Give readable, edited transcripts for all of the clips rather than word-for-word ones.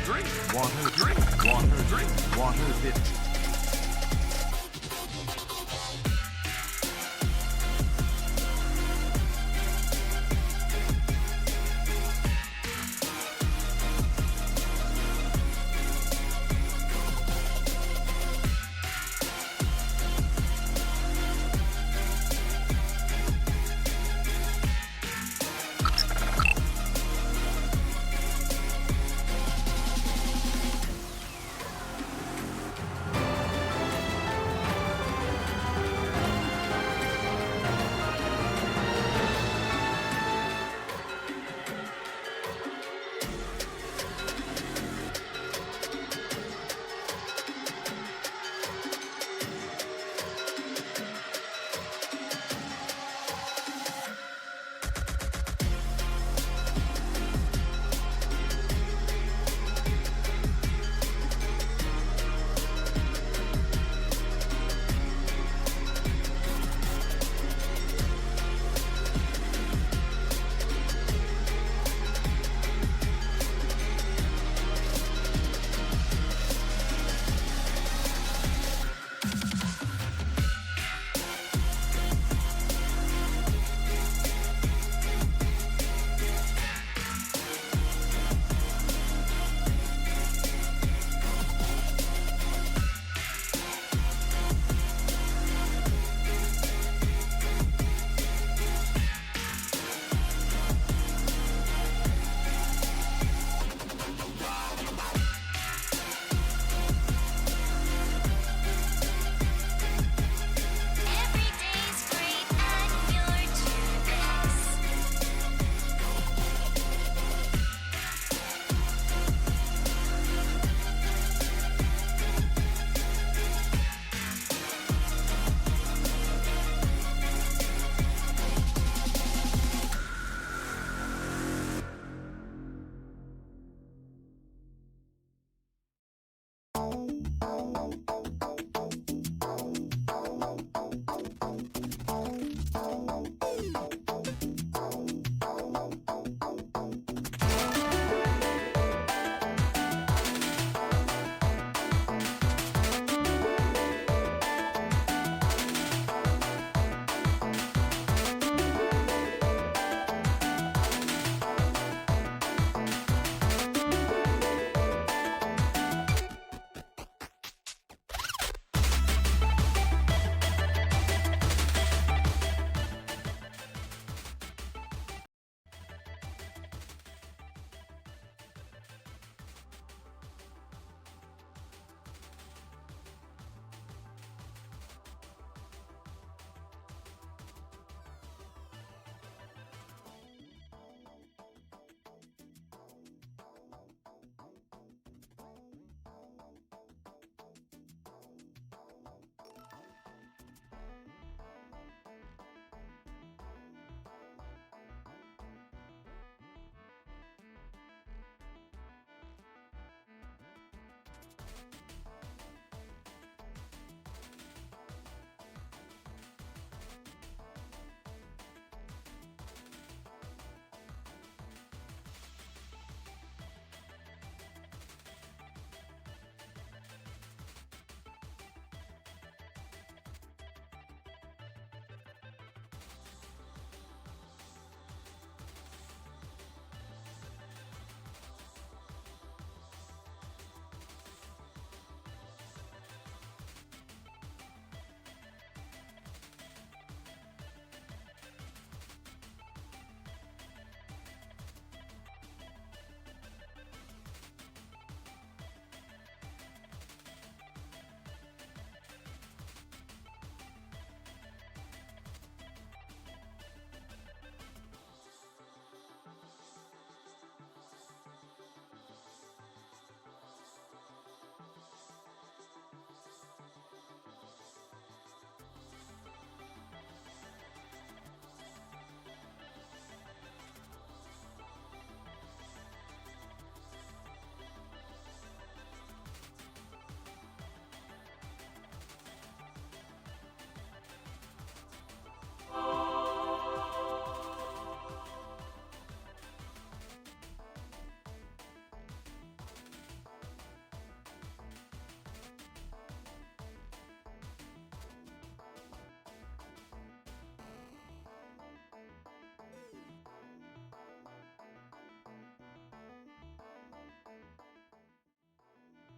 drink, water, drink, water, drink, water, bitch.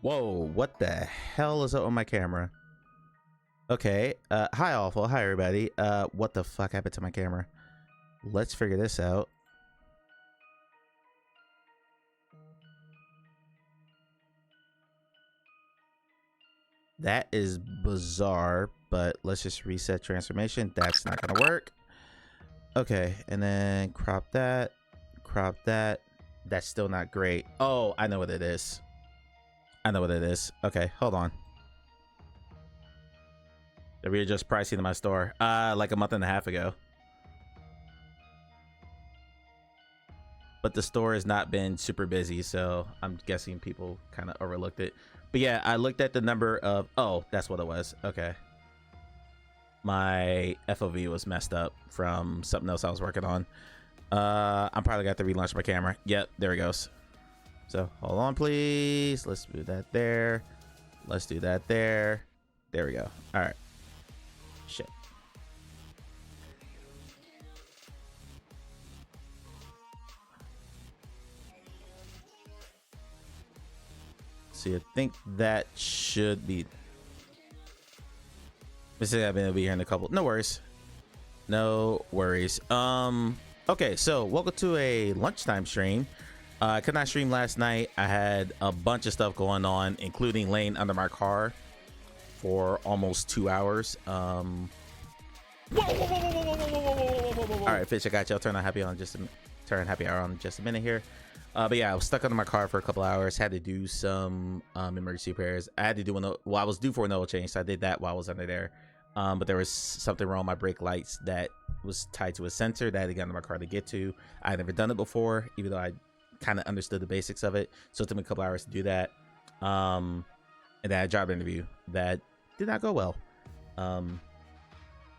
Whoa, what the hell is up on my camera? Okay, hi Awful, hi everybody. What the fuck happened to my camera? Let's figure this out. That is bizarre, but let's just reset transformation. That's not gonna work. Okay, and then crop that, crop that. That's still not great. Oh, I know what it is. I know what it is. Okay, hold on. They readjust pricing in my store like a month and a half ago. But the store has not been super busy, so I'm guessing people kind of overlooked it. But yeah, I looked at the number of, oh, that's what it was. Okay. My FOV was messed up from something else I was working on. I'm probably got to relaunch my camera. Yep, there it goes. So hold on, please. Let's do that there. Let's do that there. There we go. All right. Shit. See, I think that should be. I've been here in a couple. No worries. No worries. Okay, so welcome to a lunchtime stream. I could not stream last night. I had a bunch of stuff going on, including laying under my car for almost 2 hours. All right, Fish, I got you. I'll turn happy hour on just a minute here. But yeah, I was stuck under my car for a couple hours. Had to do some emergency repairs. I had to do I was due for an oil change, so I did that while I was under there. But there was something wrong with my brake lights that was tied to a sensor that I had to get under my car to get to. I had never done it before, even though I kind of understood the basics of it. So it took me a couple hours to do that. And then a job interview that did not go well.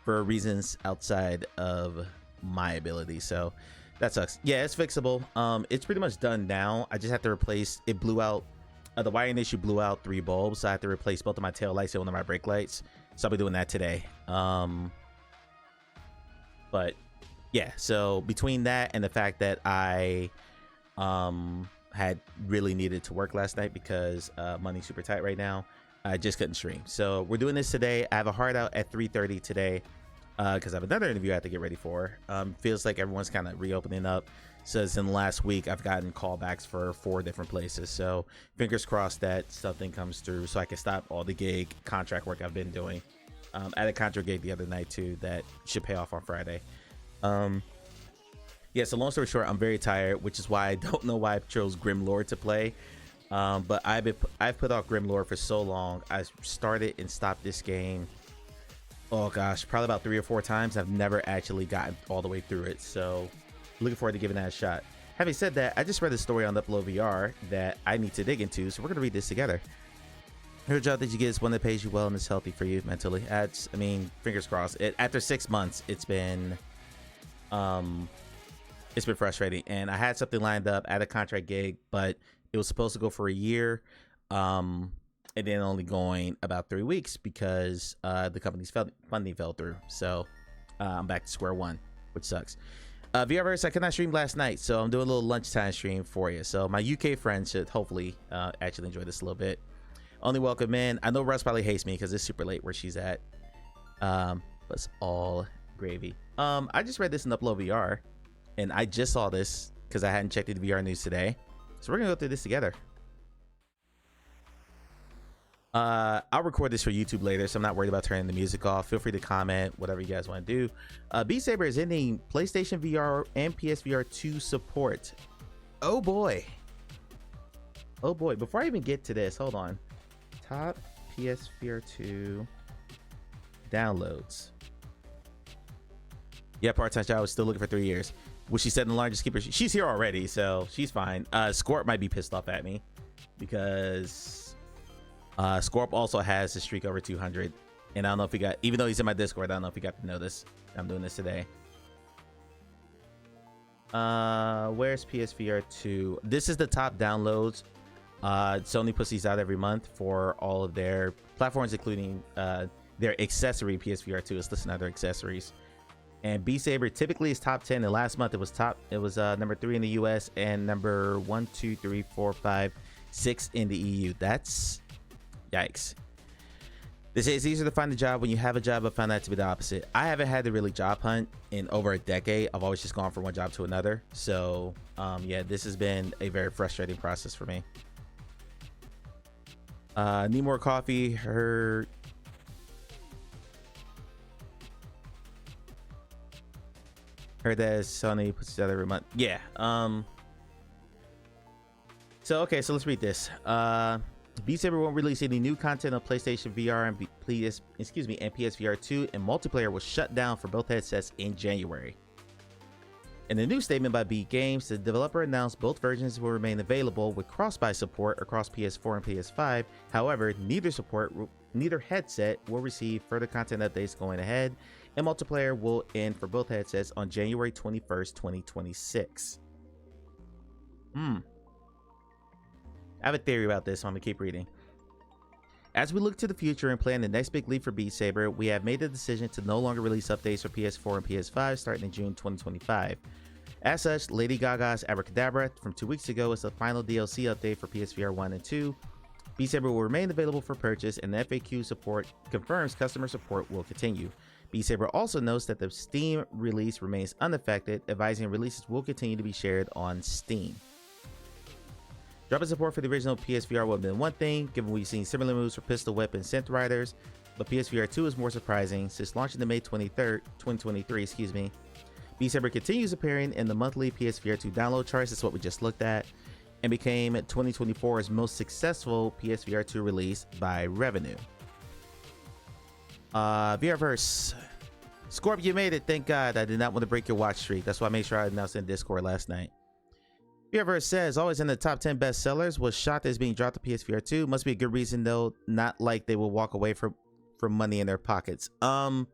For reasons outside of my ability. So that sucks. Yeah, it's fixable. It's pretty much done now. I just have to replace, it blew out, the wiring issue blew out 3 bulbs. So I have to replace both of my tail lights and one of my brake lights. So I'll be doing that today. But yeah, so between that and the fact that I had really needed to work last night because money's super tight right now, I just couldn't stream. So we're doing this today. I have a hard out at 3:30 today because I have another interview I have to get ready for. Feels like everyone's kind of reopening up. Says in the last week I've gotten callbacks for 4 different places, so fingers crossed that something comes through so I can stop all the gig contract work I've been doing. I had a contract gig the other night too that should pay off on Friday. Yeah, so long story short, I'm very tired, which is why I don't know why I chose Grimlord to play. But I've put off Grimlord for so long. I started and stopped this game, oh gosh, probably about 3 or 4 times. I've never actually gotten all the way through it, so looking forward to giving that a shot. Having said that, I just read a story on Upload VR that I need to dig into, so we're gonna read this together. Your job that you get is one that pays you well and is healthy for you mentally. I mean, fingers crossed. After 6 months, it's been frustrating, and I had something lined up at a contract gig, but it was supposed to go for a year, and then only going about 3 weeks because the company's funding fell through. So I'm back to square one, which sucks. VRverse, I could not stream last night, so I'm doing a little lunchtime stream for you. So my UK friends should hopefully actually enjoy this a little bit. Only welcome in. I know Russ probably hates me because it's super late where she's at, but it's all gravy. I just read this in Upload VR, and I just saw this because I hadn't checked the VR news today. So we're gonna go through this together. I'll record this for YouTube later, so I'm not worried about turning the music off. Feel free to comment whatever you guys want to do. Beat Saber is ending PlayStation VR and PSVR 2 support. Oh boy. Oh boy. Before I even get to this, hold on. Top PSVR 2 downloads. Yeah, part-time job. I was still looking for 3 years. Which she said in the largest keeper. She's here already, so she's fine. Scorp might be pissed off at me because Scorp also has a streak over 200, and I don't know if he got, even though he's in my Discord, I don't know if he got to know this. I'm doing this today. Where's PSVR 2? This is the top downloads. Sony puts these out every month for all of their platforms, including their accessory PSVR 2. Let's listen to other accessories. And Beat Saber typically is top 10, and last month it was number 3 in the US and number 1, 2, 3, 4, 5, 6 in the EU. That's yikes. They say it's easier to find a job when you have a job, but found that to be the opposite. I haven't had to really job hunt in over a decade. I've always just gone from one job to another. So yeah, this has been a very frustrating process for me. Need more coffee. Heard that Sony puts together every month. Yeah. So okay, so let's read this. Beat Saber won't release any new content on PlayStation VR and PSVR 2, and multiplayer was shut down for both headsets in January. In a new statement by Beat Games, the developer announced both versions will remain available with cross-buy support across PS4 and PS5. However, neither headset will receive further content updates going ahead, and multiplayer will end for both headsets on January 21st, 2026. I have a theory about this, so I'm gonna keep reading. As we look to the future and plan the next big leap for Beat Saber, we have made the decision to no longer release updates for PS4 and PS5 starting in June 2025. As such, Lady Gaga's Abracadabra from 2 weeks ago is the final DLC update for PSVR 1 and 2. Beat Saber will remain available for purchase, and FAQ support confirms customer support will continue. Beat Saber also notes that the Steam release remains unaffected, advising releases will continue to be shared on Steam. Dropping support for the original PSVR would have been one thing, given we've seen similar moves for Pistol Whip and Synth Riders, but PSVR 2 is more surprising since launching the May 23rd, 2023, Beat Saber continues appearing in the monthly PSVR 2 download charts, that's what we just looked at, and became 2024's most successful PSVR 2 release by revenue. VRverse. Scorp, you made it, thank God. I did not want to break your watch streak. That's why I made sure I announced in Discord last night. VRverse says, always in the top 10 bestsellers, was shocked as being dropped to PSVR 2. Must be a good reason though, not like they will walk away from money in their pockets. The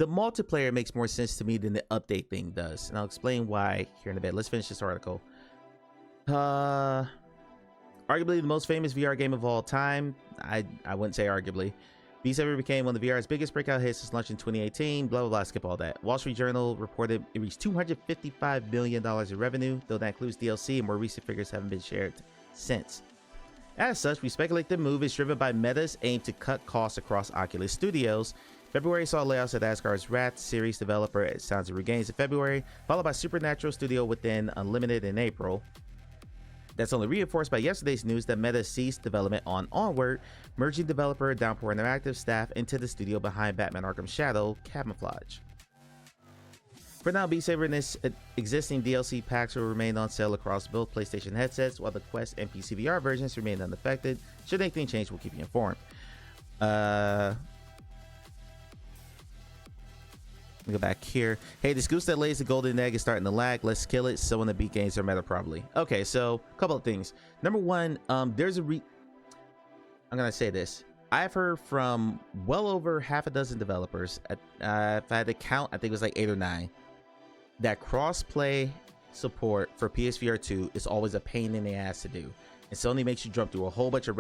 multiplayer makes more sense to me than the update thing does, and I'll explain why here in a bit. Let's finish this article. Arguably the most famous VR game of all time. I wouldn't say arguably. Beat Saber became one of the VR's biggest breakout hits since launch in 2018. Blah, blah, blah. Skip all that. Wall Street Journal reported it reached $255 million in revenue, though that includes DLC, and more recent figures haven't been shared since. As such, we speculate the move is driven by Meta's aim to cut costs across Oculus Studios. February saw layoffs at Asgard's Wrath series developer at Sounds of Regains in February, followed by Supernatural Studio within Unlimited in April. That's only reinforced by yesterday's news that Meta ceased development on Onward, merging developer Downpour Interactive staff into the studio behind Batman Arkham Shadow, Camouflage. For now, Beat Saber and its existing DLC packs will remain on sale across both PlayStation headsets, while the Quest and PC VR versions remain unaffected. Should anything change, we'll keep you informed. Let me go back here. Hey, this goose that lays the golden egg is starting to lag. Let's kill it. So when the Beat Games are meta probably. Okay, so a couple of things. Number one, there's I'm gonna say this. I've heard from well over half a dozen developers. If I had to count, I think it was like 8 or 9. That cross-play support for PSVR 2 is always a pain in the ass to do, and Sony makes you jump through a whole bunch of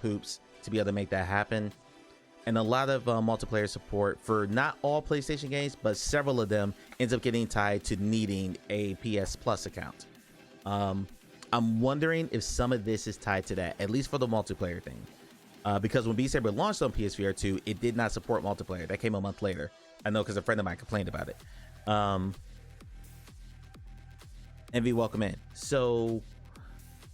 hoops to be able to make that happen. And a lot of multiplayer support for not all PlayStation games, but several of them ends up getting tied to needing a PS Plus account. I'm wondering if some of this is tied to that, at least for the multiplayer thing. Because when Beat Saber launched on PSVR 2, it did not support multiplayer. That came a month later. I know because a friend of mine complained about it. Envy, welcome in. So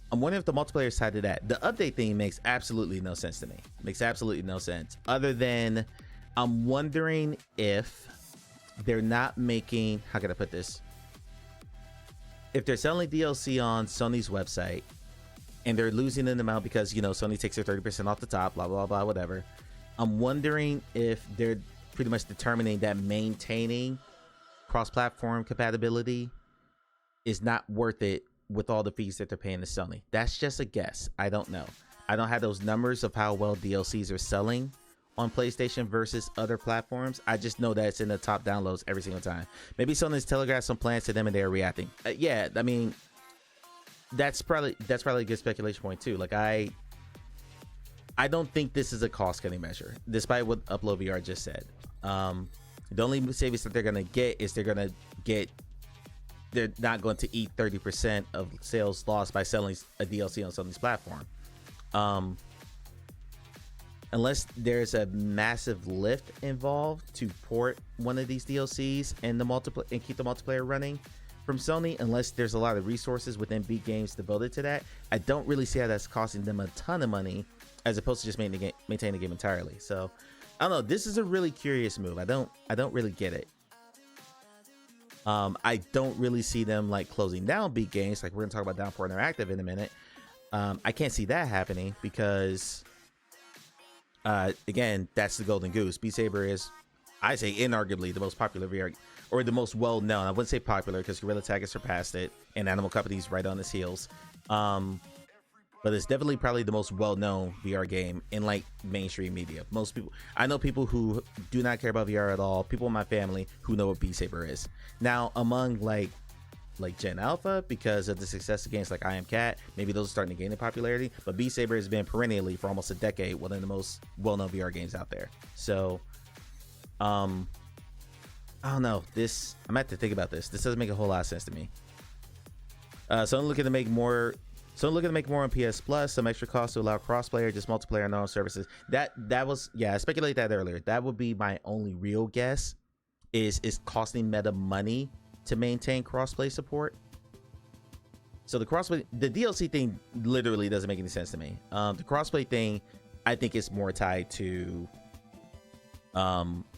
I'm wondering if the multiplayer is tied to that. The update thing makes absolutely no sense to me. Makes absolutely no sense. Other than I'm wondering if they're not making, how can I put this? If they're selling DLC on Sony's website and they're losing an amount because, you know, Sony takes their 30% off the top, blah, blah, blah, whatever. I'm wondering if they're pretty much determining that maintaining cross-platform compatibility is not worth it with all the fees that they're paying to Sony. That's just a guess. I don't know. I don't have those numbers of how well DLCs are selling on PlayStation versus other platforms. I just know that it's in the top downloads every single time. Maybe Sony's telegraphed some plans to them and they're reacting. Yeah, I mean, that's probably a good speculation point too. Like I don't think this is a cost-cutting measure, despite what Upload VR just said. The only savings that they're gonna get is they're gonna get they're not going to eat 30% of sales lost by selling a DLC on Sony's platform. Unless there's a massive lift involved to port one of these DLCs and keep the multiplayer running from Sony, unless there's a lot of resources within Beat Games devoted to that, I don't really see how that's costing them a ton of money as opposed to just maintain the game entirely. So I don't know. This is a really curious move. I don't really get it. I don't really see them like closing down Beat Games. Like we're gonna talk about Downpour Interactive in a minute. I can't see that happening because again, that's the golden goose. Beat Saber is, I say, inarguably the most popular VR, or the most well known. I wouldn't say popular because Gorilla Tag has surpassed it and Animal Company's right on its heels. But it's definitely probably the most well-known VR game in like mainstream media. Most people, I know people who do not care about VR at all. People in my family who know what Beat Saber is. Now, among like Gen Alpha, because of the success of games like I Am Cat, maybe those are starting to gain in popularity. But Beat Saber has been perennially for almost a decade one of the most well-known VR games out there. So, I don't know. This, I'm gonna have to think about this. This doesn't make a whole lot of sense to me. So I'm looking to make more. So I'm looking to make more on PS Plus, some extra costs to allow crossplay or just multiplayer on their own services. That was, yeah, I speculated that earlier. That would be my only real guess. Is costing Meta money to maintain crossplay support. So the crossplay, the DLC thing literally doesn't make any sense to me. The crossplay thing, I think is more tied to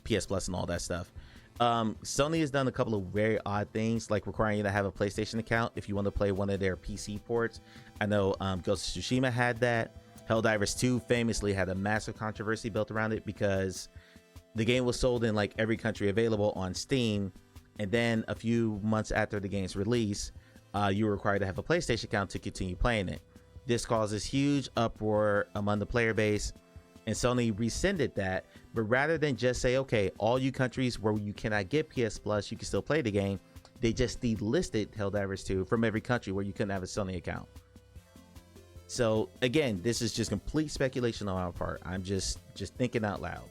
PS Plus and all that stuff. Sony has done a couple of very odd things, like requiring you to have a PlayStation account if you want to play one of their PC ports. I know Ghost of Tsushima had that. Helldivers 2 famously had a massive controversy built around it because the game was sold in like every country available on Steam, and then a few months after the game's release, you were required to have a PlayStation account to continue playing it. This causes huge uproar among the player base, and Sony rescinded that. But rather than just say, okay, all you countries where you cannot get PS Plus, you can still play the game, they just delisted Helldivers 2 from every country where you couldn't have a Sony account. So again, this is just complete speculation on our part. I'm just thinking out loud.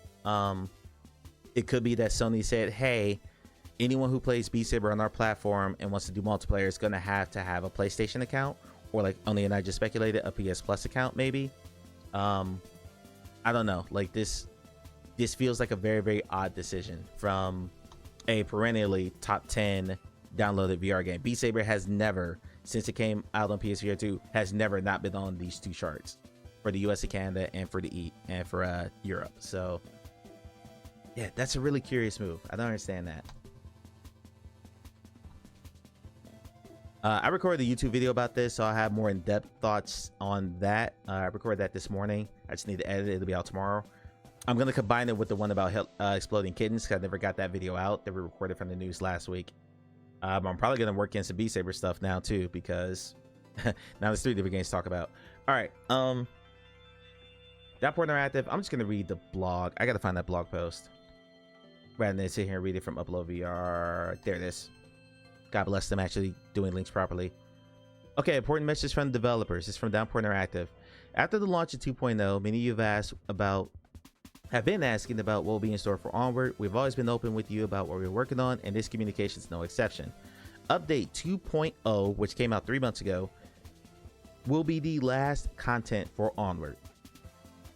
It could be that Sony said, hey, anyone who plays Beat Saber on our platform and wants to do multiplayer is going to have a PlayStation account, or like Oni and I just speculated, a PS Plus account maybe. I don't know. Like this feels like a very, very odd decision from a perennially top 10 downloaded VR game. Beat Saber has never, since it came out on PSVR 2, has never not been on these two charts for the US and Canada and for for Europe. So yeah, that's a really curious move. I don't understand that. I recorded a YouTube video about this, so I'll have more in-depth thoughts on that. I recorded that this morning. I just need to edit it. It'll be out tomorrow. I'm going to combine it with the one about exploding kittens, because I never got that video out that we recorded from the news last week. I'm probably going to work in some Beat Saber stuff now too, because now there's 3 different games to talk about. All right. Downpour Interactive. I'm just going to read the blog. I got to find that blog post rather than sit here and read it from Upload VR. There it is. God bless them actually doing links properly. Okay, important message from the developers. It's from Downpour Interactive. After the launch of 2.0, many of you have been asking about what will be in store for Onward. We've always been open with you about what we're working on, and this communication is no exception. Update 2.0, which came out 3 months ago, will be the last content for Onward.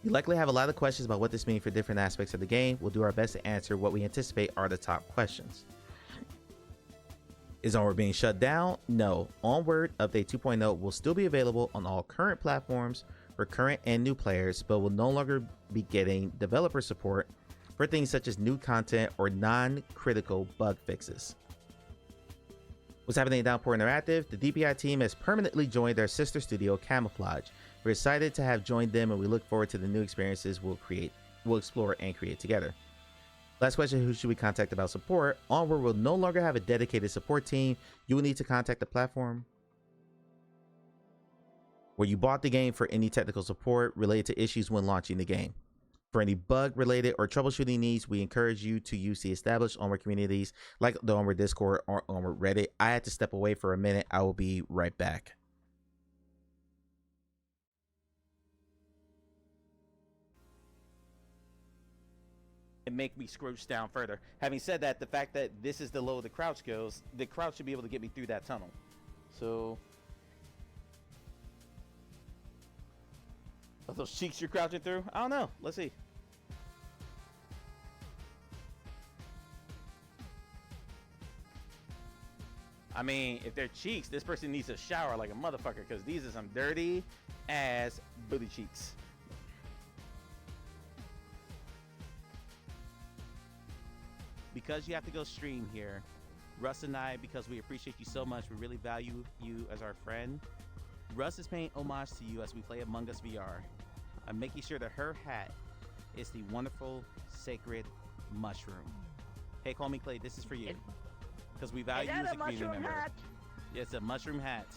You likely have a lot of questions about what this means for different aspects of the game. We'll do our best to answer what we anticipate are the top questions. Is Onward being shut down? No. Onward Update 2.0 will still be available on all current platforms for current and new players, but will no longer be getting developer support for things such as new content or non-critical bug fixes. What's happening in Downpour Interactive? The DPI team has permanently joined their sister studio, Camouflage. We're excited to have joined them, and we look forward to the new experiences we'll explore and create together. Last question, who should we contact about support? Onward will no longer have a dedicated support team. You will need to contact the platform where you bought the game for any technical support related to issues when launching the game. For any bug related or troubleshooting needs, we encourage you to use the established Onward communities like the Onward Discord or Onward Reddit. I had to step away for a minute. I will be right back. and make me scrooge down further. Having said that, the fact that this is the low the crouch goes, the crouch should be able to get me through that tunnel. So, are those cheeks you're crouching through? I don't know. Let's see. I mean, if they're cheeks, this person needs a shower like a motherfucker, because these are some dirty ass booty cheeks. Because you have to go stream here, Russ and I, because we appreciate you so much, we really value you as our friend. Russ is paying homage to you as we play Among Us VR. I'm making sure that her hat is the wonderful, sacred mushroom. Hey, Call Me Clay, this is for you. Because we value you as a community member. Hat? Yeah, it's a mushroom hat.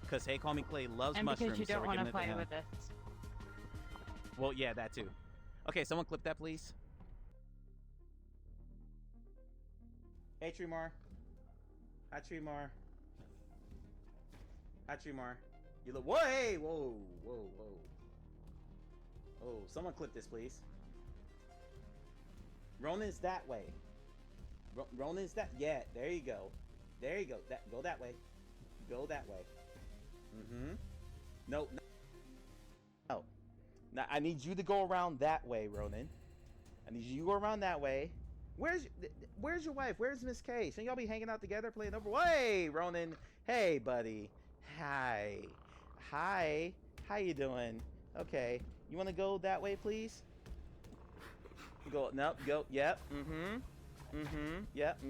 Because Hey Call Me Clay loves and mushrooms. And because you don't so want to play with this. Well, yeah, that too. Okay, someone clip that, please. Hey, Tremar. Hi, Tremar. Hi, Tremar. You look. Whoa, hey, whoa, whoa, whoa. Oh, someone clip this, please. Ronan's that way. Ronan's that. Yeah, there you go. There you go. Go that way. Go that way. Mm-hmm. No. No. Now I need you to go around that way, Ronan. I need you to go around that way. Where's your wife? Where's Miss K? Shouldn't y'all be hanging out together playing over? Hey, Ronan. Hey, buddy. Hi. Hi. How you doing? Okay. You want to go that way, please? Go. Nope. Go. Yep. Mm-hmm. Mm-hmm. Yep. I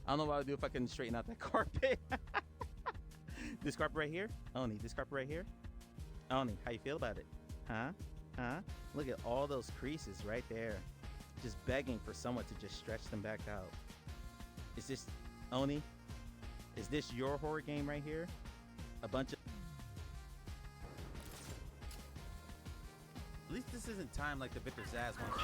don't know what I'll do if I can straighten out that carpet. This carpet right here? Oni, this carpet right here? Oni, how you feel about it? Huh? Huh? Look at all those creases right there. Just begging for someone to just stretch them back out. Is this, Oni? Is this your horror game right here? A bunch of... At least this isn't time like the Victor Zaz one.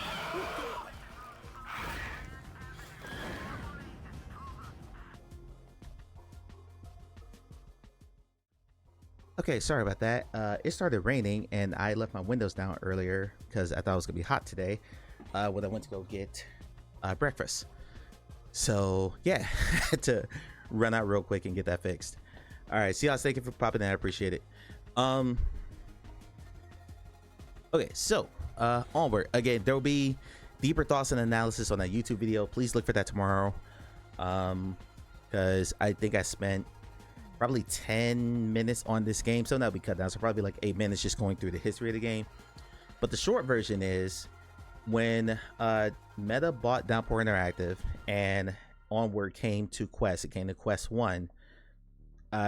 Okay, sorry about that. It started raining and I left my windows down earlier because I thought it was gonna be hot today when I went to go get breakfast. So yeah, I had to run out real quick and get that fixed. All right, see y'all. Thank you for popping in. I appreciate it. Okay, so onward. Again, there will be deeper thoughts and analysis on that YouTube video. Please look for that tomorrow, because I think I spent probably 10 minutes on this game, so that'll be cut down, so probably like 8 minutes just going through the history of the game. But the short version is when Meta bought Downpour Interactive and Onward came to Quest, it came to Quest 1,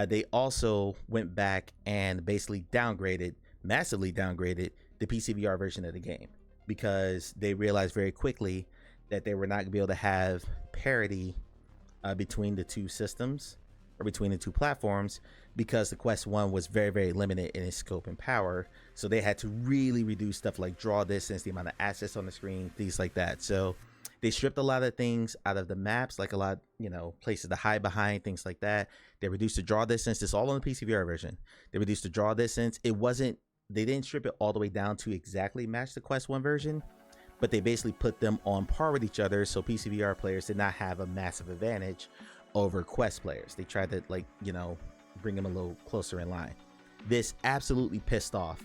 they also went back and basically massively downgraded the PCVR version of the game, because they realized very quickly that they were not going to be able to have parity between the two systems, or between the two platforms, because the Quest 1 was very, very limited in its scope and power. So they had to really reduce stuff like draw distance, the amount of assets on the screen, things like that. So they stripped a lot of things out of the maps, like a lot, places to hide behind, things like that. They reduced the draw distance. It's all on the PCVR version. They reduced the draw distance. They didn't strip it all the way down to exactly match the Quest 1 version, but they basically put them on par with each other, so PCVR players did not have a massive advantage over Quest players. They tried to bring them a little closer in line. This absolutely pissed off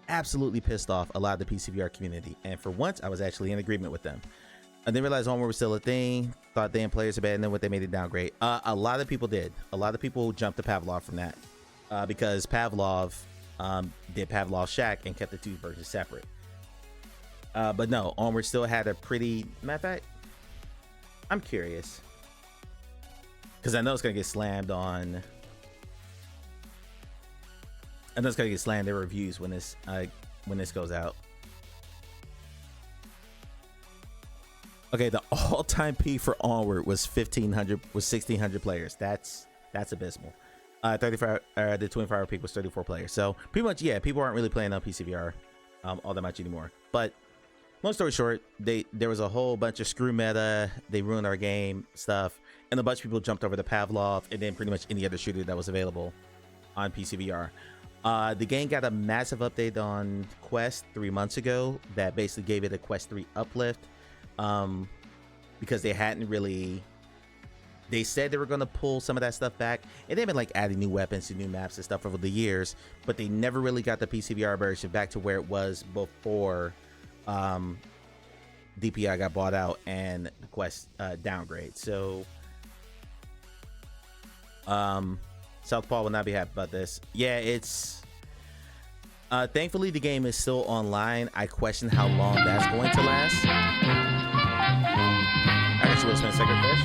a lot of the PCVR community, and for once I was actually in agreement with them. I didn't realize Onward was still a thing, thought damn players are bad, and then what they made it downgrade. A lot of people did. A lot of people jumped to Pavlov from that, because Pavlov did Pavlov Shack and kept the two versions separate. But no, Onward still had a pretty... Matter of fact, I'm curious, because I know it's gonna get slammed on. I know it's gonna get slammed in reviews when this goes out. Okay, the all-time peak for Onward was 1,600 players. That's abysmal. The 24-hour peak was 34 players. So pretty much, yeah, people aren't really playing on PCVR all that much anymore. But long story short, there was a whole bunch of screw meta, they ruined our game stuff, and a bunch of people jumped over to Pavlov and then pretty much any other shooter that was available on PCVR. The game got a massive update on Quest 3 months ago that basically gave it a Quest 3 uplift, because they hadn't really. They said they were going to pull some of that stuff back, and they've been like adding new weapons and new maps and stuff over the years, but they never really got the PCVR version back to where it was before DPI got bought out and the Quest downgrade. So Southpaw will not be happy about this. Yeah, it's thankfully the game is still online. I question how long that's going to last. I guess you will spend a second fish.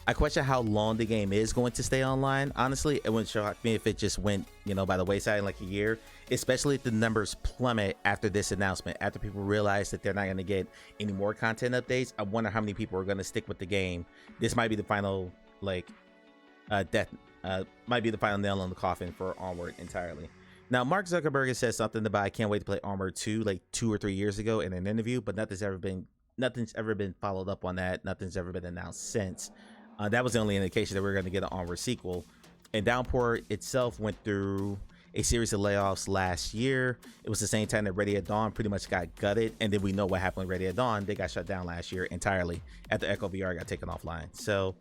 I question how long the game is going to stay online. Honestly, it wouldn't shock me if it just went, by the wayside in like a year, especially if the numbers plummet after this announcement, after people realize that they're not going to get any more content updates. I wonder how many people are going to stick with the game. This might be the final, might be the final nail in the coffin for Onward entirely. Now, Mark Zuckerberg said something about I can't wait to play Armored 2 like 2 or 3 years ago in an interview, but nothing's ever been followed up on that. Nothing's ever been announced since. That was the only indication that we were going to get an Onward sequel. And Downpour itself went through a series of layoffs last year. It was the same time that Ready at Dawn pretty much got gutted, and then we know what happened with Ready at Dawn. They got shut down last year entirely after Echo VR got taken offline. So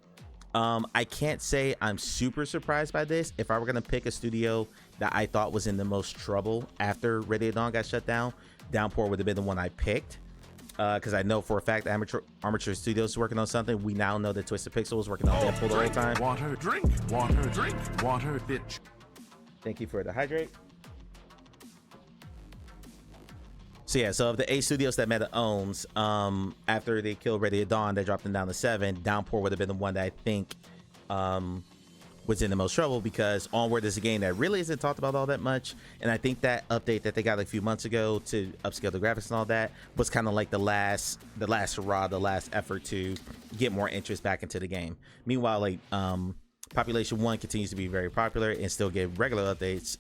I can't say I'm super surprised by this. If I were going to pick a studio that I thought was in the most trouble after Ready at Dawn got shut down, Downpour would have been the one I picked. Because I know for a fact Armature Studios is working on something. We now know that Twisted Pixel is working on Deadpool the whole time. Water, drink, water, drink, water, bitch. Thank you for the hydrate. So yeah, so of the 8 studios that Meta owns, after they killed Ready at Dawn, they dropped them down to 7. Downpour would have been the one that I think was in the most trouble, because Onward is a game that really isn't talked about all that much, and I think that update that they got like a few months ago to upscale the graphics and all that was kind of like the last hurrah, the last effort to get more interest back into the game. Meanwhile, like Population 1 continues to be very popular and still get regular updates,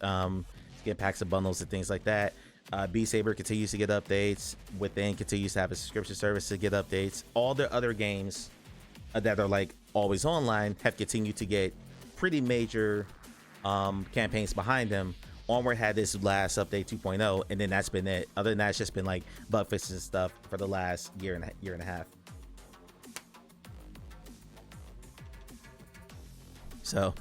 get packs of bundles and things like that. Beat Saber continues to get updates. Within continues to have a subscription service to get updates. All the other games that are like always online have continued to get pretty major campaigns behind them. Onward had this last update 2.0, and then that's been it. Other than that, it's just been like bug fixes and stuff for the last year and a half. So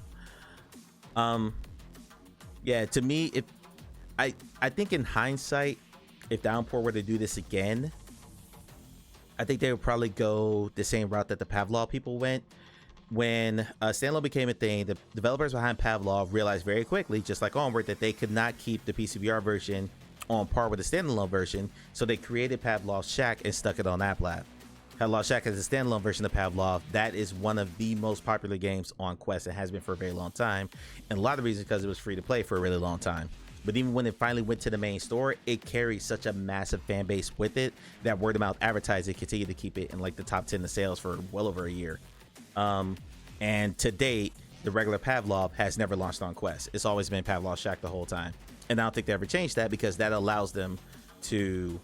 yeah, to me, if I think in hindsight, if Downpour were to do this again, I think they would probably go the same route that the Pavlov people went. When standalone became a thing, the developers behind Pavlov realized very quickly, just like Onward, that they could not keep the PCVR version on par with the standalone version, so they created Pavlov's Shack and stuck it on App Lab. Pavlov's Shack is a standalone version of Pavlov. That is one of the most popular games on Quest and has been for a very long time, and a lot of reasons because it was free to play for a really long time. But even when it finally went to the main store, it carried such a massive fan base with it that word of mouth advertising continued to keep it in like the top 10 of sales for well over a year. And to date, the regular Pavlov has never launched on Quest. It's always been Pavlov's Shack the whole time. And I don't think they ever changed that, because that allows them to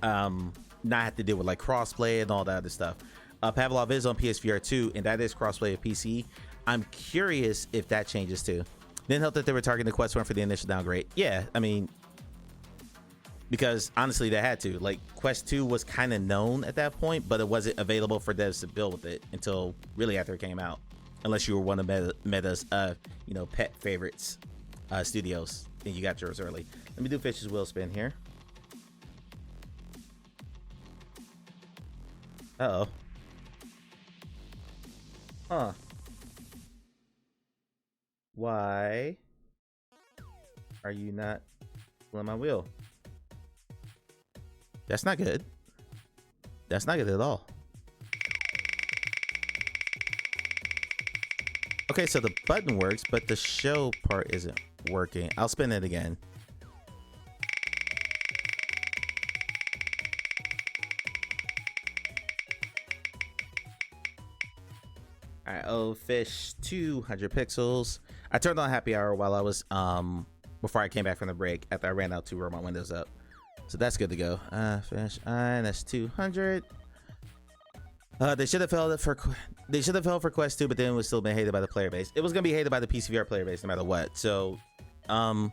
not have to deal with like crossplay and all that other stuff. Pavlov is on PSVR 2, and that is crossplay of PC. I'm curious if that changes too. Didn't help that they were targeting the Quest 1 for the initial downgrade. Yeah, I mean, because honestly they had to. Like, Quest 2 was kind of known at that point, but it wasn't available for devs to build with it until really after it came out, unless you were one of Meta's pet favorites studios, and you got yours early. Let me do Fish's Wheel spin here. Uh-oh. Huh. Why are you not pulling my wheel? That's not good. That's not good at all. Okay, so the button works, but the show part isn't working. I'll spin it again. All right, oh, fish 200 pixels. I turned on happy hour while I was before I came back from the break after I ran out to roll my windows up. So that's good to go. Fish, that's 200. They should have failed it for Quest 2, but then it was still been hated by the player base. It was gonna be hated by the PCVR player base no matter what. So, yeah,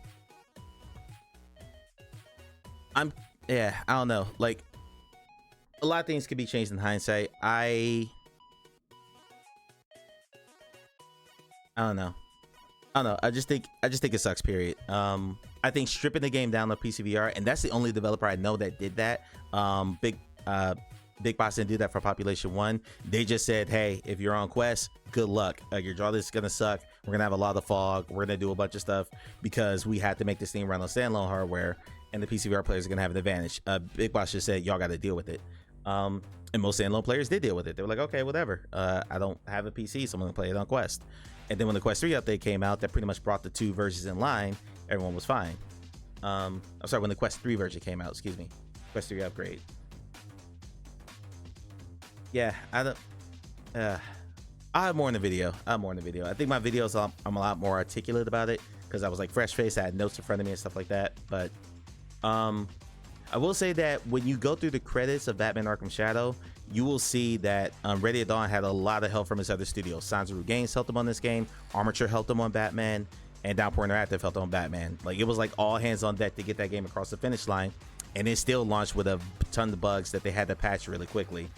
I don't know. Like, a lot of things could be changed in hindsight. I don't know. I just think it sucks. Period. I think stripping the game down to PCVR, and that's the only developer I know that did that. Big Boss didn't do that for Population 1. They just said, hey, if you're on Quest, good luck. Your draw list is gonna suck. We're gonna have a lot of fog. We're gonna do a bunch of stuff because we had to make this thing run on standalone hardware, and the PCVR players are gonna have an advantage. Big Boss just said, y'all got to deal with it. And most standalone players did deal with it. They were like, okay, whatever. I don't have a PC, so I'm gonna play it on Quest. And then when the Quest 3 update came out, that pretty much brought the two versions in line. Everyone was fine. I'm sorry, when the Quest 3 version came out, excuse me, Quest 3 upgrade. Yeah, I have more in the video. I think my videos, I'm a lot more articulate about it because I was like fresh face. I had notes in front of me and stuff like that. But I will say that when you go through the credits of Batman Arkham Shadow, you will see that Ready at Dawn had a lot of help from his other studios. Sanzaru Games helped him on this game, Armature helped him on Batman, and Downpour Interactive helped on Batman. Like, it was like all hands on deck to get that game across the finish line, and it still launched with a ton of bugs that they had to patch really quickly.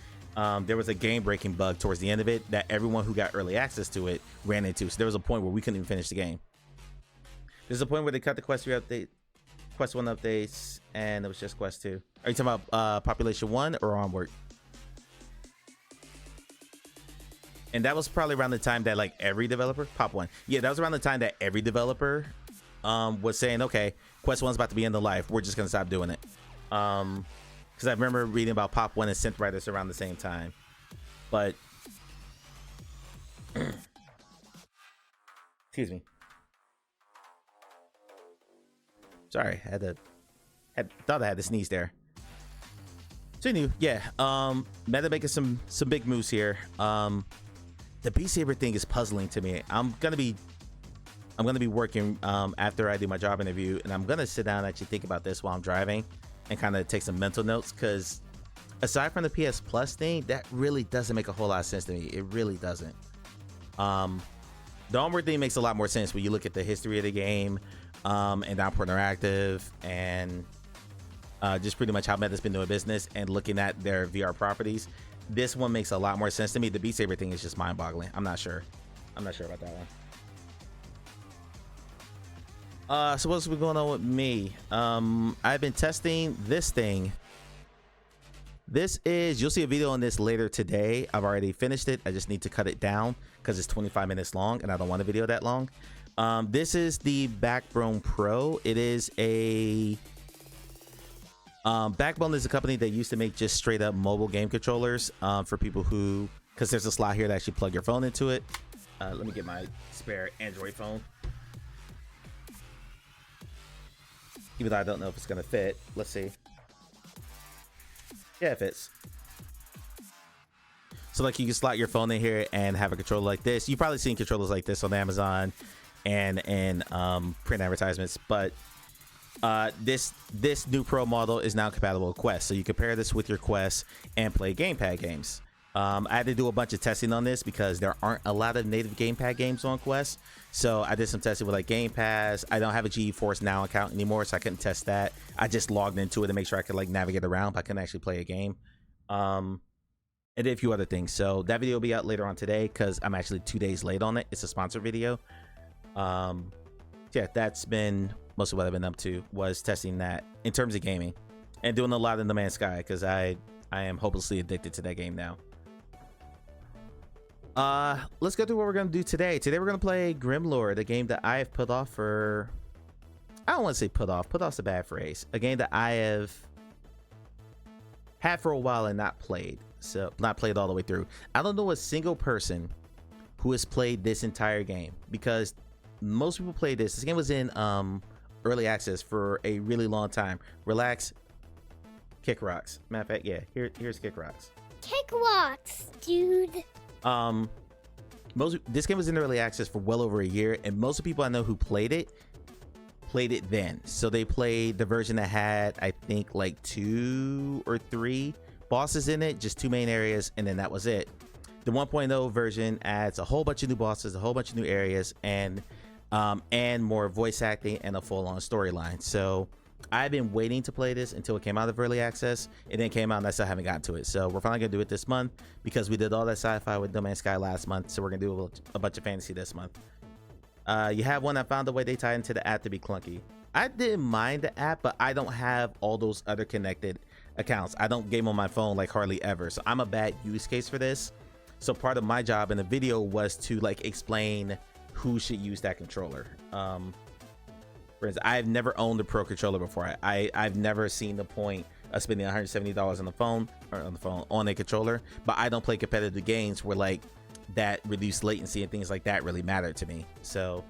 There was a game-breaking bug towards the end of it that everyone who got early access to it ran into. So there was a point where we couldn't even finish the game. There's a point where they cut the Quest 3 update, Quest 1 updates, and it was just Quest 2. Are you talking about Population 1 or Onward? And that was probably around the time that like every developer, Pop 1. Yeah, that was around the time that every developer was saying, okay, Quest 1's about to be end of life. We're just going to stop doing it. Because I remember reading about Pop 1 and Synth Riders around the same time. But, excuse me. Sorry, thought I had to sneeze there. So anyway, yeah, Meta making some big moves here. The Beat Saber thing is puzzling to me. I'm gonna be working after I do my job interview, and I'm gonna sit down and actually think about this while I'm driving and kind of take some mental notes, because aside from the PS Plus thing, that really doesn't make a whole lot of sense to me. It really doesn't. The Onward thing makes a lot more sense when you look at the history of the game, and Downpour Interactive, and just pretty much how Meta's been doing business and looking at their VR properties. This one makes a lot more sense to me. The Beat Saber thing is just mind-boggling. I'm not sure about that one. So what's been going on with me? I've been testing this thing. This is, you'll see a video on this later today. I've already finished it. I just need to cut it down because it's 25 minutes long and I don't want a video that long. This is the Backbone Pro. It is a Backbone is a company that used to make just straight up mobile game controllers for people who, because there's a slot here to actually plug your phone into it. Let me get my spare Android phone, even though I don't know if it's gonna fit. Let's see. Yeah, it fits. So like you can slot your phone in here and have a controller like this. You've probably seen controllers like this on Amazon and print advertisements, but this new Pro model is now compatible with Quest, so you compare this with your Quest and play gamepad games. I had to do a bunch of testing on this because there aren't a lot of native gamepad games on Quest, so I did some testing with like Game Pass. I don't have a GeForce Now account anymore, so I couldn't test that. I just logged into it to make sure I could like navigate around, but I couldn't actually play a game. And did a few other things. So that video will be out later on today because I'm actually 2 days late on it. It's a sponsored video. Yeah, that's been most of what I've been up to, was testing that in terms of gaming and doing a lot in No Man's Sky because I am hopelessly addicted to that game now. Let's go through what we're gonna do today. Today we're gonna play Grimlord, a game that I have put off for, I don't want to say put off's a bad phrase, a game that I have had for a while and not played, so not played all the way through. I don't know a single person who has played this entire game because most people play this. This game was in early access for a really long time. Relax, Kick Rocks. Matter of fact, yeah, here's Kick Rocks. Kick Rocks, dude. This game was in early access for well over a year, and most of the people I know who played it then. So they played the version that had, I think, like 2 or 3 bosses in it, just 2 main areas, and then that was it. The 1.0 version adds a whole bunch of new bosses, a whole bunch of new areas, and more voice acting and a full-on storyline. So I've been waiting to play this until it came out of early access. It then came out and I still haven't gotten to it. So we're finally gonna do it this month because we did all that sci-fi with No Man's Sky last month. So we're gonna do a bunch of fantasy this month. You have one. I found the way they tie into the app to be clunky. I didn't mind the app, but I don't have all those other connected accounts. I don't game on my phone like hardly ever. So I'm a bad use case for this. So part of my job in the video was to like explain who should use that controller. For instance, I've never owned a pro controller before. I've never seen the point of spending $170 on the phone or on a controller, but I don't play competitive games where like that reduced latency and things like that really matter to me. So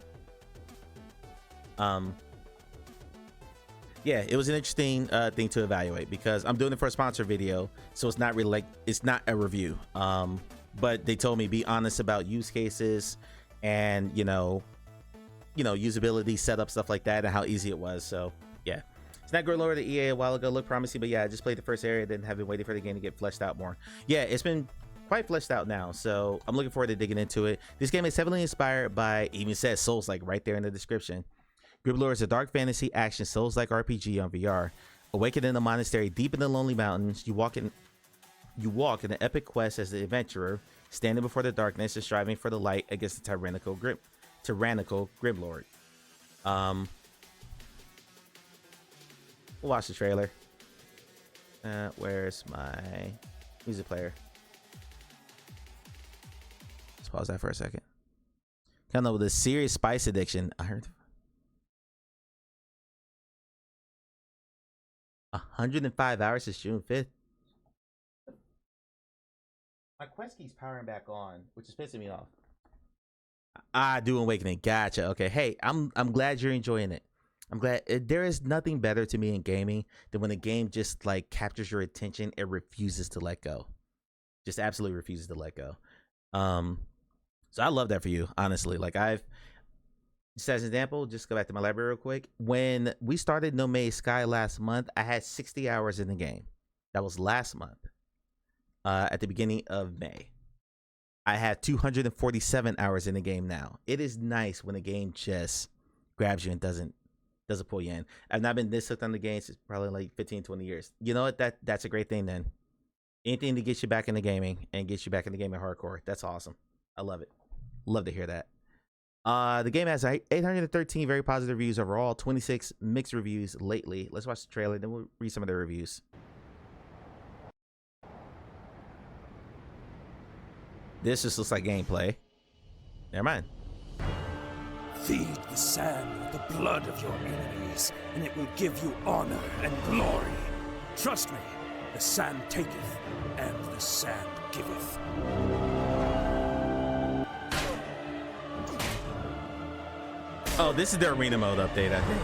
yeah, it was an interesting thing to evaluate because I'm doing it for a sponsor video, so it's not really like, it's not a review. But they told me be honest about use cases and you know usability, setup, stuff like that, and how easy it was. So yeah, it's not Grimlord, the EA a while ago looked promising, but yeah, I just played the first area, then have been waiting for the game to get fleshed out more. Yeah, it's been quite fleshed out now, so I'm looking forward to digging into it. This game is heavily inspired by, even says Souls-like right there in the description. Grimlord is a dark fantasy action Souls-like RPG on VR. Awakened in a monastery deep in the lonely mountains, you walk in an epic quest as the adventurer, standing before the darkness and striving for the light against the tyrannical Grimlord. We'll watch the trailer. Where's my music player? Let's pause that for a second. Kind of with a serious spice addiction. I heard 105 hours since June 5th. My quest keeps powering back on, which is pissing me off. Do Awakening. Gotcha. Okay. Hey, I'm glad you're enjoying it. I'm glad. There is nothing better to me in gaming than when a game just like captures your attention and refuses to let go. Just absolutely refuses to let go. So I love that for you, honestly. Like just as an example, just go back to my library real quick. When we started No Man's Sky last month, I had 60 hours in the game. That was last month. At the beginning of May. I have 247 hours in the game now. It is nice when a game just grabs you and doesn't pull you in. I've not been this hooked on the game since probably like 15, 20 years. You know what? That's a great thing then. Anything to get you back into gaming and get you back into gaming hardcore. That's awesome. I love it. Love to hear that. The game has 813 very positive reviews overall, 26 mixed reviews lately. Let's watch the trailer, then we'll read some of the reviews. This just looks like gameplay. Never mind. Feed the sand with the blood of your enemies, and it will give you honor and glory. Trust me, the sand taketh, and the sand giveth. Oh, this is the arena mode update, I think.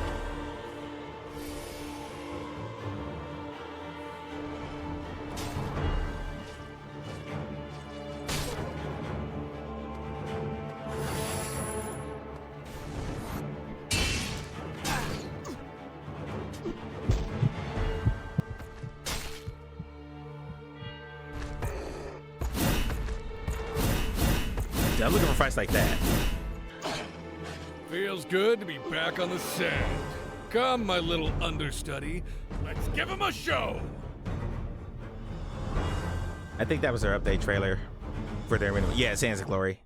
I'm looking for fights like that. Feels good to be back on the sand. Come, my little understudy. Let's give him a show. I think that was their update trailer for their arena. Yeah, Sands of Glory.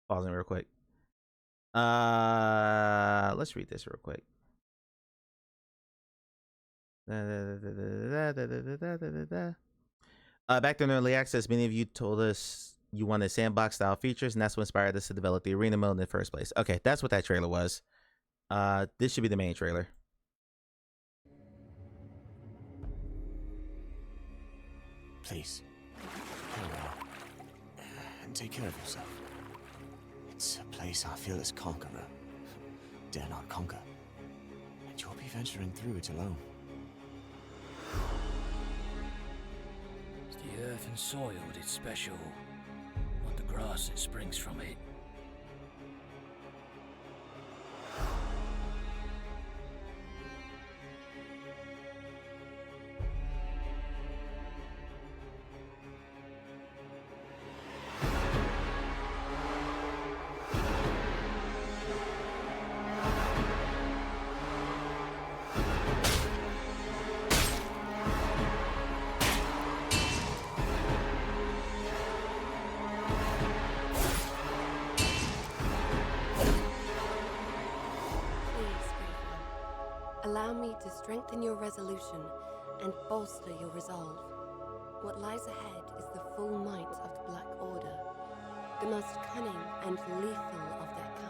Pausing real quick. Let's read this real quick. Back in early access, many of you told us you wanted sandbox style features, and that's what inspired us to develop the arena mode in the first place. Okay, that's what that trailer was. This should be the main trailer. Please, farewell, and take care of yourself. It's a place I feel as conqueror dare not conquer, and you'll be venturing through it alone. It's the earth and soil that's special, not the grass that springs from it. Allow me to strengthen your resolution and bolster your resolve. What lies ahead is the full might of the Black Order, the most cunning and lethal of their kind.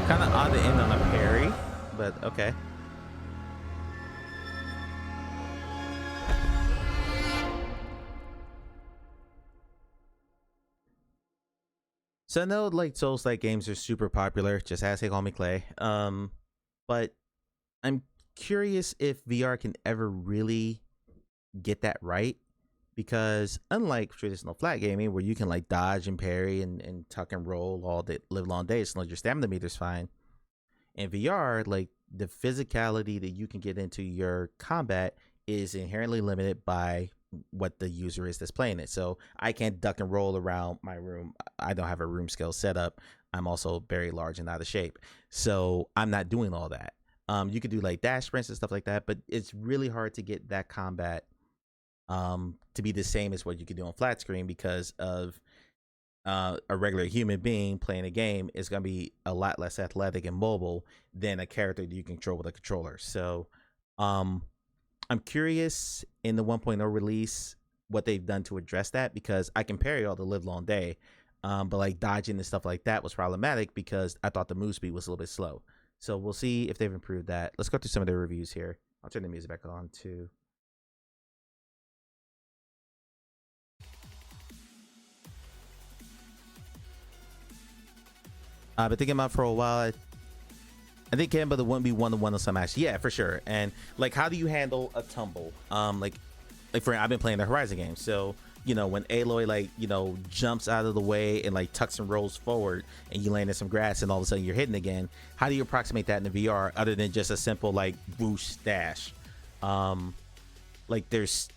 Kind of odd to end on a parry, but okay. So I know like Souls-like games are super popular, just as they call me Clay. But I'm curious if VR can ever really get that right, because unlike traditional flat gaming where you can like dodge and parry and tuck and roll all day, live long days, as long as your stamina meter's fine, in VR, like the physicality that you can get into your combat is inherently limited by what the user is that's playing it. So I can't duck and roll around my room. I don't have a room scale set up. I'm also very large and out of shape, so I'm not doing all that. You could do like dash sprints and stuff like that, but it's really hard to get that combat to be the same as what you could do on flat screen, because of a regular human being playing a game is going to be a lot less athletic and mobile than a character that you control with a controller. So I'm curious in the 1.0 release what they've done to address that, because I can parry all the live long day, but like dodging and stuff like that was problematic because I thought the move speed was a little bit slow. So we'll see if they've improved that. Let's go through some of their reviews here. I'll turn the music back on too. I've been thinking about it for a while. I think Kemba the 1v1 on some match. Yeah, for sure. And like, how do you handle a tumble? Like for I've been playing the Horizon game, so you know when Aloy like jumps out of the way and like tucks and rolls forward, and you land in some grass, and all of a sudden you're hitting again. How do you approximate that in the VR other than just a simple like whoosh dash? Like there's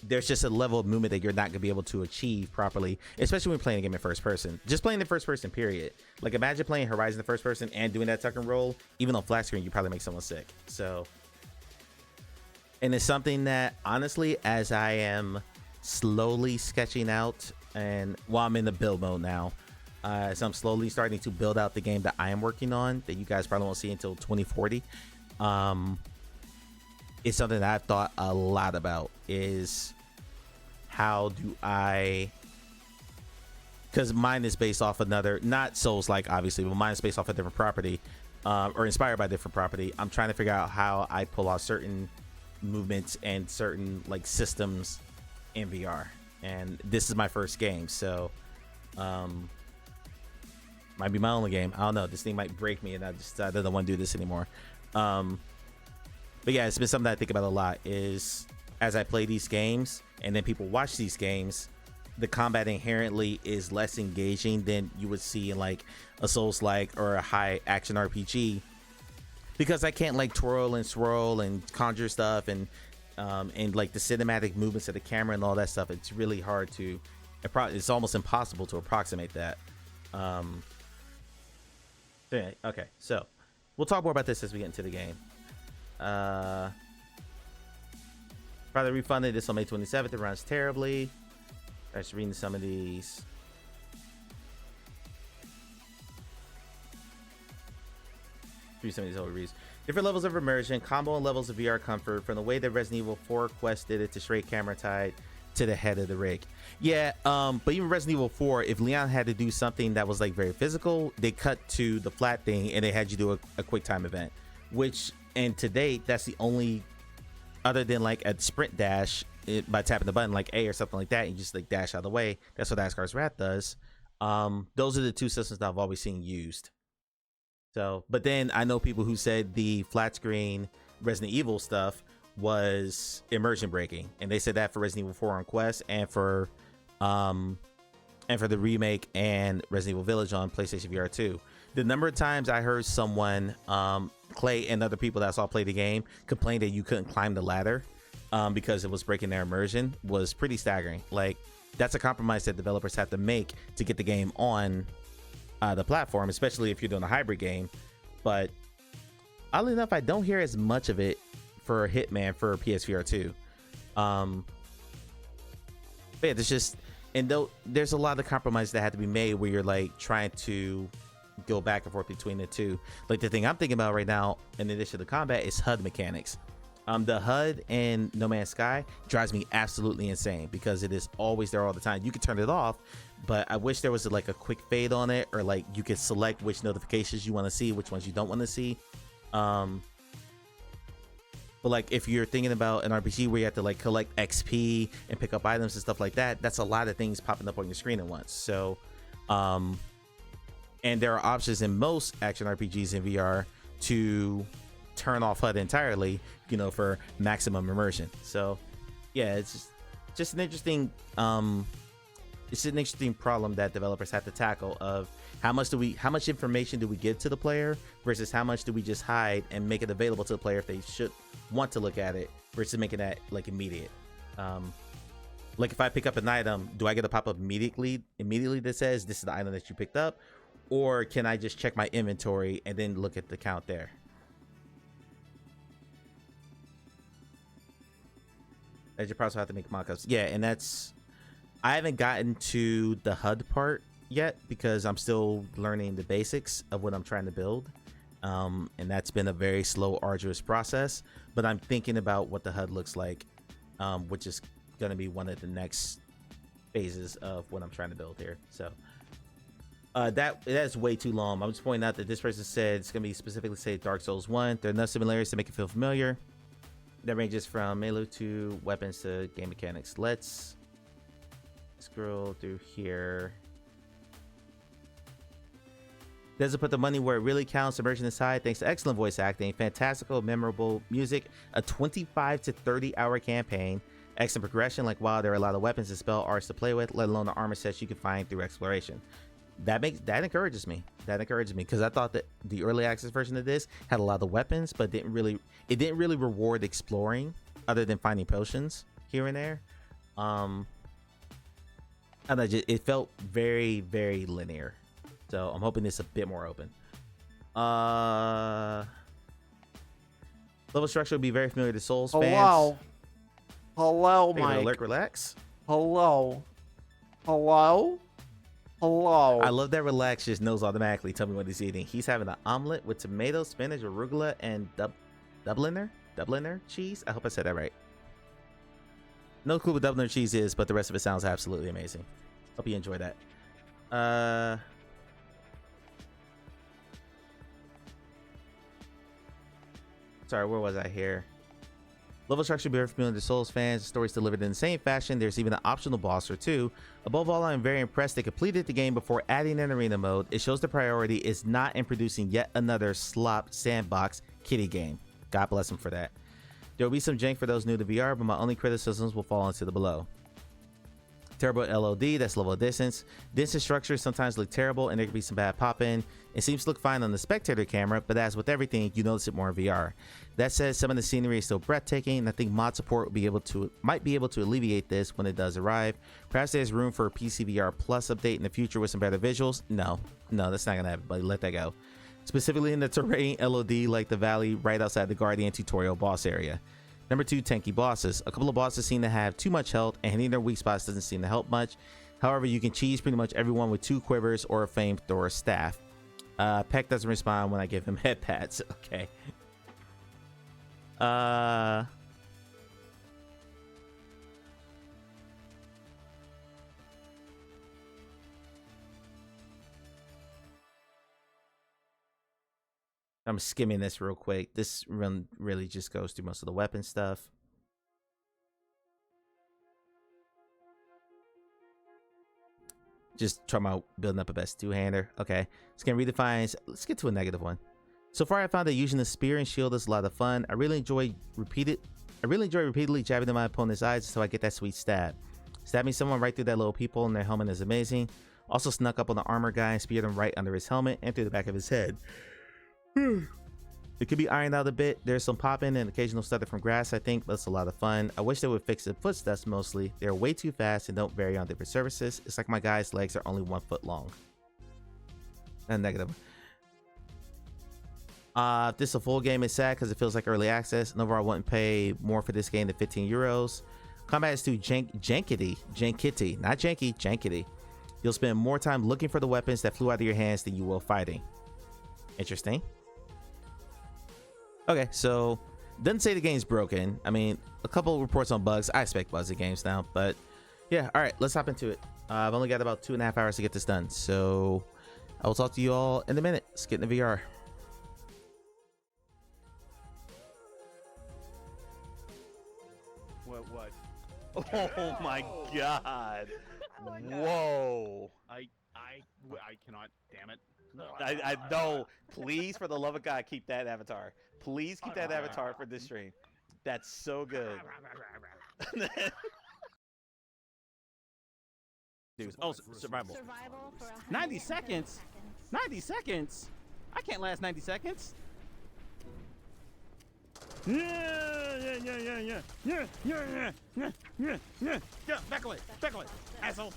just a level of movement that you're not gonna be able to achieve properly, especially when playing a game in first person. Just playing in first person, period. Like imagine playing Horizon in first person and doing that tuck and roll. Even on flat screen, you probably make someone sick. So, and it's something that honestly, as I am slowly sketching out, and while I'm in the build mode now, so I'm slowly starting to build out the game that I am working on that you guys probably won't see until 2040. It's something that I've thought a lot about, is how do I, because mine is based off another, not Souls like obviously, but mine is based off a different property, or inspired by a different property. I'm trying to figure out how I pull off certain movements and certain like systems in VR, and this is my first game, so might be my only game. I don't know, this thing might break me and I don't want to do this anymore. But yeah, it's been something that I think about a lot, is as I play these games and then people watch these games, the combat inherently is less engaging than you would see in like a Souls-like or a high action RPG, because I can't like twirl and swirl and conjure stuff and like the cinematic movements of the camera and all that stuff. It's really hard to, it's almost impossible to approximate that. Okay, so we'll talk more about this as we get into the game. Probably refunded this on May 27th. It runs terribly. I was reading some of these. Through some of these overviews. Different levels of immersion, combo and levels of VR comfort, from the way that Resident Evil 4 Quest did it to straight camera tied to the head of the rig. Yeah, but even Resident Evil 4, if Leon had to do something that was like very physical, they cut to the flat thing and they had you do a quick time event, which, and to date, that's the only, other than like a sprint dash by tapping the button like A or something like that, you just like dash out of the way. That's what Asgard's Wrath does. Those are the two systems that I've always seen used. So, but then I know people who said the flat screen Resident Evil stuff was immersion breaking, and they said that for Resident Evil 4 on Quest and for the remake and Resident Evil Village on PlayStation VR 2. The number of times I heard someone, Clay and other people that I saw play the game, complain that you couldn't climb the ladder because it was breaking their immersion was pretty staggering. Like, that's a compromise that developers have to make to get the game on the platform, especially if you're doing a hybrid game. But oddly enough, I don't hear as much of it for Hitman for PSVR 2. But yeah, there's just, and though there's a lot of compromise that had to be made where you're like trying to go back and forth between the two. Like, the thing I'm thinking about right now, in addition to the combat, is HUD mechanics. The HUD in No Man's Sky drives me absolutely insane because it is always there all the time. You can turn it off, but I wish there was like a quick fade on it, or like you could select which notifications you want to see, which ones you don't want to see. But like, if you're thinking about an RPG where you have to like collect XP and pick up items and stuff like that, that's a lot of things popping up on your screen at once. So, and there are options in most action RPGs in VR to turn off HUD entirely, you know, for maximum immersion. So yeah, it's just an interesting problem that developers have to tackle of how much information do we give to the player versus how much do we just hide and make it available to the player if they should want to look at it, versus making that like immediate. Like, if I pick up an item, do I get a pop-up immediately that says this is the item that you picked up, or can I just check my inventory and then look at the count there? That you probably have to make mock-ups. Yeah, and I haven't gotten to the HUD part yet because I'm still learning the basics of what I'm trying to build. And that's been a very slow, arduous process. But I'm thinking about what the HUD looks like, which is going to be one of the next phases of what I'm trying to build here. So that's way too long. I'm just pointing out that this person said it's going to be specifically say Dark Souls 1. There are enough similarities to make it feel familiar. That ranges from melee to weapons to game mechanics. Let's scroll through here. Doesn't put the money where it really counts. Immersion aside, thanks to excellent voice acting, fantastical, memorable music, a 25 to 30 hour campaign, excellent progression. Like, wow, there are a lot of weapons and spell arts to play with, let alone the armor sets you can find through exploration. That encourages me. Because I thought that the early access version of this had a lot of weapons, but didn't really reward exploring other than finding potions here and there. And it felt very, very linear. So I'm hoping it's a bit more open. Level structure will be very familiar to Souls fans. Hello, Mike. Mike. Alert, relax. Hello. I love that Relax just knows automatically. Tell me what he's eating. He's having an omelet with tomato, spinach, arugula, and Dubliner cheese. I hope I said that right. No clue what Dubliner cheese is, but the rest of it sounds absolutely amazing. Hope you enjoy that. Sorry, where was I here? Level structure be very familiar to Souls fans. The story's delivered in the same fashion. There's even an optional boss or two. Above all, I'm very impressed they completed the game before adding an arena mode. It shows the priority is not in producing yet another slop sandbox kiddie game. God bless them for that. There will be some jank for those new to VR, but my only criticisms will fall into the below. Terrible LOD, that's level of distance. Distance structures sometimes look terrible and there can be some bad pop-in. It seems to look fine on the spectator camera, but as with everything, you notice it more in VR. That said, some of the scenery is still breathtaking, and I think mod support might be able to alleviate this when it does arrive. Perhaps there's room for a PC VR Plus update in the future with some better visuals. No, that's not gonna happen, buddy. Let that go. Specifically in the terrain LOD, like the valley right outside the Guardian tutorial boss area. Number 2, tanky bosses. A couple of bosses seem to have too much health, and hitting their weak spots doesn't seem to help much. However, you can cheese pretty much everyone with 2 quivers or a flamethrower staff. Peck doesn't respond when I give him head pats. Okay. I'm skimming this real quick. This run really just goes through most of the weapon stuff. Just talking about building up a best two-hander. Okay. Scan redefines. Let's get to a negative one. So far, I found that using the spear and shield is a lot of fun. I really enjoy repeatedly jabbing in my opponent's eyes until I get that sweet stab. Stabbing someone right through that little peephole in their helmet is amazing. Also snuck up on the armor guy and speared him right under his helmet and through the back of his head. It could be ironed out a bit. There's some popping and occasional stutter from grass, I think, but it's a lot of fun. I wish they would fix the footsteps mostly. They're way too fast and don't vary on different surfaces. It's like my guy's legs are only 1 foot long. And negative. If this is a full game, it's sad because it feels like early access. And overall, I wouldn't pay more for this game than 15 euros. Combat is too jankety, not janky, jankety. You'll spend more time looking for the weapons that flew out of your hands than you will fighting. Interesting. Okay, so doesn't say the game's broken. I mean, a couple reports on bugs. I expect bugs in games now, but yeah. All right, let's hop into it. I've only got about 2.5 hours to get this done, so I will talk to you all in a minute. Let's get in the VR. What? Oh my god! Whoa! I cannot. Damn it! I know. Please, for the love of God, keep that avatar. Please keep that avatar for this stream. That's so good. Dude, oh, survival. Survival for 90 seconds? 90 seconds? I can't last 90 seconds. Yeah. Back away, asshole.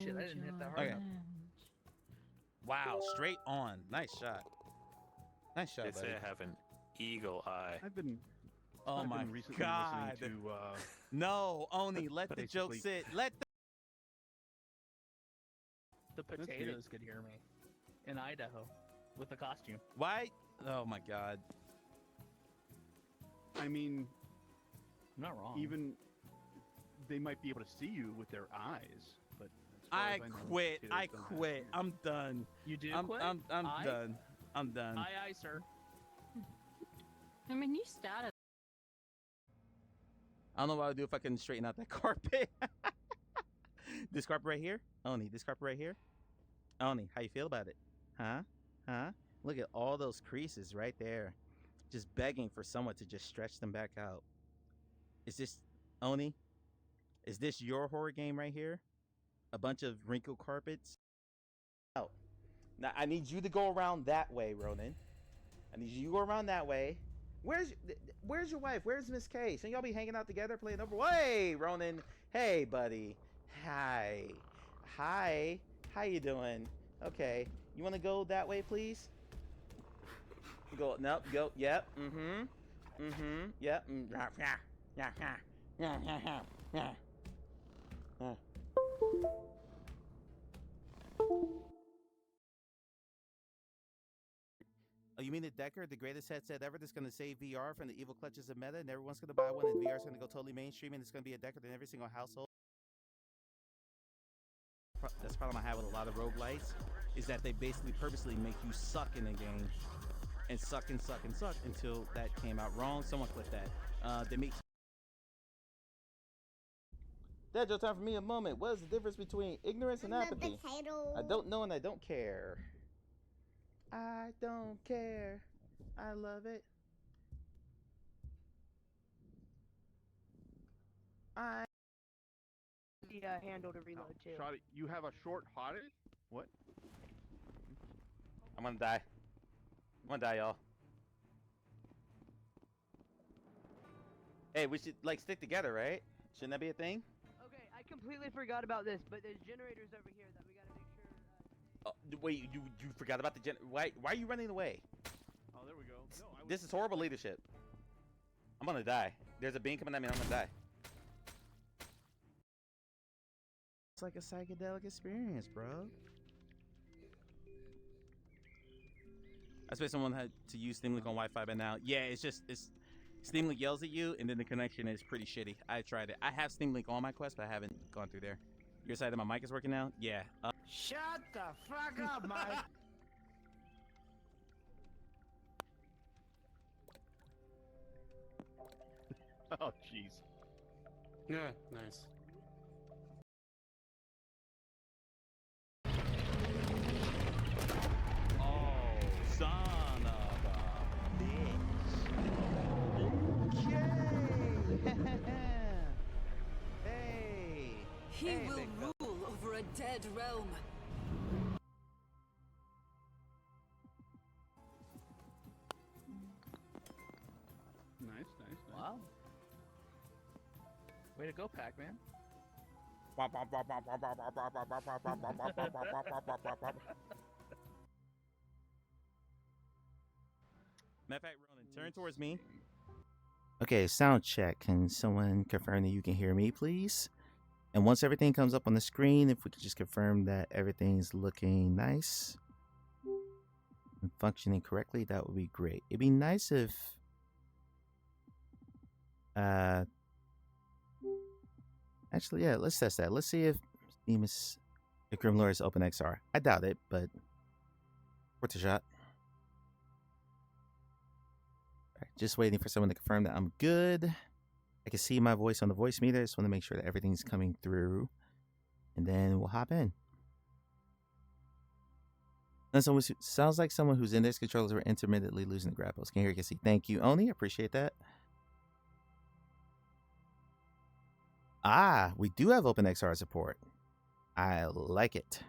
Shit, I didn't hit that hard. Okay. Wow, straight on. Nice shot. Nice shot, They say buddy. I have an eagle eye. Oh I've my been recently god. listening to No, Oni, let the joke sit. Let The potatoes could hear me in Idaho with the costume. Why? Oh my god. I mean, I'm not wrong. even they might be able to see you with their eyes, but as far I as know, quit. potatoes I don't have quit. that. I'm done. You do I'm quit? I'm Aye? done. I'm done. Aye, sir. I mean, you started. I don't know what I'll do if I can straighten out that carpet. This carpet right here? Oni, this carpet right here? Oni, how you feel about it? Huh? Look at all those creases right there. Just begging for someone to just stretch them back out. Is this, Oni? Is this your horror game right here? A bunch of wrinkled carpets? Oh. Now, I need you to go around that way, Ronan. I need you to go around that way. Where's your wife? Where's Miss K? Shouldn't y'all be hanging out together playing over? Hey, Ronan. Hey, buddy. Hi. How you doing? Okay. You want to go that way, please? Go. Nope. Go. Yep. Yep. Oh, you mean the Decker, the greatest headset ever that's going to save VR from the evil clutches of meta, and everyone's going to buy one, and VR is going to go totally mainstream, and it's going to be a Decker in every single household? That's the problem I have with a lot of roguelites, is that they basically purposely make you suck in a game, and suck until that came out wrong. Someone clip that. They make... That's your time for me a moment. What is the difference between ignorance and apathy? I don't know and I don't care. I don't care. I love it. Handle to reload too. Shot it. You have a short hottest? What? I'm gonna die. I'm gonna die, y'all. Hey, we should like stick together, right? Shouldn't that be a thing? Okay, I completely forgot about this, but there's generators over here that we gotta make sure. Oh, wait, you forgot about the gen? Why are you running away? Oh, there we go. No, This is horrible leadership. I'm gonna die. There's a beam coming at me and I'm gonna die. It's like a psychedelic experience, bro. I suppose someone had to use Steam Link on Wi-Fi by now. Yeah, it's Steam Link yells at you and then the connection is pretty shitty. I tried it. I have Steam Link on my Quest, but I haven't gone through there. You're excited my mic is working now? Yeah. Shut the fuck up, Mike. Oh, jeez. Yeah, nice. Oh, son of a bitch. Okay. Hey. He will rule over a dead realm. Nice, nice, nice. Wow. Way to go, Pac-Man. Matter of fact, Ronan, turn towards me. Okay, sound check. Can someone confirm that you can hear me, please? And once everything comes up on the screen, if we could just confirm that everything's looking nice and functioning correctly, that would be great. It'd be nice if actually, yeah, let's test that. Let's see if Steam is the Grimlord is open XR. I doubt it, but worth a shot. All right, just waiting for someone to confirm that I'm good. I can see my voice on the voice meter. Just want to make sure that everything's coming through, and then we'll hop in. And someone sounds like someone who's in this controllers were intermittently losing the grapples. Can hear, can see. Thank you, Oni. Appreciate that. Ah, we do have OpenXR support. I like it.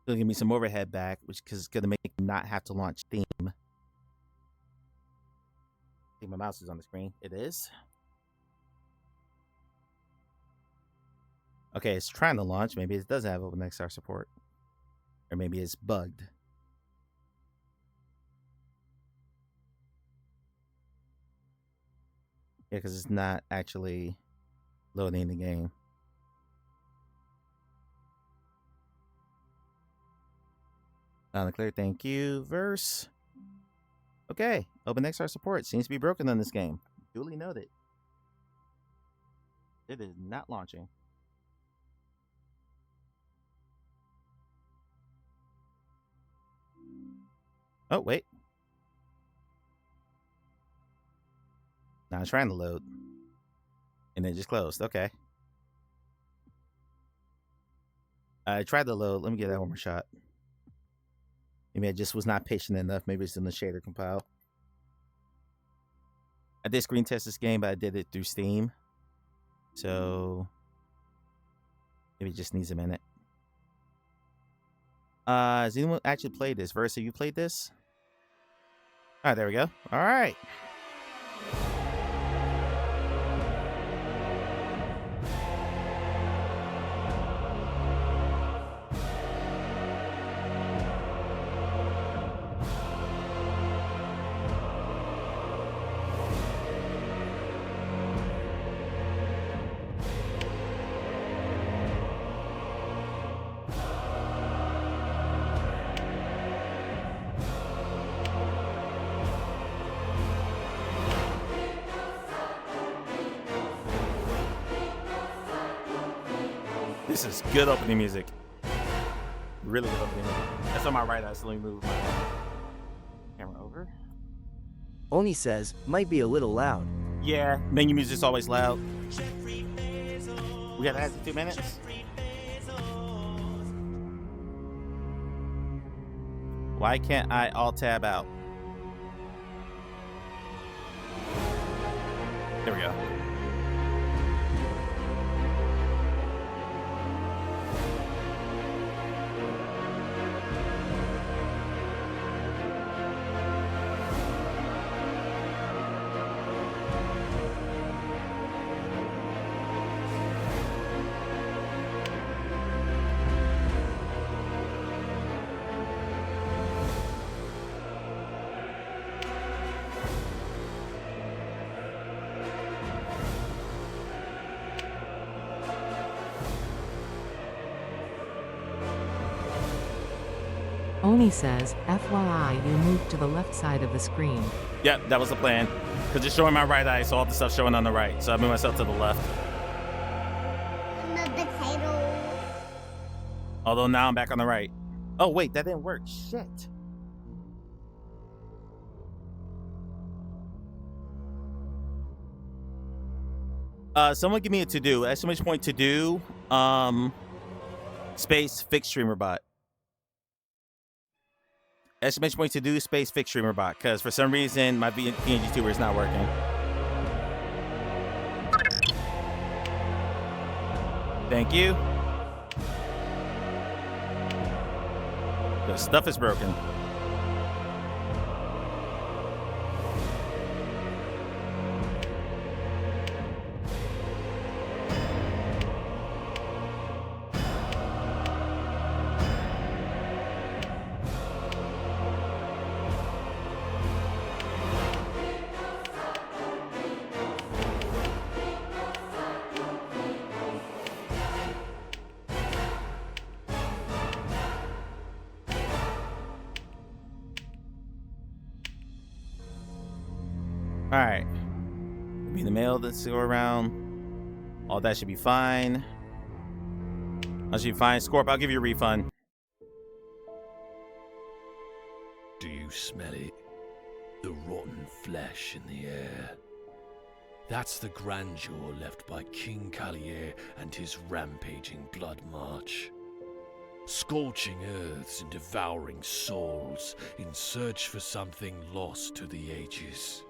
It'll give me some overhead back, which is going to make me not have to launch Steam. I think my mouse is on the screen. It is. Okay, it's trying to launch. Maybe it doesn't have OpenXR support. Or maybe it's bugged. Yeah, because it's not actually loading the game. Loud and clear, thank you. Verse. Okay, OpenXR support seems to be broken on this game. Duly noted. It is not launching. Oh, wait. Now it's trying to load. And it just closed. Okay. I tried to load. Let me get that one more shot. Maybe I just was not patient enough. Maybe it's in the shader compile. I did screen test this game, but I did it through Steam. So maybe it just needs a minute. Has anyone actually played this? Versa, you played this? All right, there we go. All right. This is good opening music. Really good opening music. That's on my right eye, so let me move my camera over. Oni says, might be a little loud. Yeah, menu music's always loud. We got to add 2 minutes. Why can't I alt-tab out? There we go. Oni says, FYI, you moved to the left side of the screen. Yep, that was the plan. Because it's showing my right eye, so all the stuff's showing on the right. So I moved myself to the left. I'm a potato. Although now I'm back on the right. Oh, wait, that didn't work. Shit. Someone give me a to-do. Exclamation point to-do. Space fix streamer bot. Exclamation point to do space fix streamer bot, because for some reason my PNG tuber is not working. Thank you. The stuff is broken. All right. Be the mail that's go around. All that should be fine. That should be fine. Scorp, I'll give you a refund. Do you smell it? The rotten flesh in the air. That's the grandeur left by King Callier and his rampaging blood march. Scorching earths and devouring souls in search for something lost to the ages.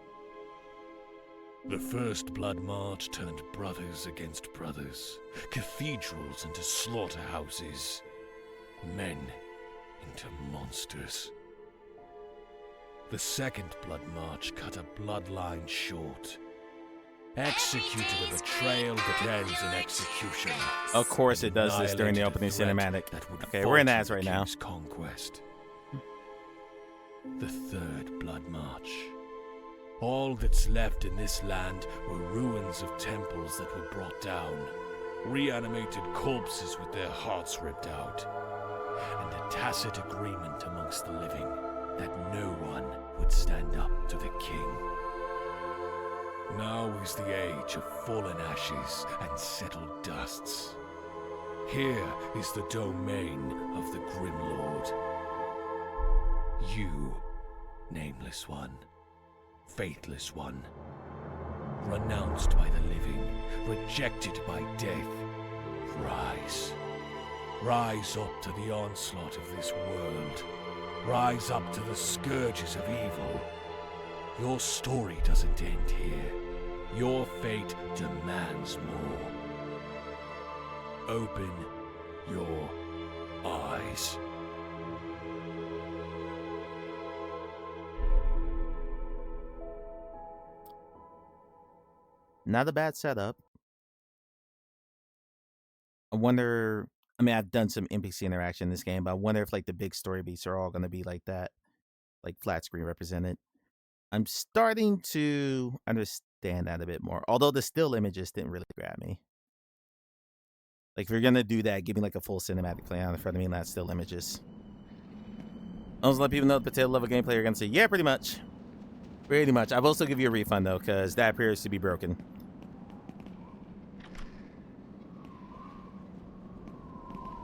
The first blood march turned brothers against brothers, cathedrals into slaughterhouses, men into monsters. The second blood march cut a bloodline short, executed a betrayal that ends in execution. Of course it does this during the opening cinematic. Okay, we're in ads right now. Conquest. The third blood march. All that's left in this land were ruins of temples that were brought down, reanimated corpses with their hearts ripped out, and a tacit agreement amongst the living that no one would stand up to the king. Now is the age of fallen ashes and settled dusts. Here is the domain of the Grimlord. You, nameless one. Faithless one, renounced by the living, rejected by death, rise. Rise up to the onslaught of this world. Rise up to the scourges of evil. Your story doesn't end here. Your fate demands more. Open your eyes. Not a bad setup. I wonder, I mean, I've done some NPC interaction in this game, but I wonder if like the big story beats are all going to be like that, like flat screen represented. I'm starting to understand that a bit more, although the still images didn't really grab me. Like if you're going to do that, give me like a full cinematic play on in front of me, not still images. I was let people know the potato level gameplay are going to say, yeah, pretty much. Pretty much. I've also give you a refund though, because that appears to be broken.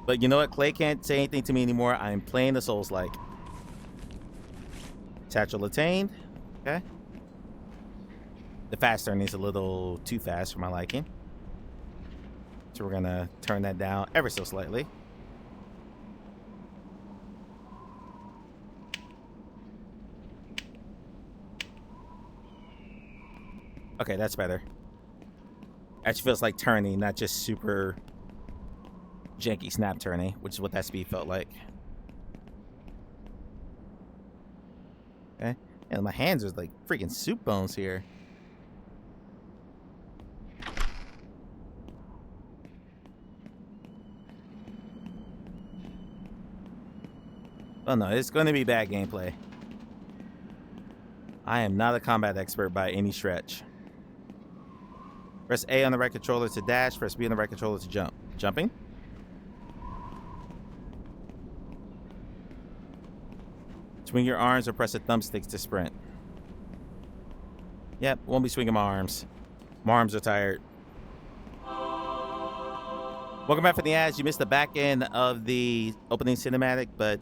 But you know what? Clay can't say anything to me anymore. I'm playing the Souls-like. Satchel attained. Okay. The fast turn is a little too fast for my liking. So we're going to turn that down ever so slightly. Okay, that's better. Actually feels like turning, not just super janky snap turning, which is what that speed felt like. Okay. And my hands are like freaking soup bones here. Oh no, it's going to be bad gameplay. I am not a combat expert by any stretch. Press A on the right controller to dash. Press B on the right controller to jump. Jumping. Swing your arms or press the thumbsticks to sprint. Yep, won't be swinging my arms. My arms are tired. Welcome back for the ads. You missed the back end of the opening cinematic, but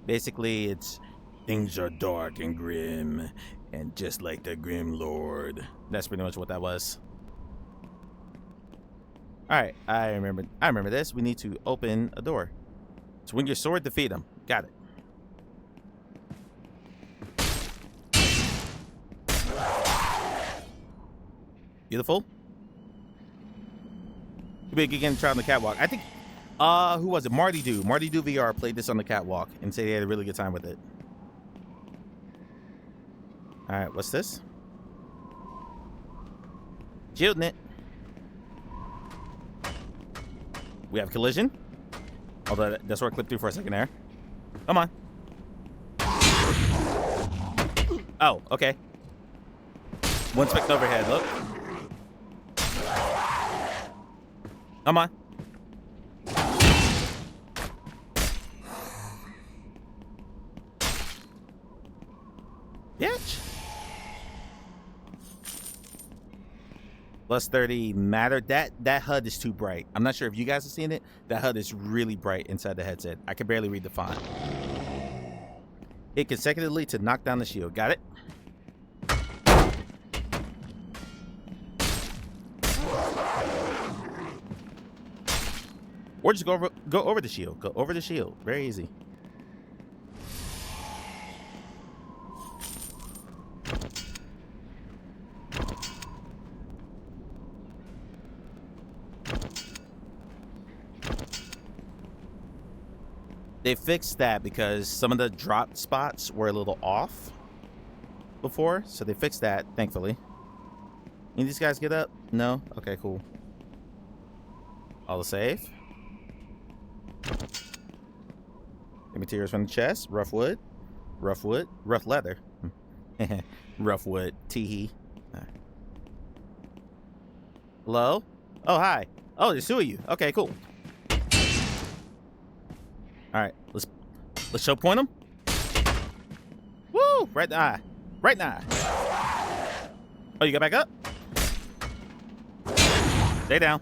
basically it's things are dark and grim, and just like the Grimlord. That's pretty much what that was. Alright, I remember this. We need to open a door. Swing your sword, defeat him. Got it. Beautiful. be a good game to try on the catwalk. I think, who was it? Marty Do VR played this on the catwalk and said he had a really good time with it. All right, what's this? Shielding it. We have collision. Although that's where I clipped through for a second there. Come on. Oh, okay. One spec overhead, look. Come on. Bitch. Plus 30 matter. That HUD is too bright. I'm not sure if you guys have seen it. That HUD is really bright inside the headset. I can barely read the font. Hit consecutively to knock down the shield. Got it? Or just go over the shield. Go over the shield. Very easy. They fixed that because some of the drop spots were a little off before, so they fixed that, thankfully. Any of these guys get up? No? Okay, cool. All the save. The materials from the chest. Rough wood. Rough wood. Rough leather. Rough wood. Teehee. Hello? Oh, hi. Oh, there's two of you. Okay, cool. All right, let's show point them. Woo! Right in the eye. Right in the eye. Oh, you got back up? Stay down.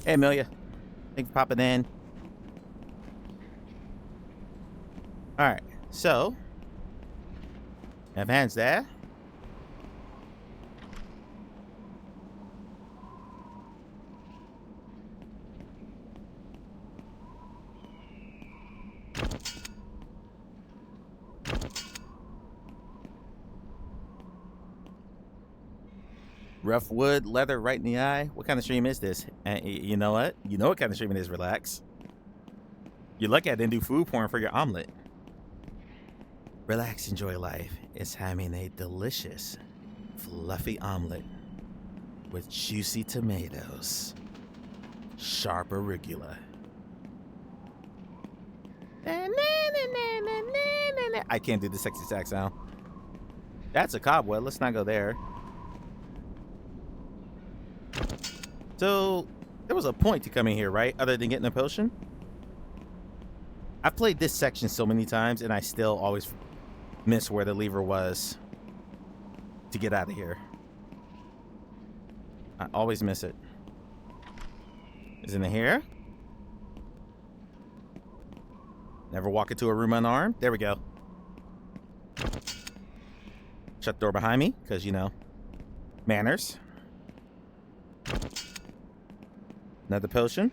Hey, Amelia. Thanks for popping in. All right, so have hands there. Rough wood, leather right in the eye. What kind of stream is this? You know what? You know what kind of stream it is, relax. You're lucky I didn't do food porn for your omelet. Relax, enjoy life. It's having a delicious, fluffy omelet with juicy tomatoes, sharp arugula. I can't do the sexy sax sound. That's a cobweb. Let's not go there. So, there was a point to coming here, right? Other than getting a potion? I've played this section so many times, and I still always miss where the lever was to get out of here. I always miss it. Is it in here? Never walk into a room unarmed. There we go. Shut the door behind me, because, you know, manners. Another potion.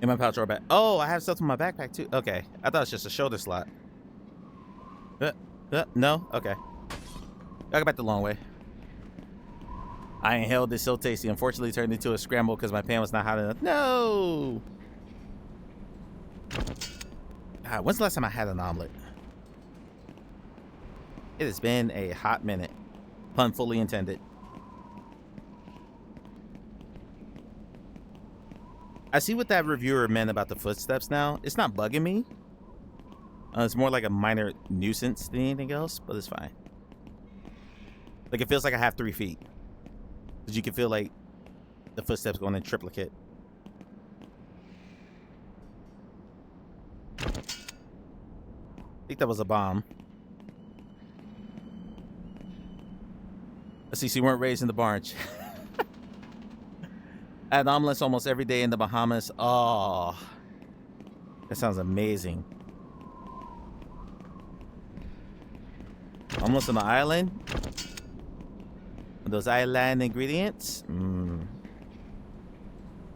In my pouch or back. Oh, I have stuff in my backpack too. Okay, I thought it was just a shoulder slot. No? Okay. I'll go back the long way. I inhaled this so tasty. Unfortunately, it turned into a scramble because my pan was not hot enough. No! God, when's the last time I had an omelet? It has been a hot minute. Pun fully intended. I see what that reviewer meant about the footsteps now. It's not bugging me. It's more like a minor nuisance than anything else, but it's fine. Like, it feels like I have 3 feet. Because you can feel like the footsteps going in triplicate. I think that was a bomb. Let's see, so you weren't raised in the barn. I had omelets almost every day in the Bahamas. Oh, that sounds amazing. Omelets on the island? Those island ingredients.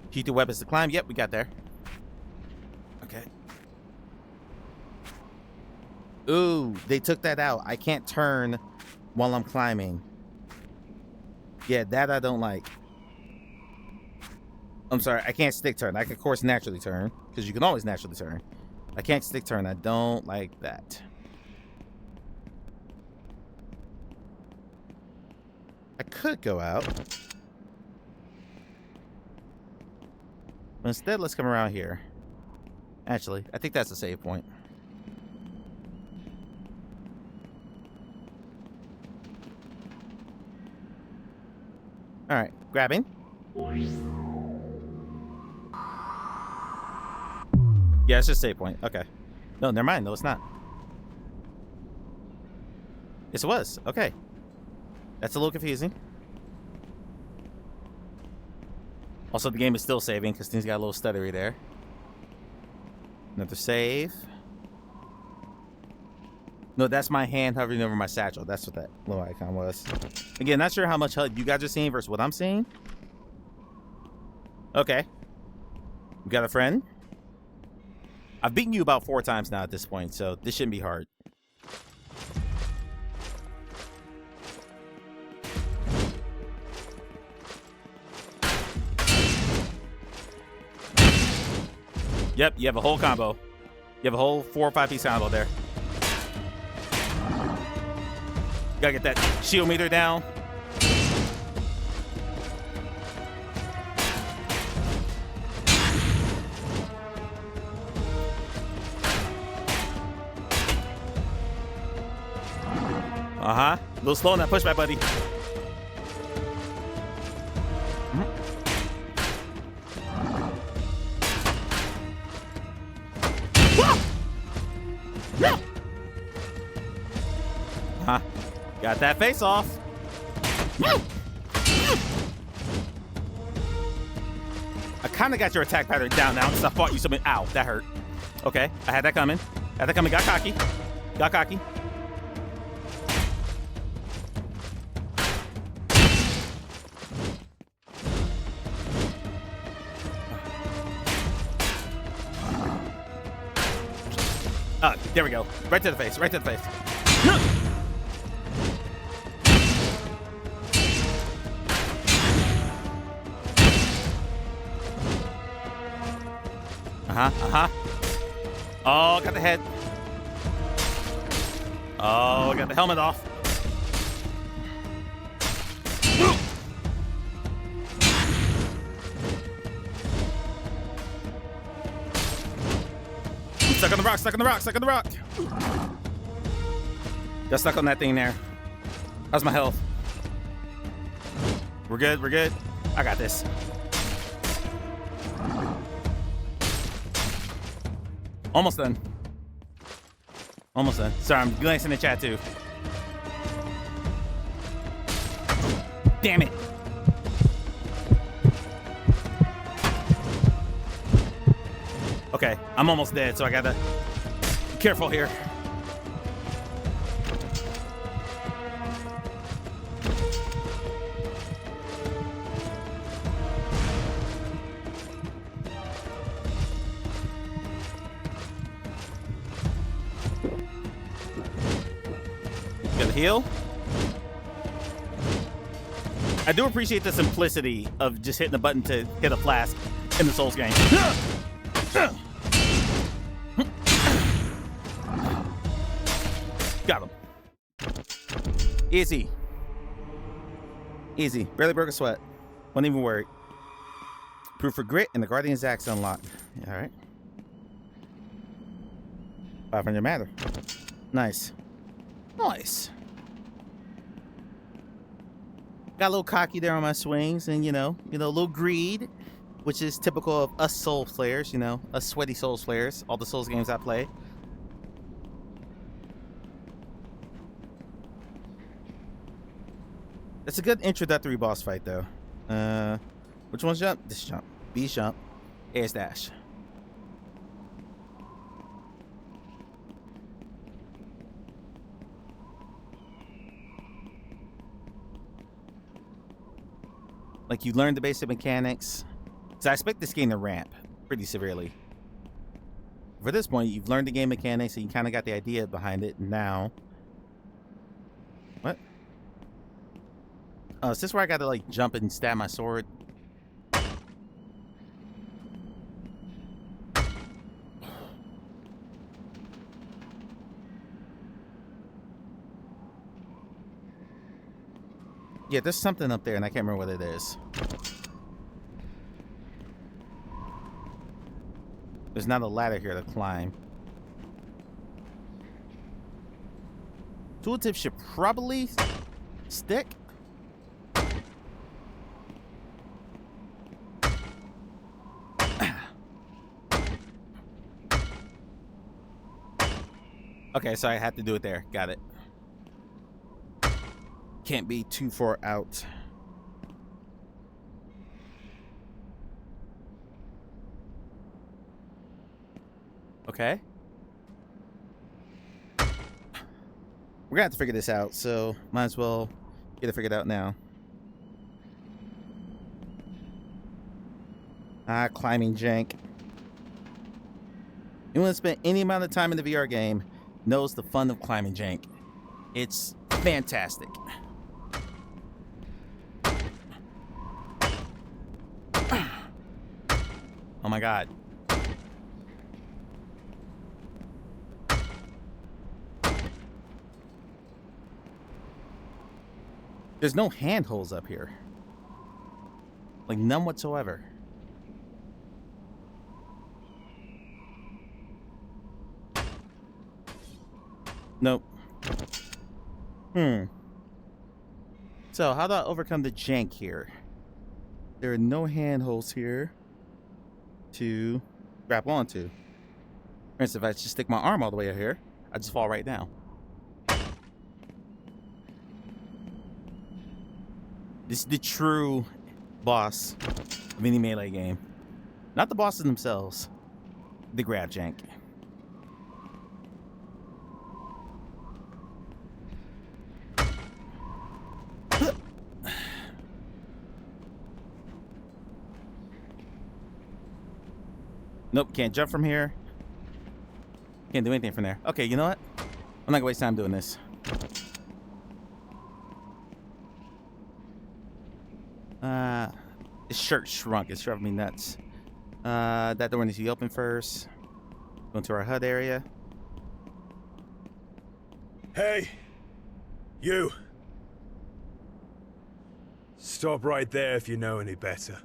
Heat the weapons to climb. Yep, we got there. Okay. Ooh, they took that out. I can't turn while I'm climbing. Yeah, that I don't like. I'm sorry, I can't stick turn. I can, of course, naturally turn, because you can always naturally turn. I can't stick turn. I don't like that. I could go out. But instead, let's come around here. Actually, I think that's a save point. Alright, grabbing. Yeah, it's just save point. Okay. No, never mind. No, it's not. Yes, it was. Okay. That's a little confusing. Also, the game is still saving because things got a little stuttery there. Another save. No, that's my hand hovering over my satchel. That's what that little icon was. Again, not sure how much HUD you guys are seeing versus what I'm seeing. Okay. We got a friend. I've beaten you about 4 times now at this point, so this shouldn't be hard. Yep, you have a whole combo. You have a whole 4 or 5 piece combo there. Gotta get that shield meter down. A little slow on that pushback, buddy. Got that face off. I kind of got your attack pattern down now because I fought you so many. Ow, that hurt. Okay, I had that coming. Had that coming. Got cocky. Got cocky. There we go. Right to the face. Right to the face. Oh, got the head. Oh, got the helmet off. Stuck on the rock, stuck on the rock, stuck on the rock. Got stuck on that thing there. How's my health? We're good, we're good. I got this. Almost done. Almost done. Sorry, I'm glancing in the chat too. Damn it. Okay, I'm almost dead, so I gotta be careful here. Gotta heal. I do appreciate the simplicity of just hitting the button to hit a flask in the Souls game. Got him. Easy. Easy. Barely broke a sweat. Wasn't even worried. Proof for grit and the Guardian's Axe unlocked. Alright. 500 matter. Nice. Nice. Got a little cocky there on my swings and, you know, a little greed, which is typical of us Souls players, you know, us sweaty Souls players, all the Souls games I play. It's a good introductory boss fight, though. Which one's jump? This jump. B jump. Air dash. Like, you learn the basic mechanics. So I expect this game to ramp pretty severely. For this point, you've learned the game mechanics and you kind of got the idea behind it. Now, what? Oh, is this where I got to like jump and stab my sword? Yeah, there's something up there and I can't remember what it is. There's not a ladder here to climb. Tooltip should probably stick. Okay, so I had to do it there. Got it. Can't be too far out. Okay. We're gonna have to figure this out, so might as well get it figured out now. Ah, climbing jank. Anyone that's spent any amount of time in the VR game knows the fun of climbing jank. It's fantastic. Oh my god. There's no handholds up here. Like, none whatsoever. Nope. So, how do I overcome the jank here? There are no handholds here to grab onto. For instance, if I just stick my arm all the way out here, I just fall right down. This is the true boss of any melee game. Not the bosses themselves. The grab jank. Nope, can't jump from here. Can't do anything from there. Okay, you know what? I'm not gonna waste time doing this. This shirt shrunk. It's driving me nuts. That door needs to be open first. Go into our HUD area. Hey! You! Stop right there if you know any better.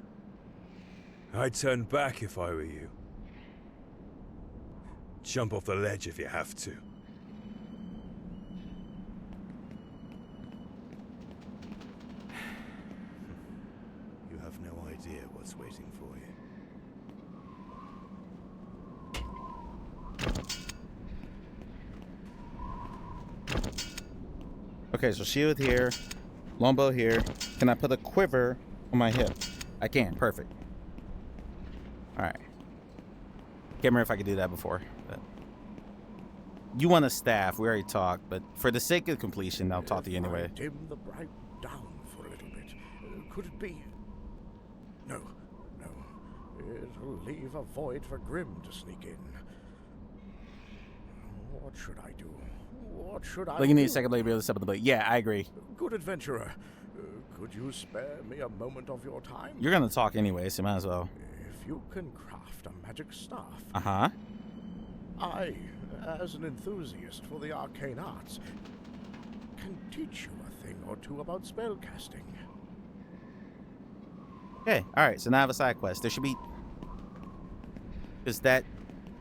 I'd turn back if I were you. Jump off the ledge if you have to. You have no idea what's waiting for you. Okay, so shield here, longbow here. Can I put a quiver on my hip? I can. Perfect. All right. Can't remember if I could do that before. But you want a staff? We already talked, but for the sake of completion, I'll talk to you anyway. Dim the bright down for a little bit. Could it be? No, no. It'll leave a void for Grim to sneak in. What should I do? What should I do? Like, you need a second blade to be able to step on the blade. Yeah, I agree. Good adventurer. Could you spare me a moment of your time? You're gonna talk anyway, so might as well. If you can craft a magic staff. Uh-huh. I, as an enthusiast for the arcane arts, can teach you a thing or two about spellcasting. Okay, alright, so now I have a side quest. There should be... Is that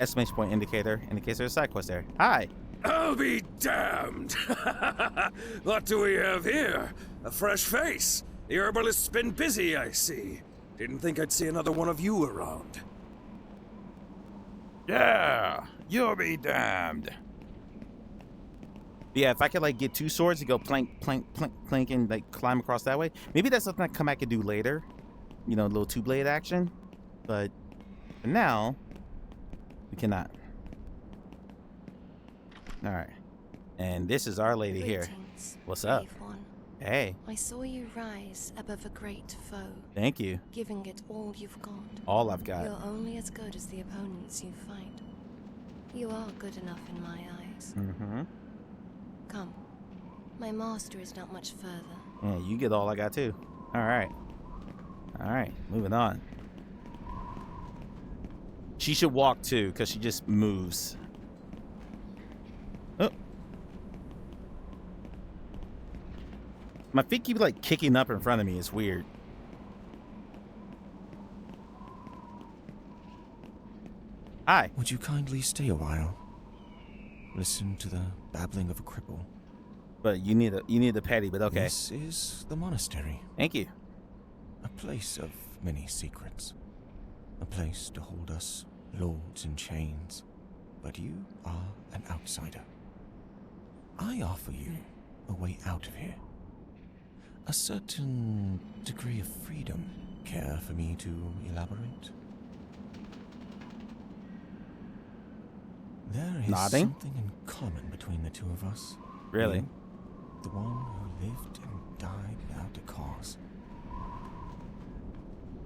exclamation point indicator indicates there's a side quest there. Hi! I'll be damned! What do we have here? A fresh face. The herbalist's been busy, I see. Didn't think I'd see another one of you around. Yeah, you'll be damned. Yeah, if I could like get two swords and go plank, plank, plank, plank, and like climb across that way, maybe that's something I come back and do later. You know, a little two-blade action. But for now, we cannot. All right, and this is our lady here. What's up? One. Hey. I saw you rise above a great foe. Thank you. Giving it all you've got. All I've got. You're only as good as the opponents you fight. You are good enough in my eyes. Mm-hmm. Come. My master is not much further. Yeah, you get all I got too. Alright. Alright, moving on. She should walk too, because she just moves. Oh. My feet keep like kicking up in front of me. It's weird. Hi. Would you kindly stay a while? Listen to the babbling of a cripple. But you need a petty, but okay. This is the monastery. Thank you. A place of many secrets. A place to hold us lords in chains. But you are an outsider. I offer you a way out of here. A certain degree of freedom. Care for me to elaborate? There is something in common between the two of us. Really? You, the one who lived and died without a cause.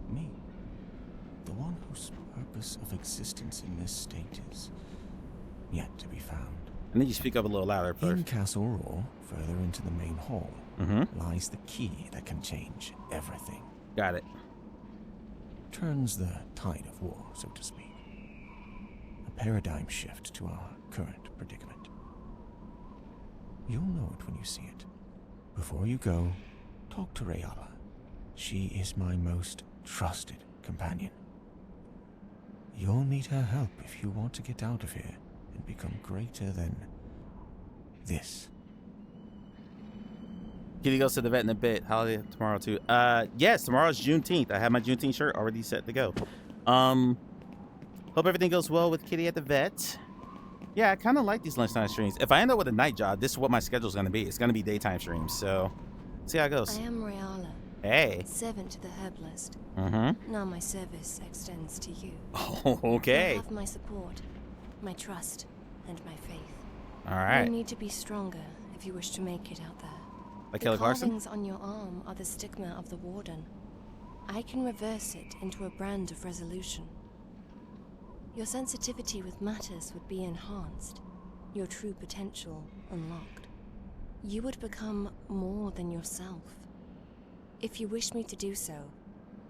Me, the one whose purpose of existence in this state is yet to be found. I need you to speak up a little louder, please. In Castle Roar, further into the main hall, lies the key that can change everything. Got it. Turns the tide of war, so to speak. A paradigm shift to our current predicament. You'll know it when you see it. Before you go, talk to Rayala. She is my most trusted companion. You'll need her help if you want to get out of here and become greater than this. Kitty goes to the vet in a bit. Holiday tomorrow too. Yes, tomorrow's Juneteenth. I have my Juneteenth shirt already set to go. Hope everything goes well with Kitty at the vet. Yeah, I kind of like these lunchtime streams. If I end up with a night job, this is what my schedule's going to be. It's going to be daytime streams, so see how it goes. I am Rayala. Hey. Servant to the herbalist. Now my service extends to you. Oh, okay. You have my support, my trust, and my faith. All right. You need to be stronger if you wish to make it out there. Like the Kelly Clarkson? carvings on your arm are the stigma of the Warden. I can reverse it into a brand of resolution. Your sensitivity with matters would be enhanced, your true potential unlocked. You would become more than yourself. If you wish me to do so,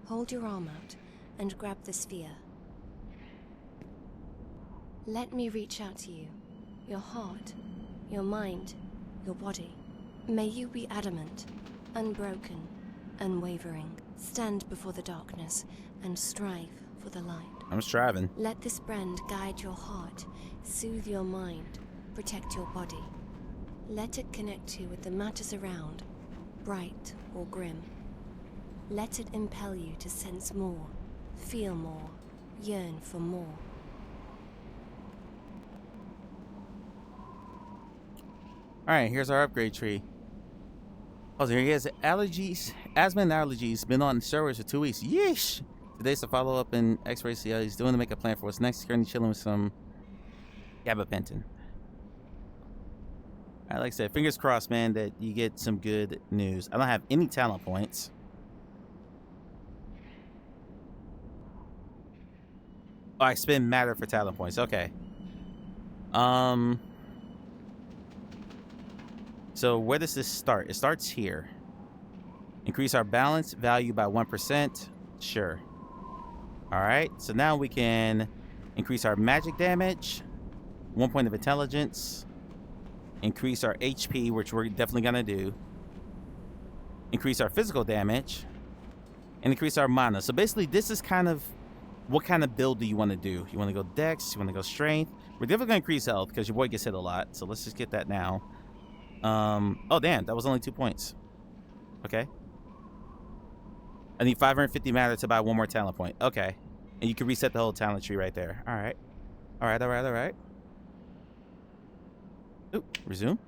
hold your arm out and grab the sphere. Let me reach out to you, your heart, your mind, your body. May you be adamant, unbroken, unwavering. Stand before the darkness and strive for the light. I'm striving. Let this brand guide your heart, soothe your mind, protect your body. Let it connect you with the matters around, bright or grim. Let it impel you to sense more, feel more, yearn for more. Alright, here's our upgrade tree. Oh, there he is. Allergies, asthma and allergies. Been on steroids for 2 weeks. Yeesh! Today's the follow-up and x-ray, see how he's doing to make a plan for what's next. Currently chilling with some gabapentin. Alright, like I said, fingers crossed, man, that you get some good news. I don't have any talent points. Oh, I spend matter for talent points. Okay. So where does this start? It starts here. Increase our balance value by 1%. Sure. Alright, so now we can increase our magic damage. 1 point of intelligence. Increase our HP, which we're definitely gonna do. Increase our physical damage. And increase our mana. So basically this is kind of what kind of build do you want to do? You want to go dex? You want to go strength? We're definitely gonna increase health because your boy gets hit a lot. So let's just get that now. Oh damn, that was only 2 points. Okay. I need 550 matter to buy 1 more talent point. Okay. And you can reset the whole talent tree right there. Alright. Alright. Ooh, resume.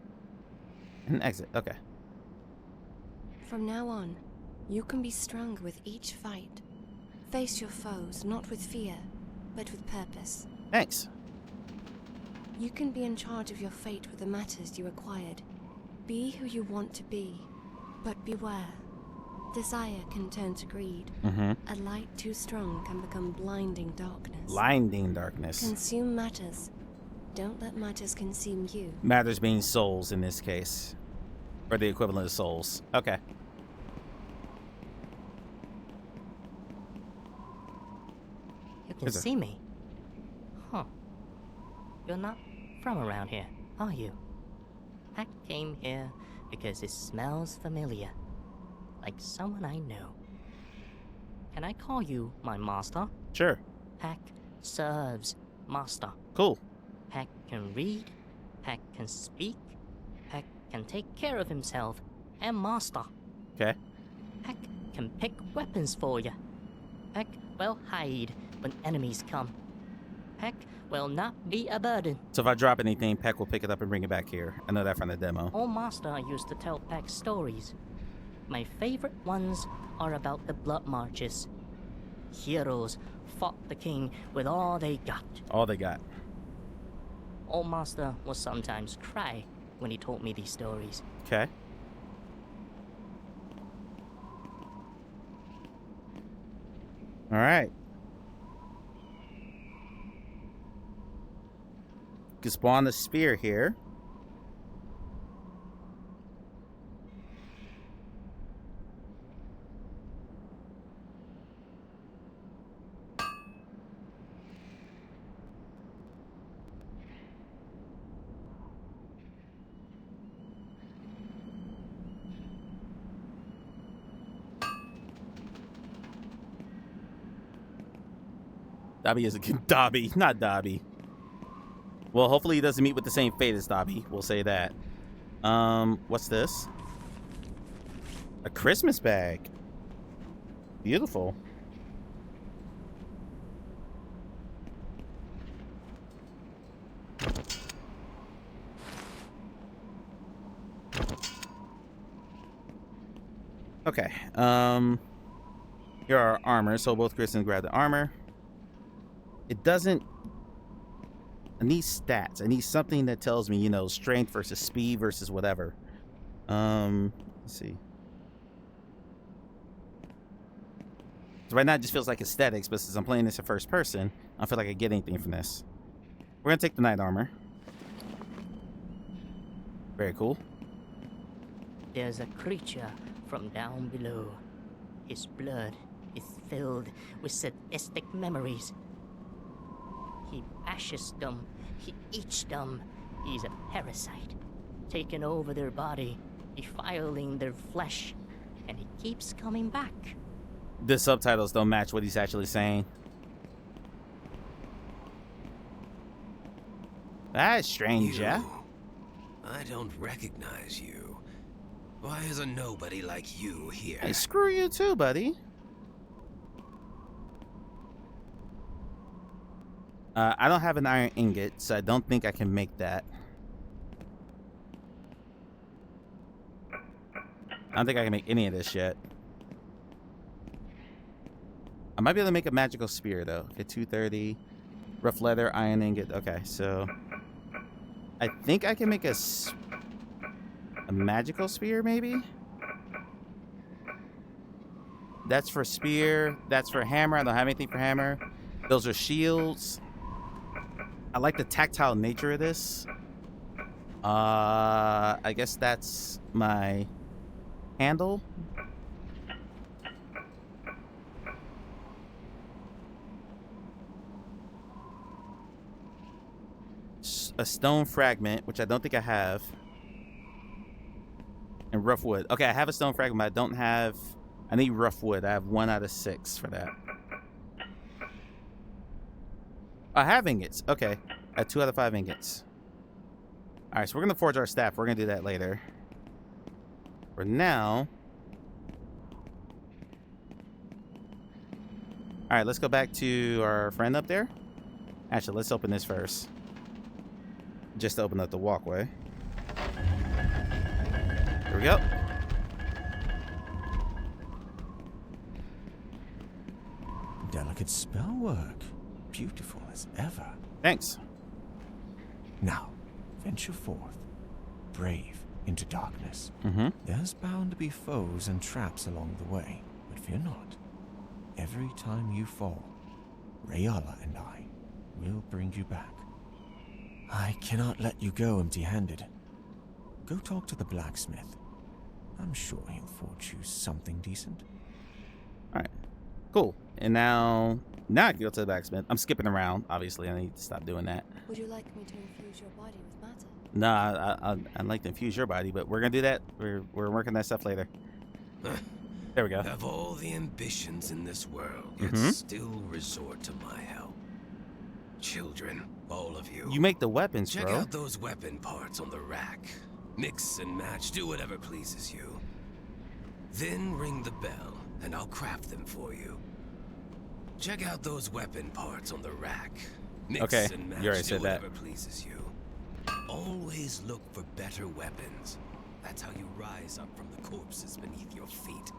And exit. Okay. From now on, you can be stronger with each fight. Face your foes not with fear, but with purpose. Thanks. You can be in charge of your fate with the matters you acquired. Be who you want to be, But beware. Desire can turn to greed. A light too strong can become blinding darkness. Blinding darkness. Consume matters. Don't let matters consume you. Matters being souls in this case. Or the equivalent of souls. Okay. You can see me. Huh. You're not from around here, are you? I came here because it smells familiar. Like someone I know. Can I call you my master? Sure. Pack serves master. Cool. Pack can read. Pack can speak. Pack can take care of himself and master. Okay. Pack can pick weapons for you. Pack will hide when enemies come. Pack will not be a burden. So if I drop anything, Peck will pick it up and bring it back here. I know that from the demo. Old Master used to tell Pack stories. My favorite ones are about the blood marches. Heroes fought the king with all they got. All they got. Old Master will sometimes cry when he told me these stories. Okay. All right. You can spawn the spear here. Dobby is a Dobby, not Dobby. Well, hopefully he doesn't meet with the same fate as Dobby. We'll say that. What's this? A Christmas bag. Beautiful. Okay. Here are armor, so both Chris and grab the armor. It doesn't. I need stats. I need something that tells me, you know, strength versus speed versus whatever. Let's see. So right now it just feels like aesthetics, but since I'm playing this in first person, I don't feel like I get anything from this. We're gonna take the knight armor. Very cool. There's a creature from down below. His blood is filled with sadistic memories. He bashes them, he eats them. He's a parasite, taking over their body, defiling their flesh, and he keeps coming back. The subtitles don't match what he's actually saying. That's strange, yeah? I don't recognize you. Why is a nobody like you here? Hey, screw you too, buddy. I don't have an iron ingot, so I don't think I can make that. I don't think I can make any of this yet. I might be able to make a magical spear, though. Okay, 230. Rough leather, iron ingot. Okay, so... I think I can make a magical spear, maybe? That's for spear. That's for hammer. I don't have anything for hammer. Those are shields. I like the tactile nature of this. I guess that's my handle. A stone fragment, which I don't think I have. And rough wood. Okay, I have a stone fragment, but I don't have... I need rough wood. I have 1 out of 6 for that. I have ingots. Okay. I have 2 out of 5 ingots. Alright, so we're going to forge our staff. We're going to do that later. For now... Alright, let's go back to our friend up there. Actually, let's open this first. Just to open up the walkway. Here we go. Delicate spell work. Beautiful as ever. Thanks. Now, venture forth. Brave into darkness. Mm-hmm. There's bound to be foes and traps along the way, but fear not. Every time you fall, Rayala and I will bring you back. I cannot let you go empty-handed. Go talk to the blacksmith. I'm sure he'll forge you something decent. All right, cool. And now I can go to the blacksmith. I'm skipping around. Obviously, I need to stop doing that. Would you like me to infuse your body with matter? Nah, I'd like to infuse your body, but we're gonna do that. We're working that stuff later. There we go. Have all the ambitions in this world, yet still resort to my help. Children, all of you. You make the weapons, Check bro. out those weapon parts on the rack. Mix and match, do whatever pleases you. Then ring the bell, and I'll craft them for you. Check out those weapon parts on the rack. Mix Okay, and match, you already do said that. whatever pleases you. Always look for better weapons. That's how you rise up from the corpses beneath your feet.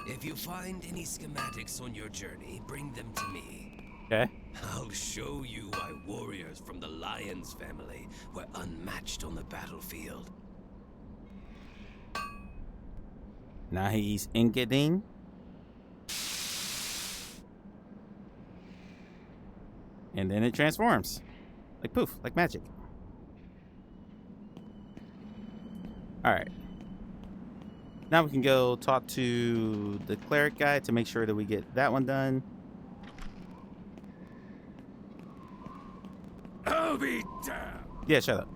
If you find any schematics on your journey, bring them to me. Okay. I'll show you why warriors from the Lion's family were unmatched on the battlefield. Now he's inking. And then it transforms. Like poof, like magic. Alright. Now we can go talk to the cleric guy to make sure that we get that one done. I'll be damned. Yeah, shut up.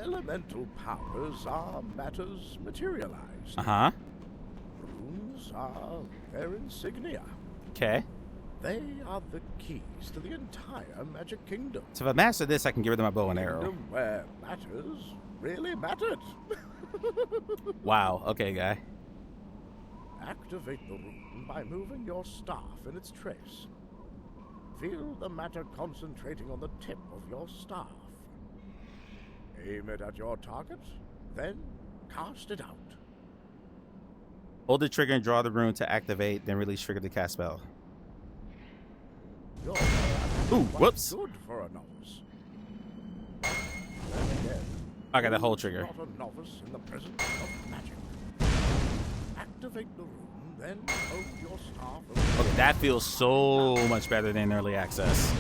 Elemental powers are matters materialized. Uh-huh. Runes are their insignia. Okay. They are the keys to the entire Magic Kingdom. So if I master this, I can get rid of my bow and arrow. Kingdom where matters really mattered. Wow. Okay, guy. Activate the rune by moving your staff in its trace. Feel the matter concentrating on the tip of your staff. Aim it at your target, then cast it out. Hold the trigger and draw the rune to activate, then release trigger to cast spell. You're Ooh, whoops. Good for a novice. Then again, I got the whole trigger. not a novice in the presence of magic. Activate the rune, then hold your staff. Okay, that feels so much better than early access.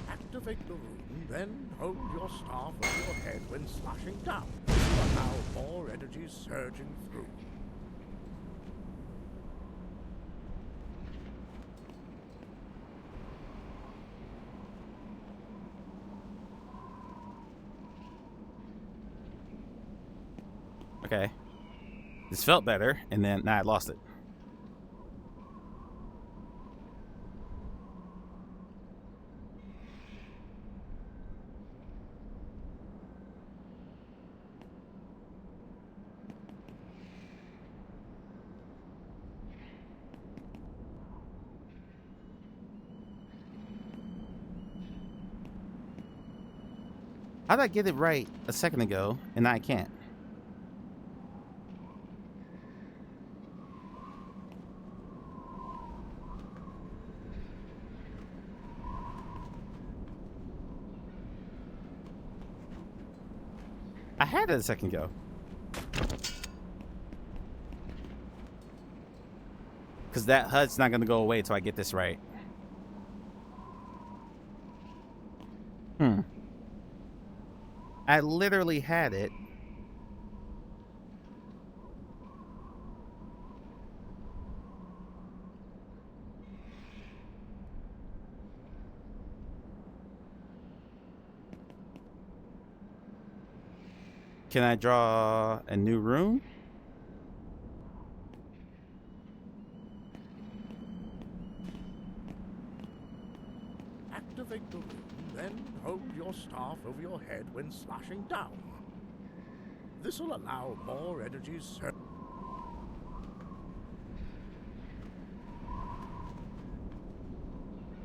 Activate the rune, then hold your staff over your head when slashing down. To allow more energy surging through. Okay. This felt better, and then now I lost it. How did I get it right a second ago, and now I can't? I had it a second ago. Because that HUD's not going to go away until I get this right. I literally had it. Can I draw a new rune? Activate the rune, then hold your staff over your head when slashing down. This will allow more energy surge.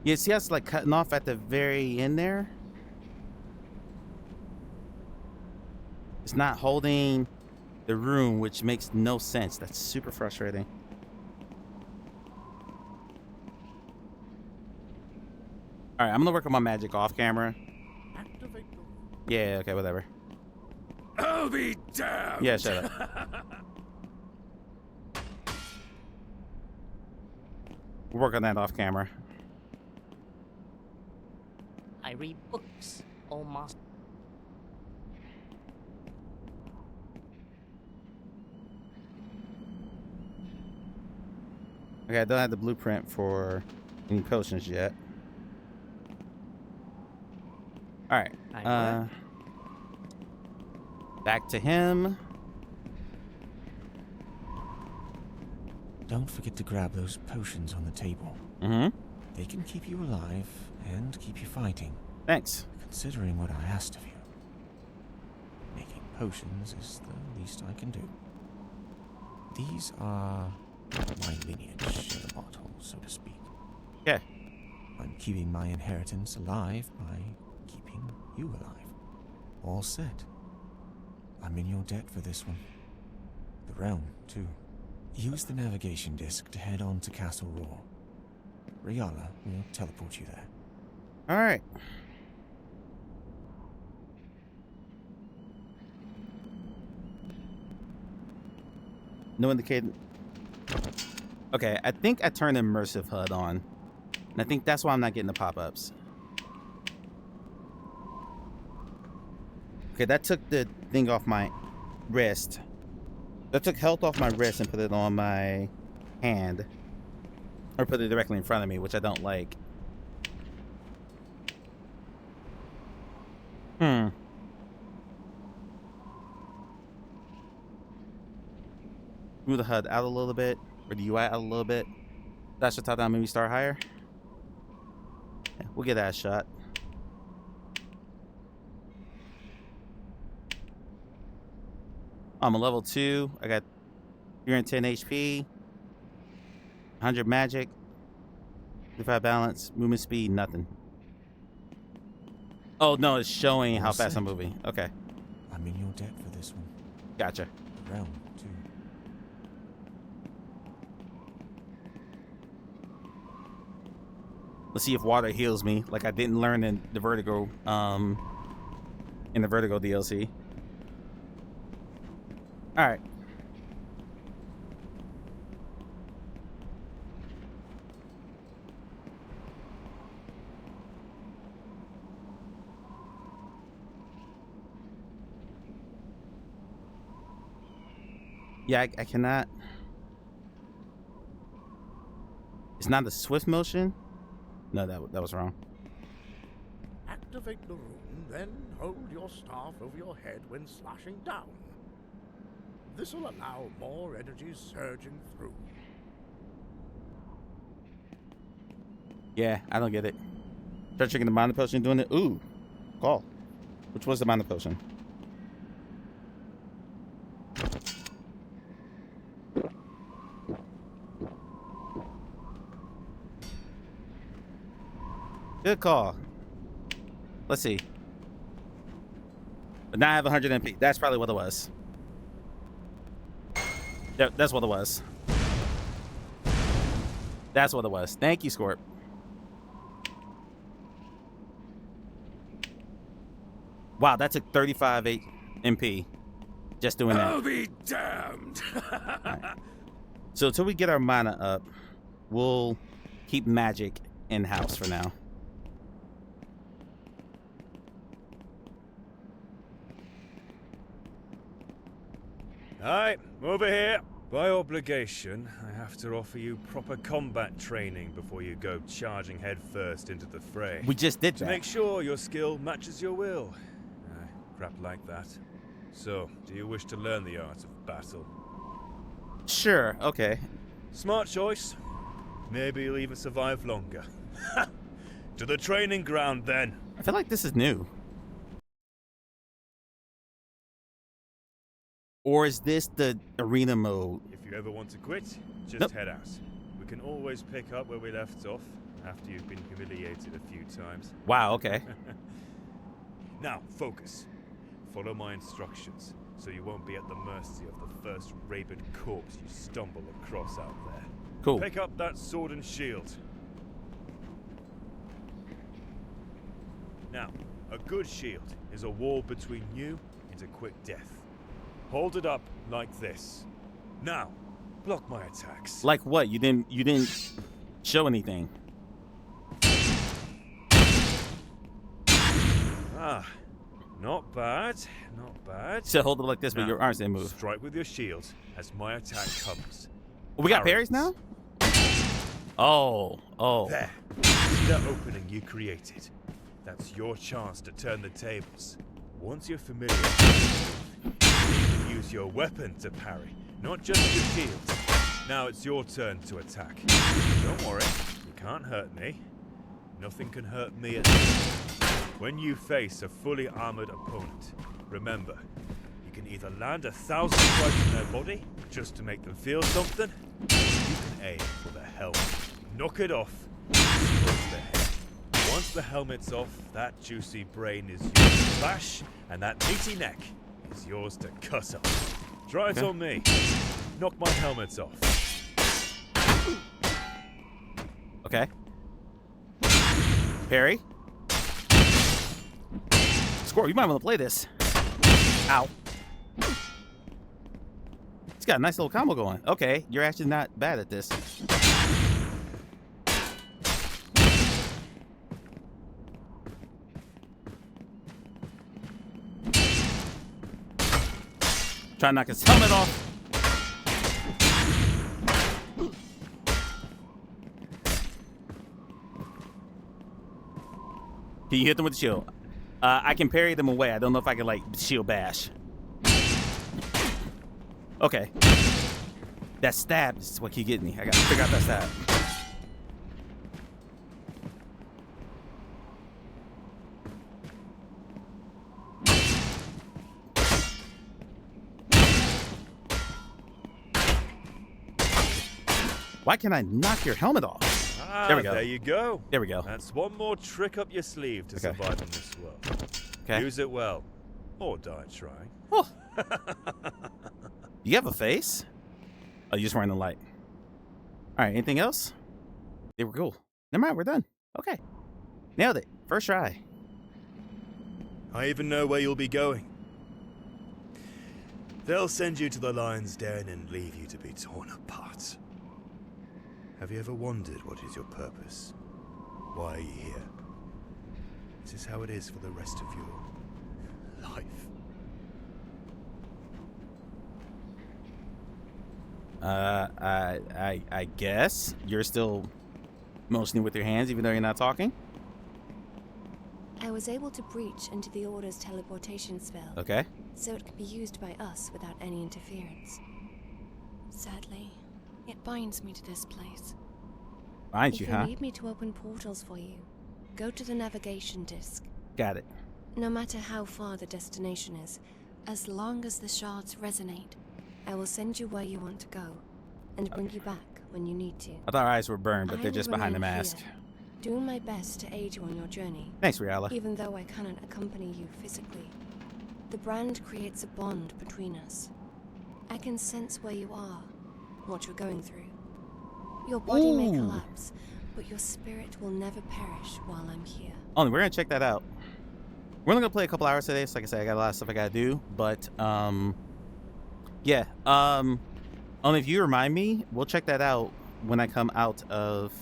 Yeah, see how it's like cutting off at the very end there? It's not holding the rune, which makes no sense. That's super frustrating. Alright, I'm gonna work on my magic off camera. Yeah, okay, whatever. I'll I'll be damned! Yeah, shut up. We'll work on that off camera. I read books, O master. Okay, I don't have the blueprint for any potions yet. Alright. Back to him. Don't forget to grab those potions on the table. Mm-hmm. They can keep you alive and keep you fighting. Thanks. Considering what I asked of you. Making potions is the least I can do. These are my lineage in a bottle, so to speak. Yeah. I'm keeping my inheritance alive by keeping you alive. All set. I'm in your debt for this one. The realm, too. Use the navigation disc to head on to Castle Roar. Riala will teleport you there. Alright. No indicated. Okay, I think I turned immersive HUD on. And I think that's why I'm not getting the pop-ups. Okay, that took the thing off my wrist. That took health off my wrist and put it on my hand. Or put it directly in front of me, which I don't like. Move the HUD out a little bit, or the UI out a little bit. That should top down, maybe start higher. Yeah, we'll get that a shot. I'm a level 2. I got 310 HP, 100 magic, 55 balance, movement speed, nothing. Oh no, it's showing how fast I'm moving. Okay. I'm in your debt for this one. Gotcha. The realm, too. Let's see if water heals me, like I didn't learn in the Vertigo, DLC. All right. Yeah, I cannot. It's not the swift motion. No, that was wrong. Activate the rune, then hold your staff over your head when slashing down. This will allow more energy surging through. Yeah, I don't get it. Try tricking the mana potion doing it. Ooh, call. Which was the mana potion? Good call. Let's see. But now I have 100 MP. That's probably what it was. Yep, that's what it was. That's what it was. Thank you, Scorp. Wow, that took 35 MP. Just doing that. I'll be damned. Right. So until we get our mana up, we'll keep magic in-house for now. Alright, over here. By obligation, I have to offer you proper combat training before you go charging headfirst into the fray. We just did that. To make sure your skill matches your will. Crap like that. So, do you wish to learn the art of battle? Sure, okay. Smart choice. Maybe you'll even survive longer. To the training ground, then. I feel like this is new. Or is this the arena mode? If you ever want to quit, just head out. We can always pick up where we left off after you've been humiliated a few times. Wow, okay. Now, focus. Follow my instructions, so you won't be at the mercy of the first rabid corpse you stumble across out there. Cool. Pick up that sword and shield. Now, a good shield is a wall between you and a quick death. Hold it up like this. Now, block my attacks. Like what? You didn't show anything. Ah, not bad, not bad. So hold it like this, but Now, your arms didn't move. Strike with your shield as my attack comes. We got parries now? Oh. There. See that opening you created? That's your chance to turn the tables. Once you're familiar, you can use your weapon to parry, not just your shield. Now it's your turn to attack. Don't worry, you can't hurt me. Nothing can hurt me at all. When you face a fully armored opponent, remember, you can either land 1,000 strikes in their body, just to make them feel something, or you can aim for the helmet. Knock it off, towards the head. Once the helmet's off, that juicy brain is yours to bash, and that meaty neck is yours to cut off. Try it on me. Knock my helmets off. Okay. Parry. Score, you might want to play this. Ow. It's got a nice little combo going. Okay, you're actually not bad at this. Try to knock his helmet off. Can you hit them with the shield? I can parry them away. I don't know if I can, like, shield bash. Okay. That stab is what keep getting me. I gotta figure out that stab. Why can't I knock your helmet off? Ah, there we go. There you go. There we go. That's one more trick up your sleeve to survive in this world. Okay. Use it well, or die trying. Oh. You have a face? Oh, you're just wearing the light. All right, anything else? They were cool. Never mind, we're done. Okay. Nailed it. First try. I even know where you'll be going. They'll send you to the lion's den and leave you to be torn apart. Have you ever wondered what is your purpose? Why are you here? This is how it is for the rest of your life. I guess you're still motioning with your hands even though you're not talking. I was able to breach into the Order's teleportation spell. Okay. So it can be used by us without any interference. Sadly, it binds me to this place. Binds you, If huh? you need me to open portals for you, go to the navigation disc. Got it. No matter how far the destination is, as long as the shards resonate, I will send you where you want to go, and bring you back when you need to. I thought our eyes were burned, but I they're just will behind the remain mask. here, doing my best to aid you on your journey. Thanks, Riala. Even though I cannot accompany you physically, the brand creates a bond between us. I can sense where you are, what you're going through. Your body may collapse, but your spirit will never perish while I'm here. Only we're gonna check that out. We're only gonna play a couple hours today, so like I said, I got a lot of stuff I gotta do. But yeah. Only if you remind me, we'll check that out when I come out of.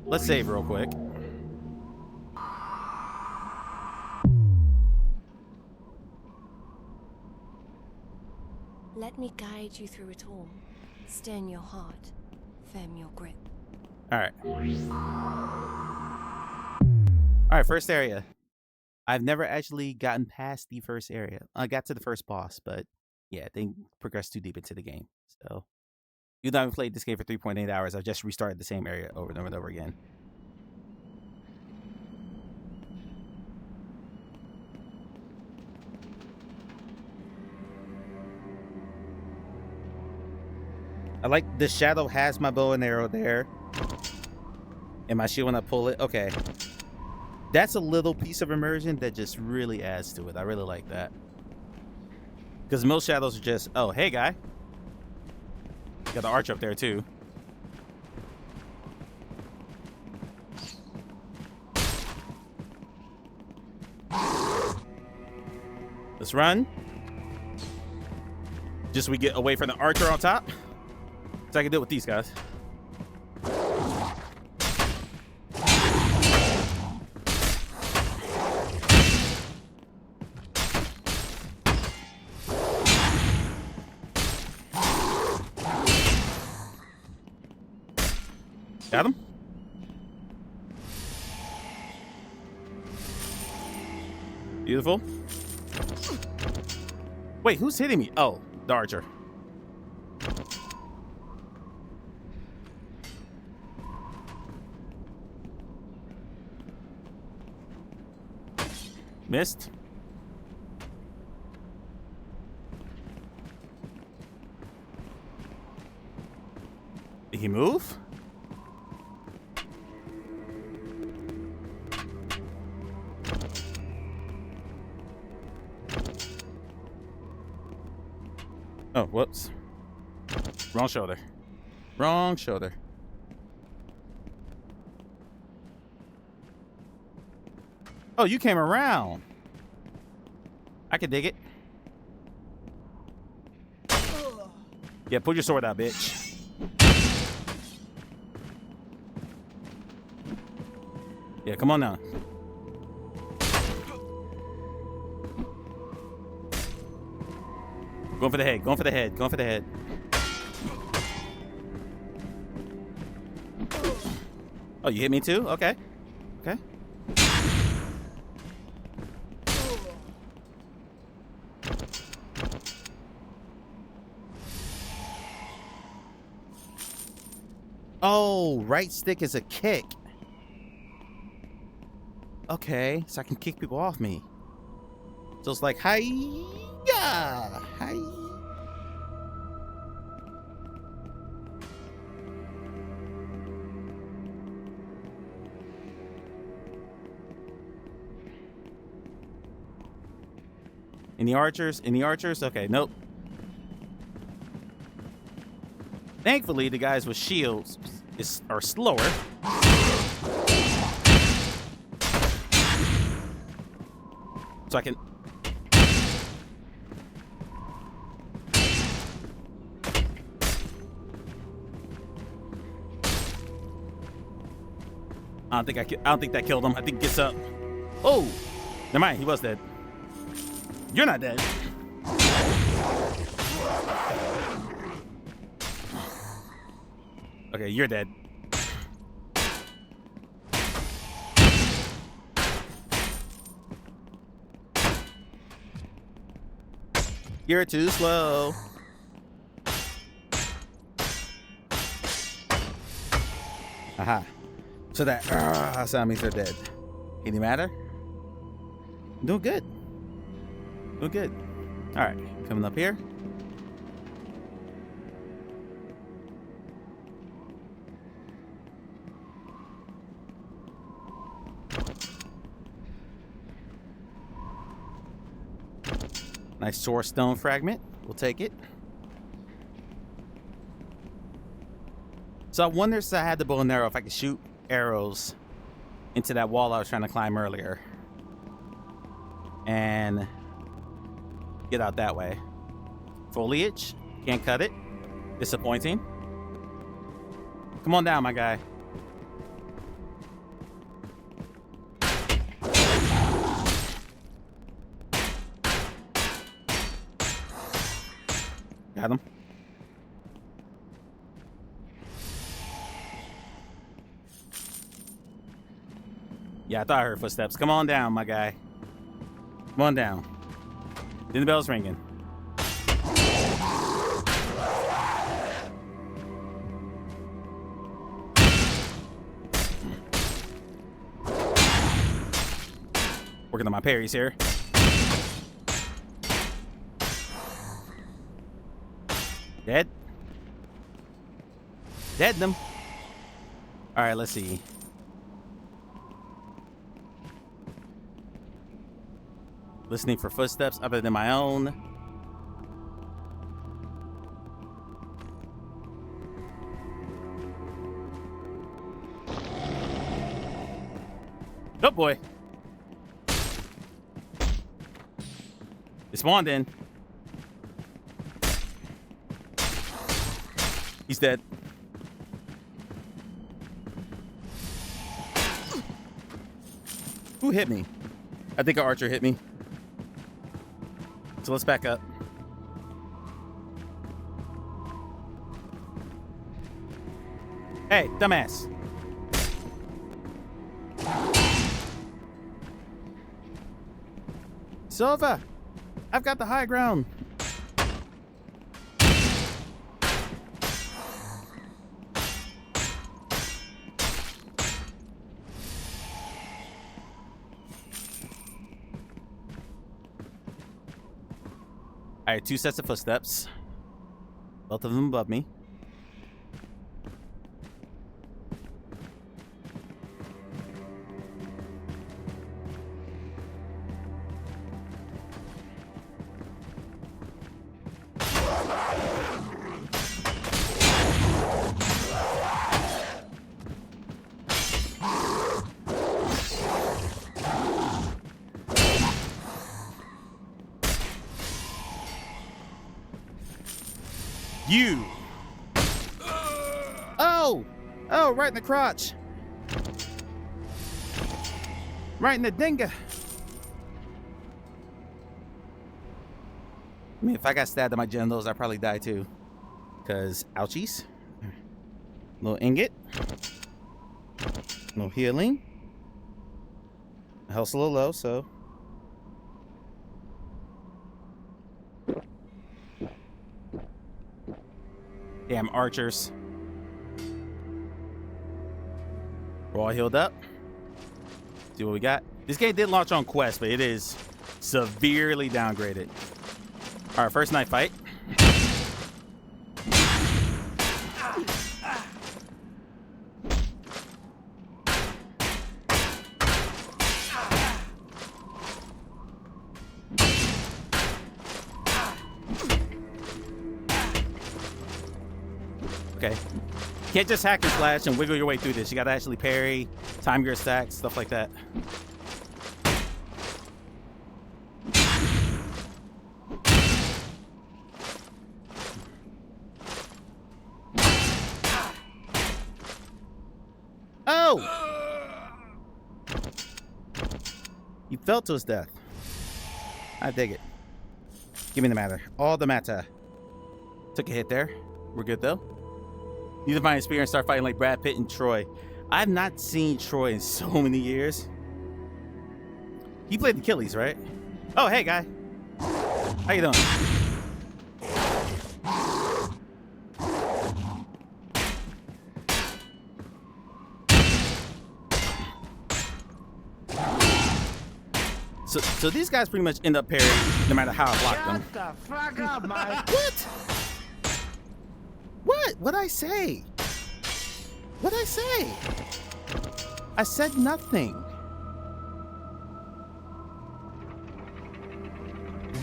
Let's save real quick. Let me guide you through it all. Stern your heart, firm your grip. All right. All right, first area. I've never actually gotten past the first area. I got to the first boss, but yeah, they progressed too deep into the game. So, even though I've played this game for 3.8 hours, I've just restarted the same area over and over and over again. I like the shadow has my bow and arrow there. And my shield when I pull it. Okay. That's a little piece of immersion that just really adds to it. I really like that. Because most shadows are just, oh, hey, guy. Got the arch up there, too. Let's run. Just so we get away from the archer on top. So I can do it with these guys. Got him? Beautiful. Wait, who's hitting me? Oh, the archer. Missed. Did he move? Oh, whoops. Wrong shoulder. Wrong shoulder. Oh, you came around. I can dig it. Yeah, pull your sword out, bitch. Yeah, come on now. Going for the head, going for the head, going for the head. Oh, you hit me too? Okay. Okay. Oh, right stick is a kick. Okay, so I can kick people off me. So it's like, hi-ya, hi. Any archers? Any archers? Okay, nope. Thankfully, the guys with shields are slower. So I can... I don't think that killed him. I think it gets up. Oh! Never mind, he was dead. You're not dead. Okay, you're dead. You're too slow. Aha. So that sound means they're dead. Any matter? Doing good. Doing good. All right, coming up here. Nice source stone fragment. We'll take it. So I wonder if I had the bow and arrow if I could shoot arrows into that wall I was trying to climb earlier. And get out that way. Foliage. Can't cut it. Disappointing. Come on down, my guy. Got him. Yeah, I thought I heard footsteps. Come on down, my guy. Come on down. Then the bell's ringing. Working on my parries here. Dead? Dead them. All right, let's see. Listening for footsteps other than my own. Oh boy. It spawned in. He's dead. Who hit me? I think an archer hit me. So let's back up. Hey, dumbass. Silva, I've got the high ground. All right, 2 sets of footsteps. Both of them above me. You. Oh, right in the crotch. Right in the dinga. I mean, if I got stabbed at my genitals, I'd probably die too. Because, ouchies. Little ingot. No healing. Health's a little low, so. Damn archers. We're all healed up. See what we got. This game did launch on Quest, but it is severely downgraded. All right, first night fight. Okay. You can't just hack and slash and wiggle your way through this. You gotta actually parry, time your stacks, stuff like that. Oh! He fell to his death. I dig it. Give me the matter. All the matter. Took a hit there. We're good though. Need to find experience, start fighting like Brad Pitt and Troy. I've not seen Troy in so many years. He played Achilles, right? Oh, hey, guy. How you doing? So these guys pretty much end up parrying no matter how I block them. Shut the fuck up, Mike. What? What? What'd I say? What'd I say? I said nothing.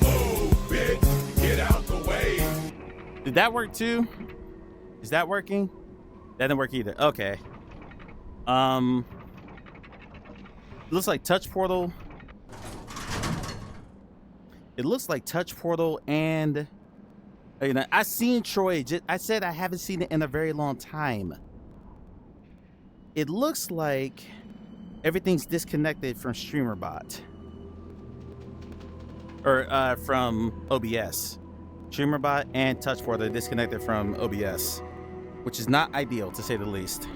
Move, bitch. Get out the way. Did that work too? Is that working? That didn't work either. Okay. Looks like touch portal. It looks like touch portal and, you know, I seen Troy. I said I haven't seen it in a very long time. It looks like everything's disconnected from StreamerBot or from OBS. StreamerBot and touch portal are disconnected from OBS, which is not ideal to say the least.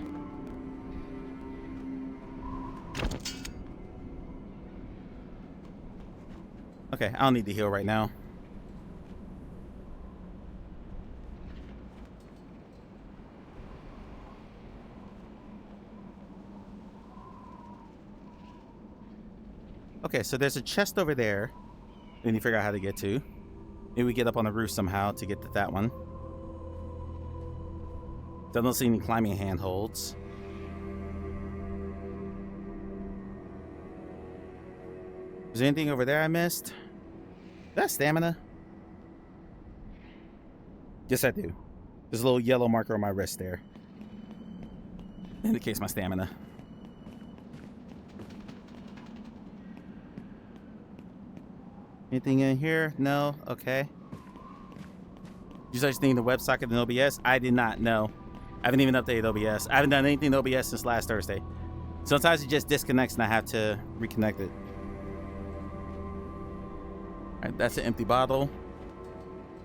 Okay, I don't need to heal right now. Okay, so there's a chest over there. We need to figure out how to get to. Maybe we get up on the roof somehow to get to that one. Don't see any climbing handholds. Is there anything over there I missed? Is that stamina? Yes, I do. There's a little yellow marker on my wrist there. Indicates my stamina. Anything in here? No? Okay. You started thinking the WebSocket and OBS? I did not know. I haven't even updated OBS. I haven't done anything in OBS since last Thursday. Sometimes it just disconnects and I have to reconnect it. Alright, that's an empty bottle.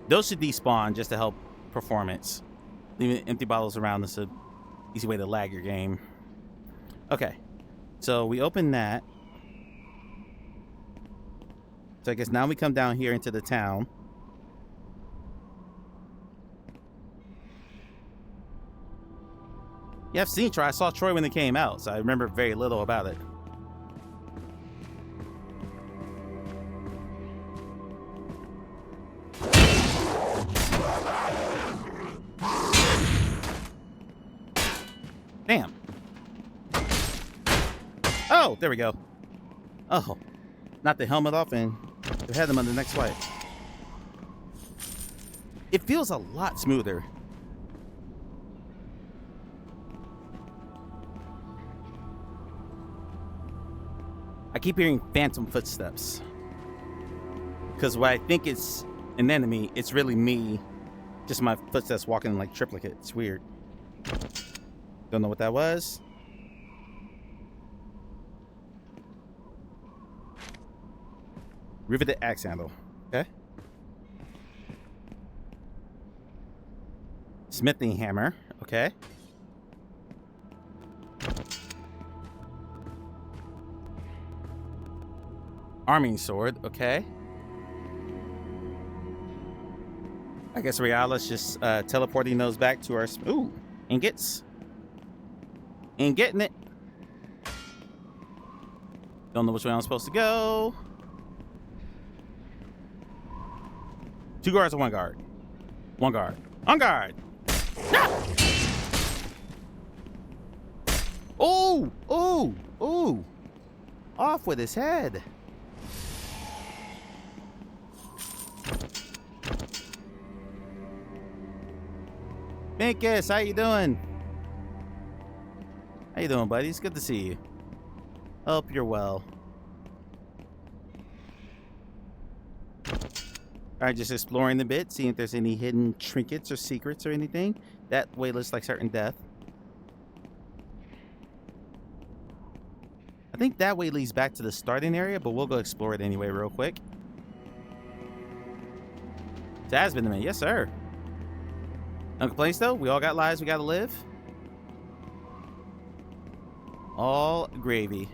Those should despawn just to help performance. Leaving empty bottles around is an easy way to lag your game. Okay. So we open that. So I guess now we come down here into the town. Yeah, I've seen Troy. I saw Troy when it came out, so I remember very little about it. Damn. Oh, there we go. Oh, knock the helmet off and head them on the next fight. It feels a lot smoother. I keep hearing phantom footsteps. Because what I think it's an enemy, it's really me. Just my footsteps walking in like triplicate. It's weird. Don't know what that was. Riveted axe handle. Okay. Smithing hammer. Okay. Arming sword. Okay. I guess Reala's just teleporting those back to our... Ooh. Ingots. Ain't getting it. Don't know which way I'm supposed to go. 2 guards or 1 guard? 1 guard. On guard. Ah! Oh, oh, oh. Off with his head. Minkus, how you doing? How you doing, buddy? It's good to see you. Hope you're well. Alright, just exploring the bit, seeing if there's any hidden trinkets or secrets or anything. That way looks like certain death. I think that way leads back to the starting area, but we'll go explore it anyway real quick. Taz been a minute. Yes, sir. No complaints, though. We all got lives we gotta live. All gravy.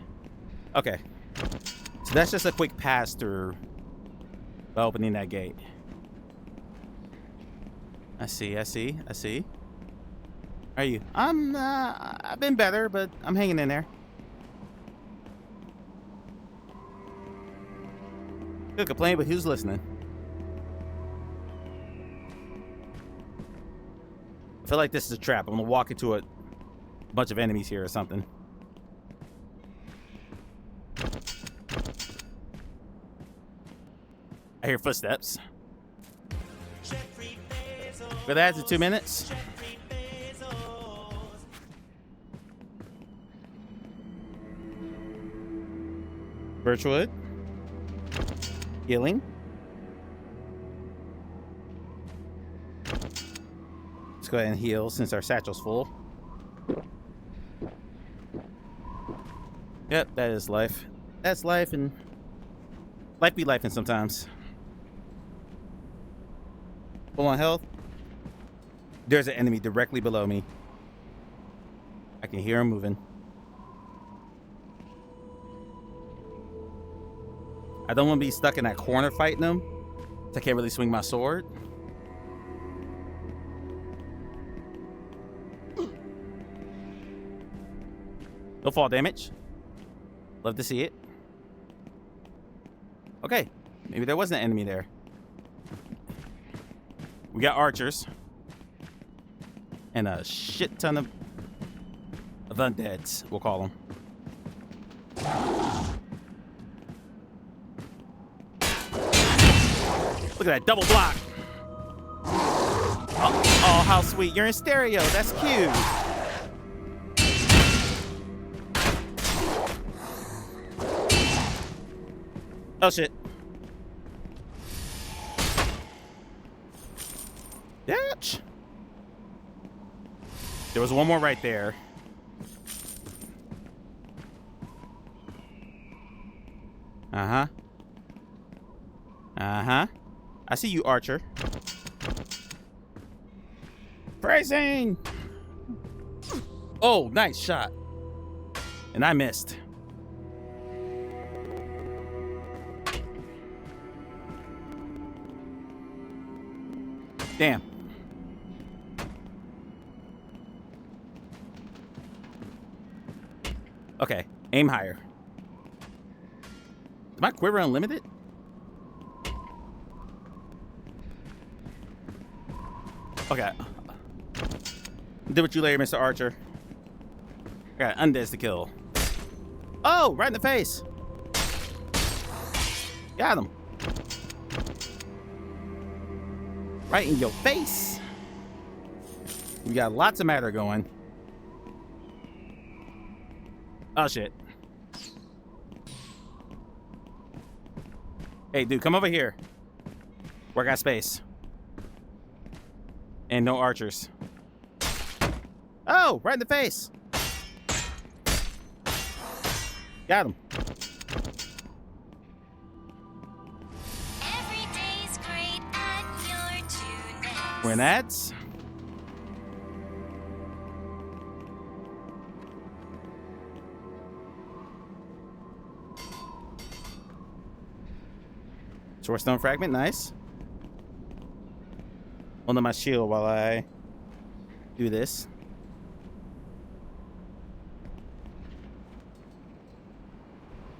Okay. So that's just a quick pass through by opening that gate. I see, I see, I see. How are you? I've been better, but I'm hanging in there. Good complaint, but who's listening? I feel like this is a trap. I'm gonna walk into a bunch of enemies here or something. I hear footsteps. But that's in 2 minutes. Birchwood. Healing. Let's go ahead and heal since our satchel's full. Yep, that is life. That's life, and life be life, and sometimes. Full on health. There's an enemy directly below me. I can hear him moving. I don't want to be stuck in that corner fighting him. So I can't really swing my sword. No fall damage. Love to see it. Okay. Maybe there wasn't an enemy there. We got archers. And a shit ton of undeads, we'll call them. Look at that double block. Oh, how sweet. You're in stereo. That's cute. Oh, shit. There was one more right there. Uh-huh. Uh-huh. I see you, Archer. Phrasing! Oh, nice shot. And I missed. Damn. Okay, aim higher. Is my quiver unlimited? Okay. Do what you later, Mr. Archer. I got undeads to kill. Oh, right in the face. Got him. Right in your face. We got lots of matter going. Oh, shit. Hey, dude, come over here. Where I got space. And no archers. Oh, right in the face. Got him. Every day's great at your tune. When that's... Swordstone fragment, nice. Hold on my shield while I do this.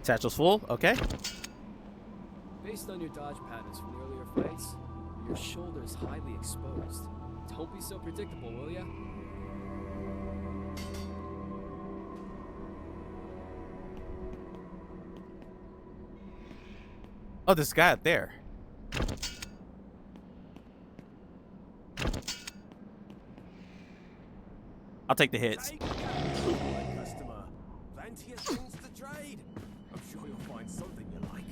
Satchel's full, okay. Based on your dodge patterns from the earlier fights, your shoulder is highly exposed. Don't be so predictable, will ya? Oh, this guy up there. I'll take the hits. Customer, plenty of things to trade. I'm sure you'll find something you like.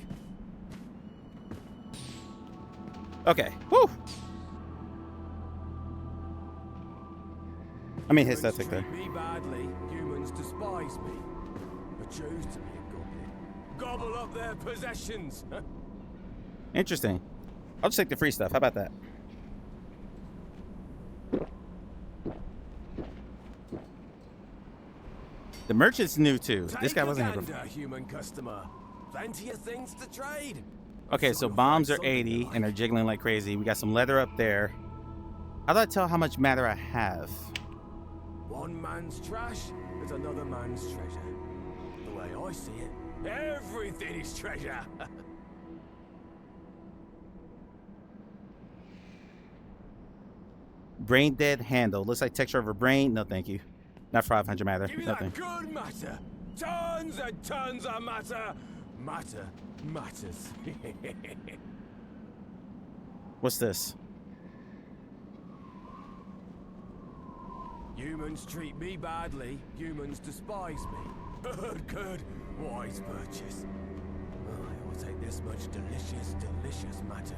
Okay. Woo. I mean, hits that thing there. Me badly, humans despise me, but choose to be a goblin. Gobble up their possessions. Interesting. I'll just take the free stuff. How about that? The merchant's new too. This guy wasn't here before. Human customer. Plenty of things to trade. Okay, so bombs are 80 and they're jiggling like crazy. We got some leather up there. How do I tell how much matter I have? One man's trash is another man's treasure. The way I see it, everything is treasure. Brain dead handle. Looks like texture of a brain. No, thank you. Not 500 matter. Give me Nothing. that good matter. Tons and tons of matter. Matter matters. What's this? Humans treat me badly. Humans despise me. Good, good. Wise purchase. I will take this much delicious, delicious matter.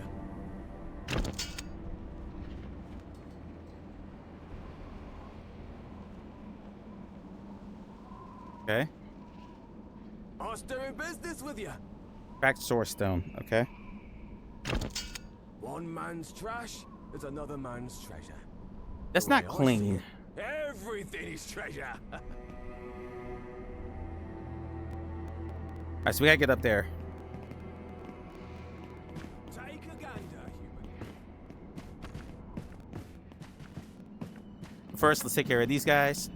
Okay. Us doing business with you. Cracked swordstone. Okay. One man's trash is another man's treasure. That's not clean. Everything is treasure. Alright, so we gotta get up there. Take a gander, human. First, let's take care of these guys.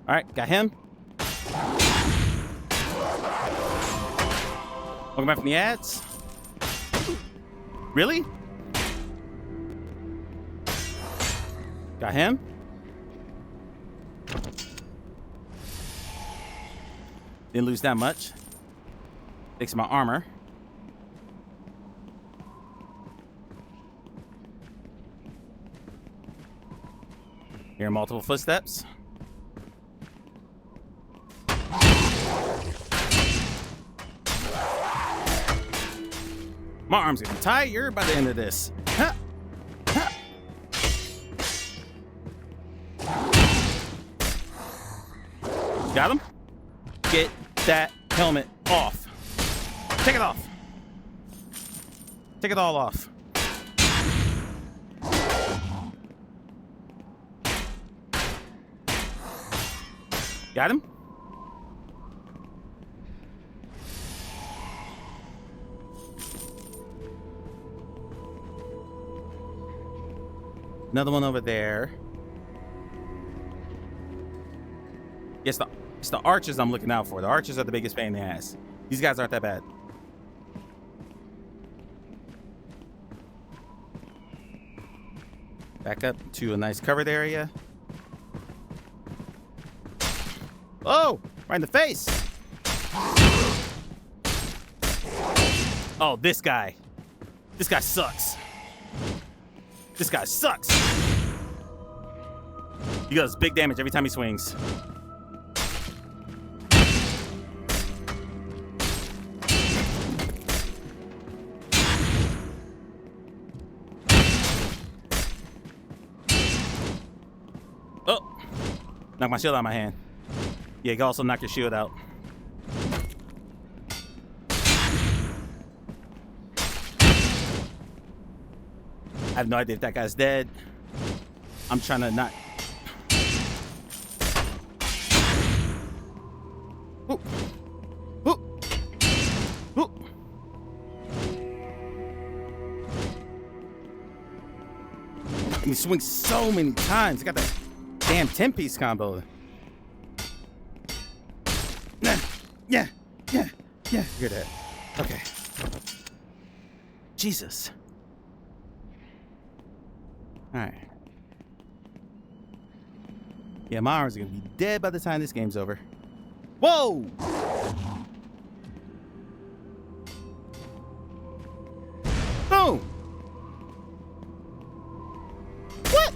Alright, got him. Welcome back from the ads. Really? Got him. Didn't lose that much. Fix my armor. Hear multiple footsteps. Come My arm's gonna be tighter by the end of this. Ha! Ha! Got him? Get that helmet off. Take it off. Take it all off. Got him? Another one over there. Yes, it's the archers I'm looking out for. The archers are the biggest pain in the ass. These guys aren't that bad. Back up to a nice covered area. Oh, right in the face. Oh, this guy. This guy sucks. This guy sucks. He does big damage every time he swings. Oh, knock my shield out of my hand. Yeah, you can also knock your shield out. I have no idea if that guy's dead. I'm trying to not. Ooh. Ooh. Ooh. He swings so many times. He got that damn 10-piece combo. Yeah. You're dead. Okay. Jesus. Alright. Yeah, my arms are gonna be dead by the time this game's over. Whoa! Boom! What?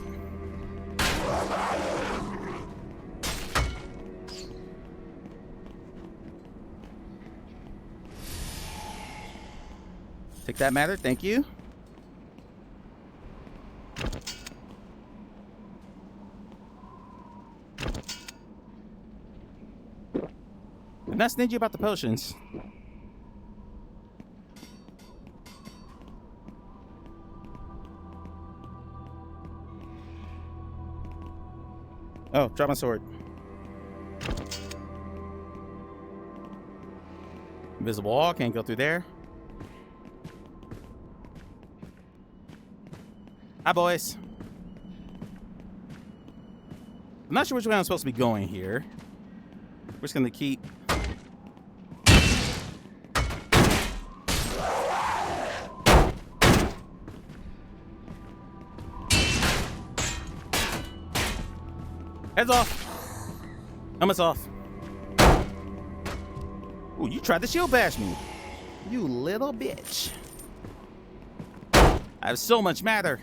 Take that matter, thank you. I'm not stingy about the potions. Oh, drop my sword. Invisible wall, can't go through there. Hi, boys. I'm not sure which way I'm supposed to be going here. We're just gonna keep. Heads off. Helmet's off. Ooh, you tried to shield bash me. You little bitch. I have so much matter.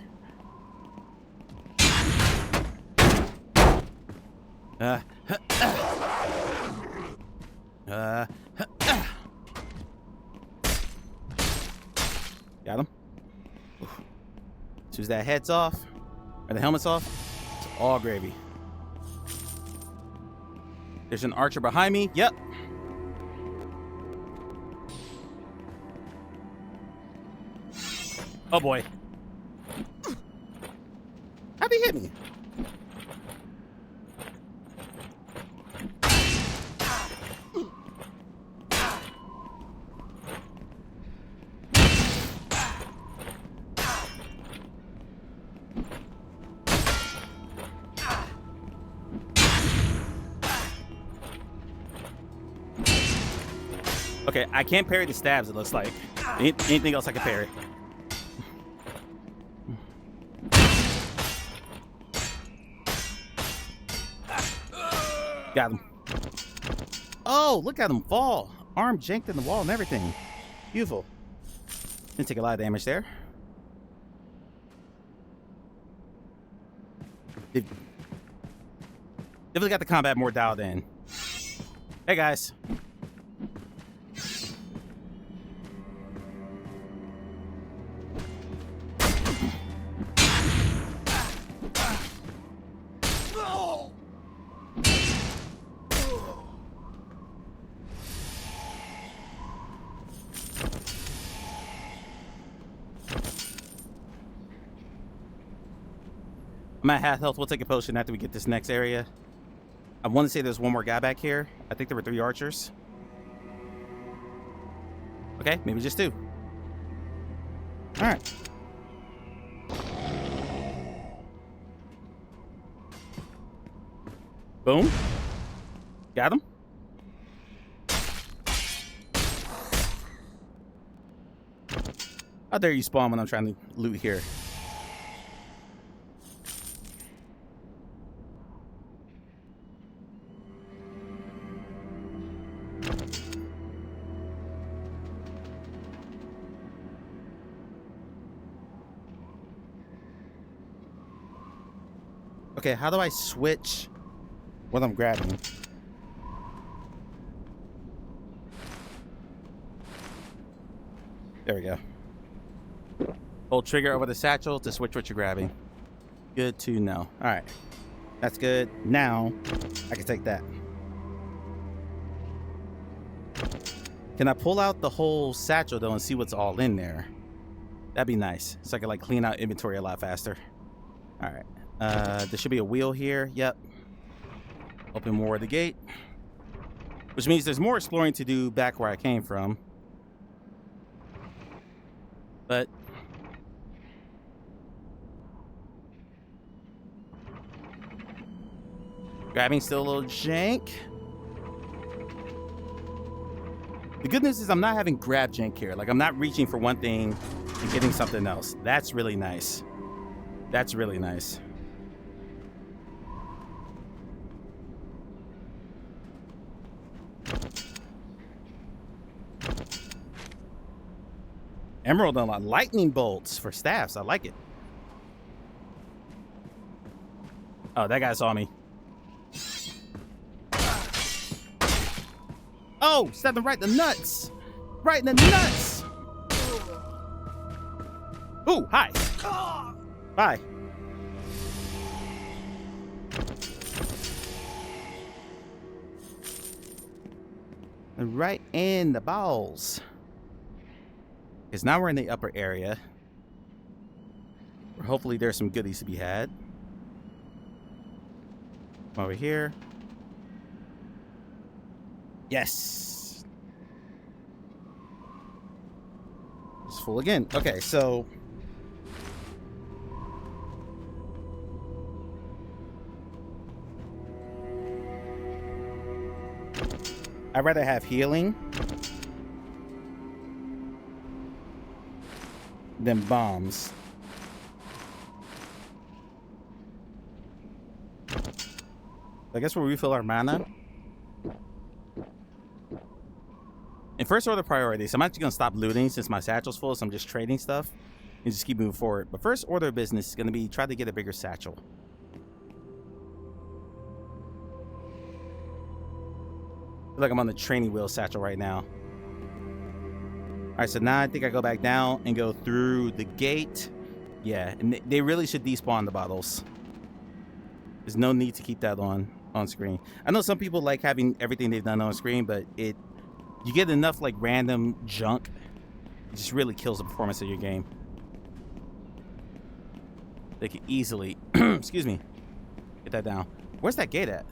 Got him. As soon as that head's off, or the helmet's off, it's all gravy. There's an archer behind me. Yep. Oh boy. How'd he hit me? Okay, I can't parry the stabs, it looks like. Anything else I can parry? Got him. Oh, look at him fall. Arm janked in the wall and everything. Beautiful. Didn't take a lot of damage there. Definitely got the combat more dialed in. Hey, guys. I'm at half health. We'll take a potion after we get this next area. I want to say there's one more guy back here. I think there were 3 archers. Okay, maybe just 2. All right. Boom. Got him. How dare you spawn when I'm trying to loot here? Okay, how do I switch what I'm grabbing? There we go. Hold trigger over the satchel to switch what you're grabbing. Good to know. All right, that's good. Now I can take that. Can I pull out the whole satchel though and see what's all in there? That'd be nice, so I can like clean out inventory a lot faster. All right. There should be a wheel here. Yep. Open more of the gate. Which means there's more exploring to do back where I came from. But grabbing still a little jank. The good news is I'm not having grab jank here. Like I'm not reaching for one thing and getting something else. That's really nice. That's really nice. Emerald on lightning bolts for staffs. I like it. Oh, that guy saw me. Oh, stabbed him right in the nuts. Right in the nuts. Ooh, hi. Bye. Right in the balls. Because now we're in the upper area. Where hopefully there's some goodies to be had. Over here. Yes. It's full again. Okay, so I'd rather have healing than bombs. I guess we'll refill our mana. In first order priorities, I'm actually going to stop looting since my satchel's full, so I'm just trading stuff and just keep moving forward. But first order of business is going to be try to get a bigger satchel. I feel like I'm on the training wheel satchel right now. Alright, so now I think I go back down and go through the gate. Yeah, and they really should despawn the bottles. There's no need to keep that on screen. I know some people like having everything they've done on screen, but you get enough like random junk, it just really kills the performance of your game. They could easily, excuse me, get that down. Where's that gate at?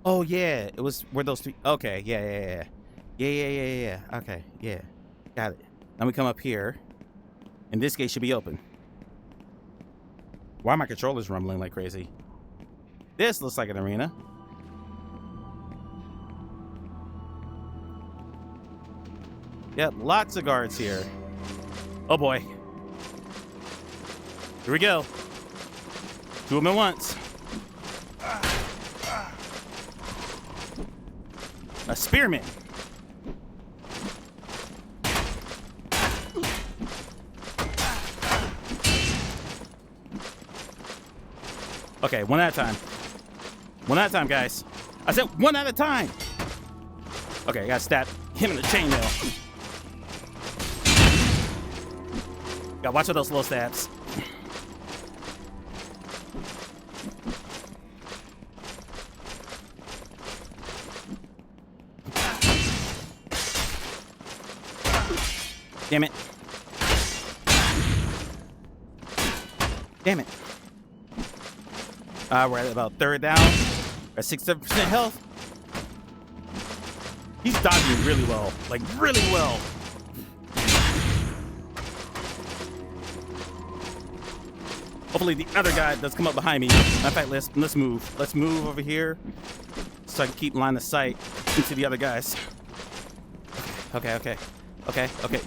Oh yeah, it was where those 3. Okay, yeah. Okay, yeah, got it. Now we come up here, and this gate should be open. Why are my controllers rumbling like crazy? This looks like an arena. Yep, lots of guards here. Oh boy. Here we go. 2 of them at once. A spearman. Okay, one at a time. One at a time, guys. I said one at a time. Okay, I gotta stab him in the chainmail. Gotta watch for those slow stabs. Damn it. Damn it. We're at about third down. At 67% health. He's dodging really well. Like, really well. Hopefully the other guy does come up behind me. In fact, let's move. Let's move over here so I can keep line of sight into the other guys. Okay.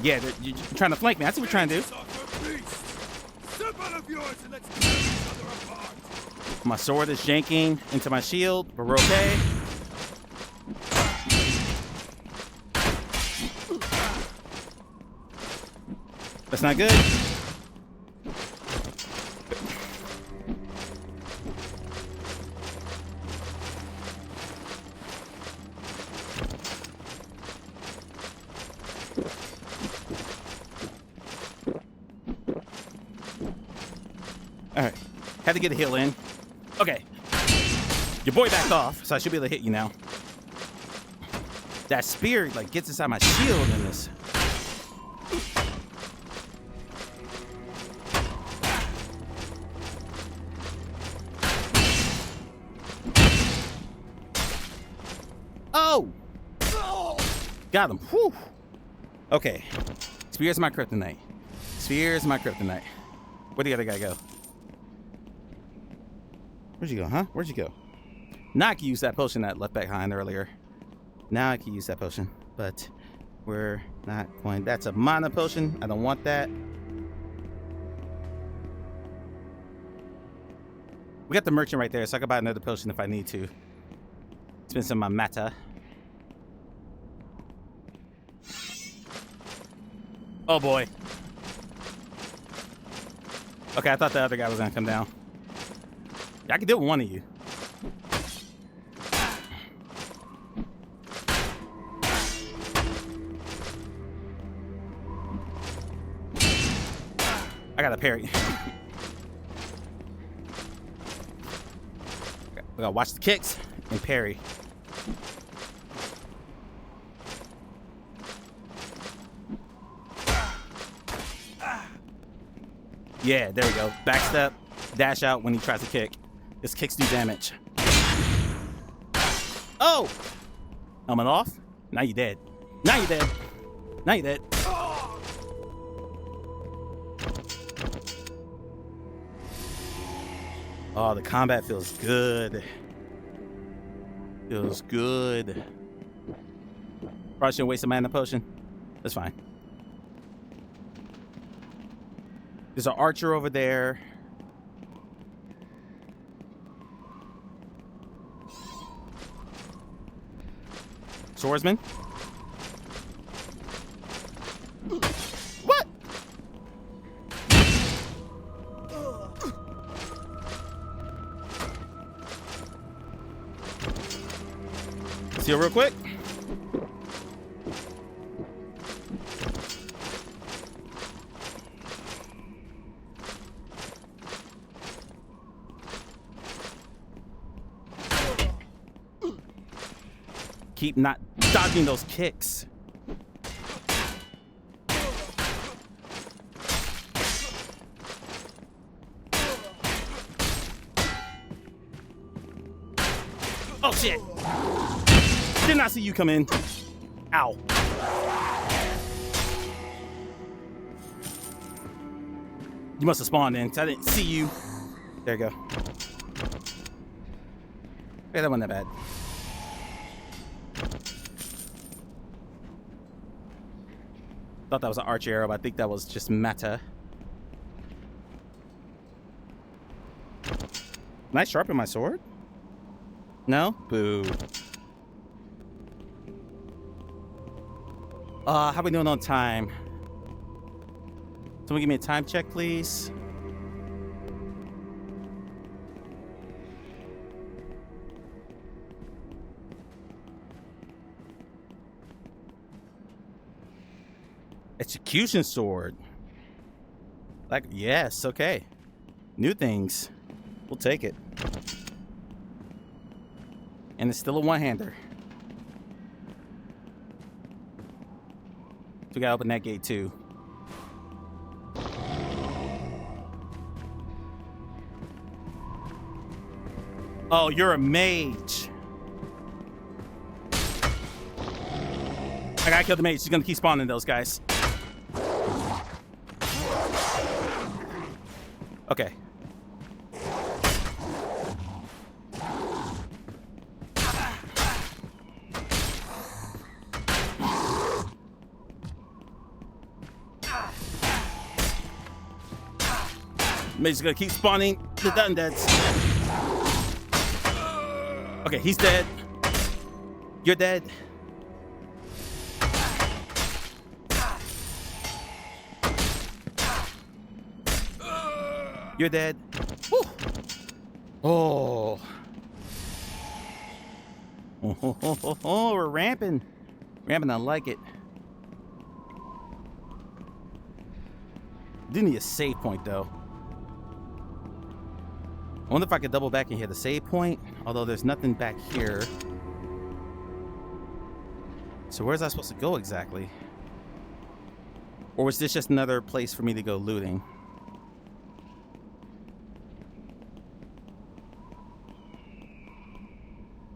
Yeah, you're trying to flank me. That's what we're trying to do. Step out of yours and let's tear each other apart. My sword is janking into my shield, but we're okay. That's not good. All right, had to get a heal in. Okay, your boy backed off, so I should be able to hit you now. That spear like gets inside my shield in this. Oh! Got him. Whew. Okay. Spear's my kryptonite. Spear's my kryptonite. Where'd the other guy go? Where'd you go, huh? Where'd you go? Now I can use that potion that left behind earlier. Now I can use that potion, but we're not going. That's a mana potion. I don't want that. We got the merchant right there, so I can buy another potion if I need to. Spend some of my mata. Oh boy. Okay, I thought the other guy was gonna come down. I can deal with one of you. I got a parry. We gotta watch the kicks and parry. Yeah, there we go. Backstep, dash out when he tries to kick. His kicks do damage. Oh! Helmet off. Now you're dead. Now you're dead. Now you're dead. Oh, the combat feels good. Feels good. Probably shouldn't waste a mana potion. That's fine. There's an archer over there. Swordsman? What? See you real quick. Keep not dodging those kicks. Oh shit! Did not see you come in. Ow. You must have spawned in, 'cause I didn't see you. There you go. Okay, that wasn't that bad. Thought that was an arch arrow, but I think that was just meta. Can I sharpen my sword? No? Boo. How we doing on time? Someone give me a time check, please. Execution sword. Like, yes, okay. New things. We'll take it. And it's still a one-hander. So we gotta open that gate too. Oh, you're a mage. I gotta kill the mage. He's gonna keep spawning those guys. Okay. Mage is gonna keep spawning the undeads. Okay, he's dead. You're dead. You're dead. Woo. Oh. Oh, we're ramping. Ramping, I like it. Do need a save point though. I wonder if I could double back and hit the save point, although there's nothing back here. So where's I supposed to go exactly? Or was this just another place for me to go looting?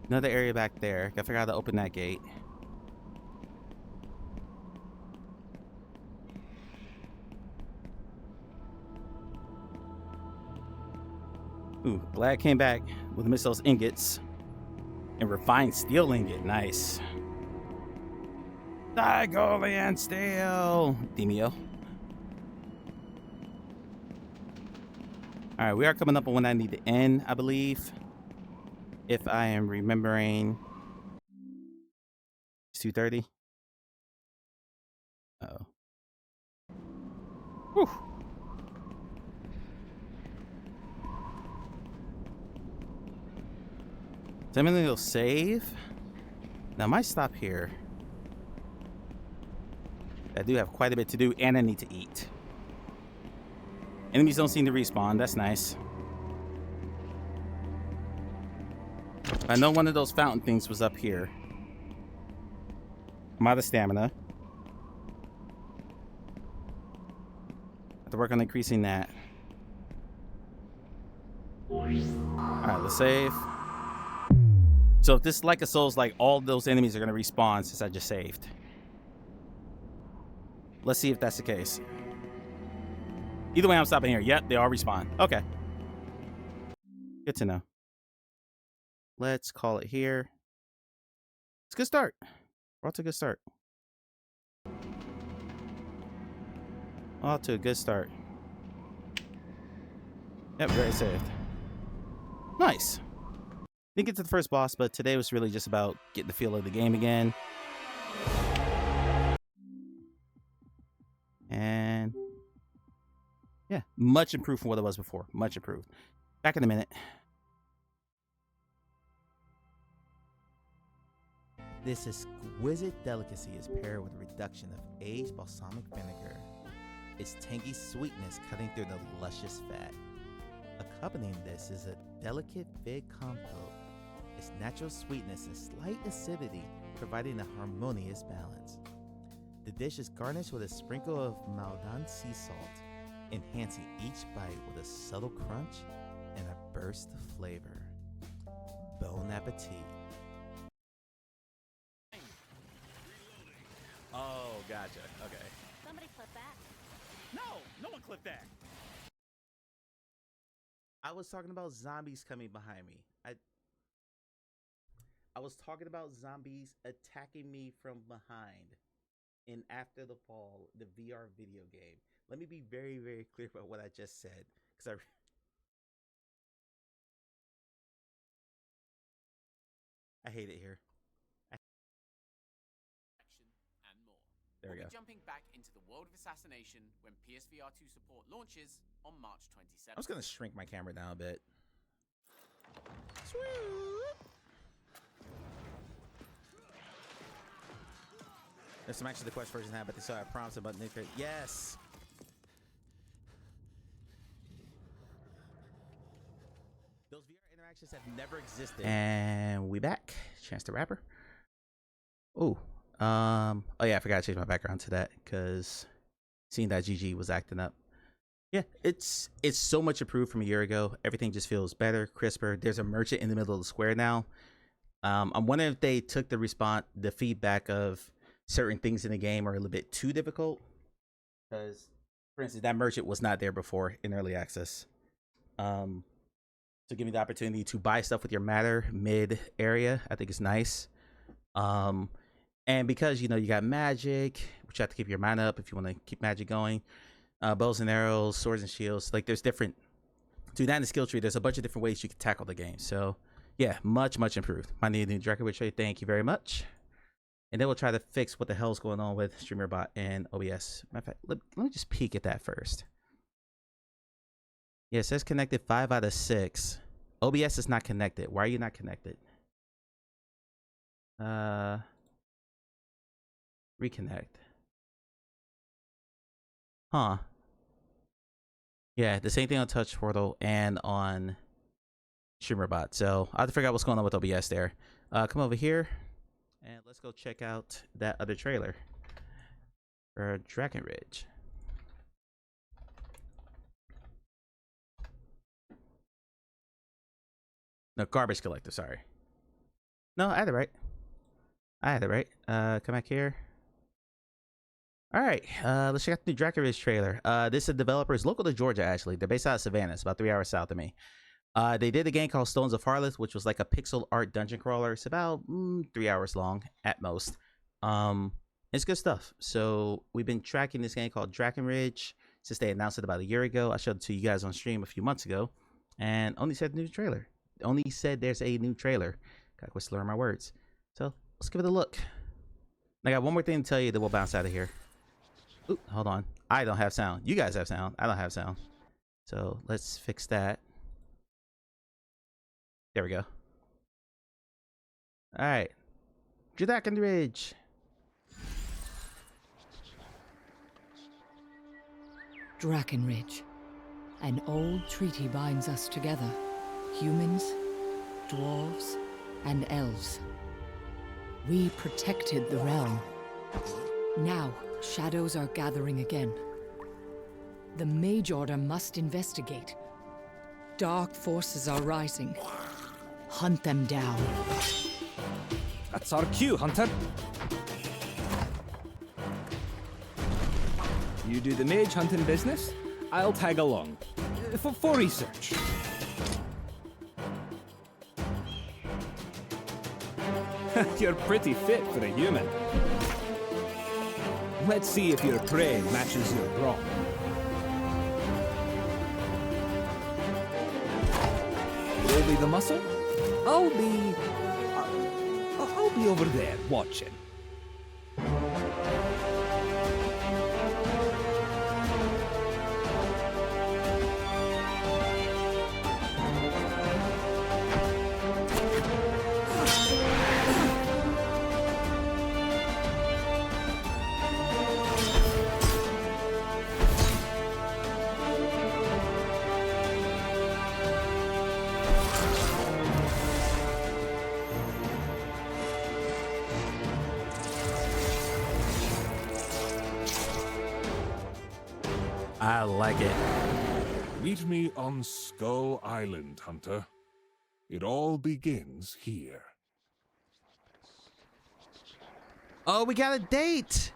Another area back there. Gotta figure out how to open that gate. Ooh, glad came back with missiles ingots and refined steel ingot. Nice. Digolian steel. Demio. All right, we are coming up on when I need to end, I believe. If I am remembering. It's 2:30. Uh-oh. Whew. So I'm gonna go save. Now I might stop here. I do have quite a bit to do and I need to eat. Enemies don't seem to respawn, that's nice. I know one of those fountain things was up here. I'm out of stamina. Have to work on increasing that. Alright, let's save. So if this is like a Souls, like all those enemies are gonna respawn since I just saved. Let's see if that's the case. Either way, I'm stopping here. Yep, they all respawn. Okay. Good to know. Let's call it here. It's a good start. We're off to a good start. Off to a good start. Yep, very saved. Nice. Didn't get to the first boss, but today was really just about getting the feel of the game again. And yeah, much improved from what it was before. Much improved. Back in a minute. This exquisite delicacy is paired with a reduction of aged balsamic vinegar, its tangy sweetness cutting through the luscious fat. Accompanying this is a delicate fig compote, its natural sweetness and slight acidity providing a harmonious balance. The dish is garnished with a sprinkle of Maldon sea salt, enhancing each bite with a subtle crunch and a burst of flavor. Bon appetit. Oh, gotcha. Okay. Somebody clip that. No one clipped that. I was talking about zombies coming behind me. I was talking about zombies attacking me from behind in After the Fall, the VR video game. Let me be very, very clear about what I just said, because I hate it here. And more. There we go. Jumping back into the world of assassination when PSVR 2 support launches on March 27th. I'm just gonna shrink my camera down a bit. There's some actually the quest version have, but they saw our prompts about Nick. Yes. Those VR interactions have never existed. And we back. Chance the Rapper. Oh, oh yeah, I forgot to change my background to that because seeing that GG was acting up. Yeah, it's so much improved from a year ago. Everything just feels better, crisper. There's a merchant in the middle of the square now. I'm wondering if they took the feedback of certain things in the game are a little bit too difficult. Because, for instance, that merchant was not there before in early access. So give me the opportunity to buy stuff with your matter mid area, I think is nice. And because you got magic, which you have to keep your mana up if you want to keep magic going. Bows and arrows, swords and shields. Like there's different. To that in the skill tree, there's a bunch of different ways you can tackle the game. So yeah, much improved. My new Draco Witch, thank you very much. And then we'll try to fix what the hell's going on with StreamerBot and OBS. Matter of fact, let me just peek at that first. Yeah, it says connected 5 out of 6. OBS is not connected. Why are you not connected? Reconnect. Huh. Yeah, the same thing on Touch Portal and on StreamerBot. So I'll have to figure out what's going on with OBS there. Come over here and let's go check out that other trailer for Dragon Ridge. No, Garbage Collector, sorry. No, I had it right. Come back here. Alright, let's check out the new Dragon Ridge trailer. This is developers local to Georgia, actually. They're based out of Savannah. It's about 3 hours south of me. They did a game called Stones of Harleth, which was like a pixel art dungeon crawler. It's about 3 hours long at most. It's good stuff. So we've been tracking this game called Dragon Ridge since they announced it about a year ago. I showed it to you guys on stream a few months ago, and only said new trailer. Only said there's a new trailer. Gotta quit slurring my words. So let's give it a look. I got one more thing to tell you, then we'll bounce out of here. Ooh, hold on. I don't have sound. You guys have sound. I don't have sound. So let's fix that. There we go. All right. Dragon Ridge. Dragon Ridge. An old treaty binds us together. Humans, dwarves, and elves. We protected the realm. Now, shadows are gathering again. The Mage Order must investigate. Dark forces are rising. Hunt them down. That's our cue, Hunter. You do the mage hunting business, I'll tag along. For research. You're pretty fit for a human. Let's see if your prey matches your bra. You'll be the muscle. I'll be over there watching. I like it. Meet me on Skull Island, Hunter. It all begins here. Oh, we got a date.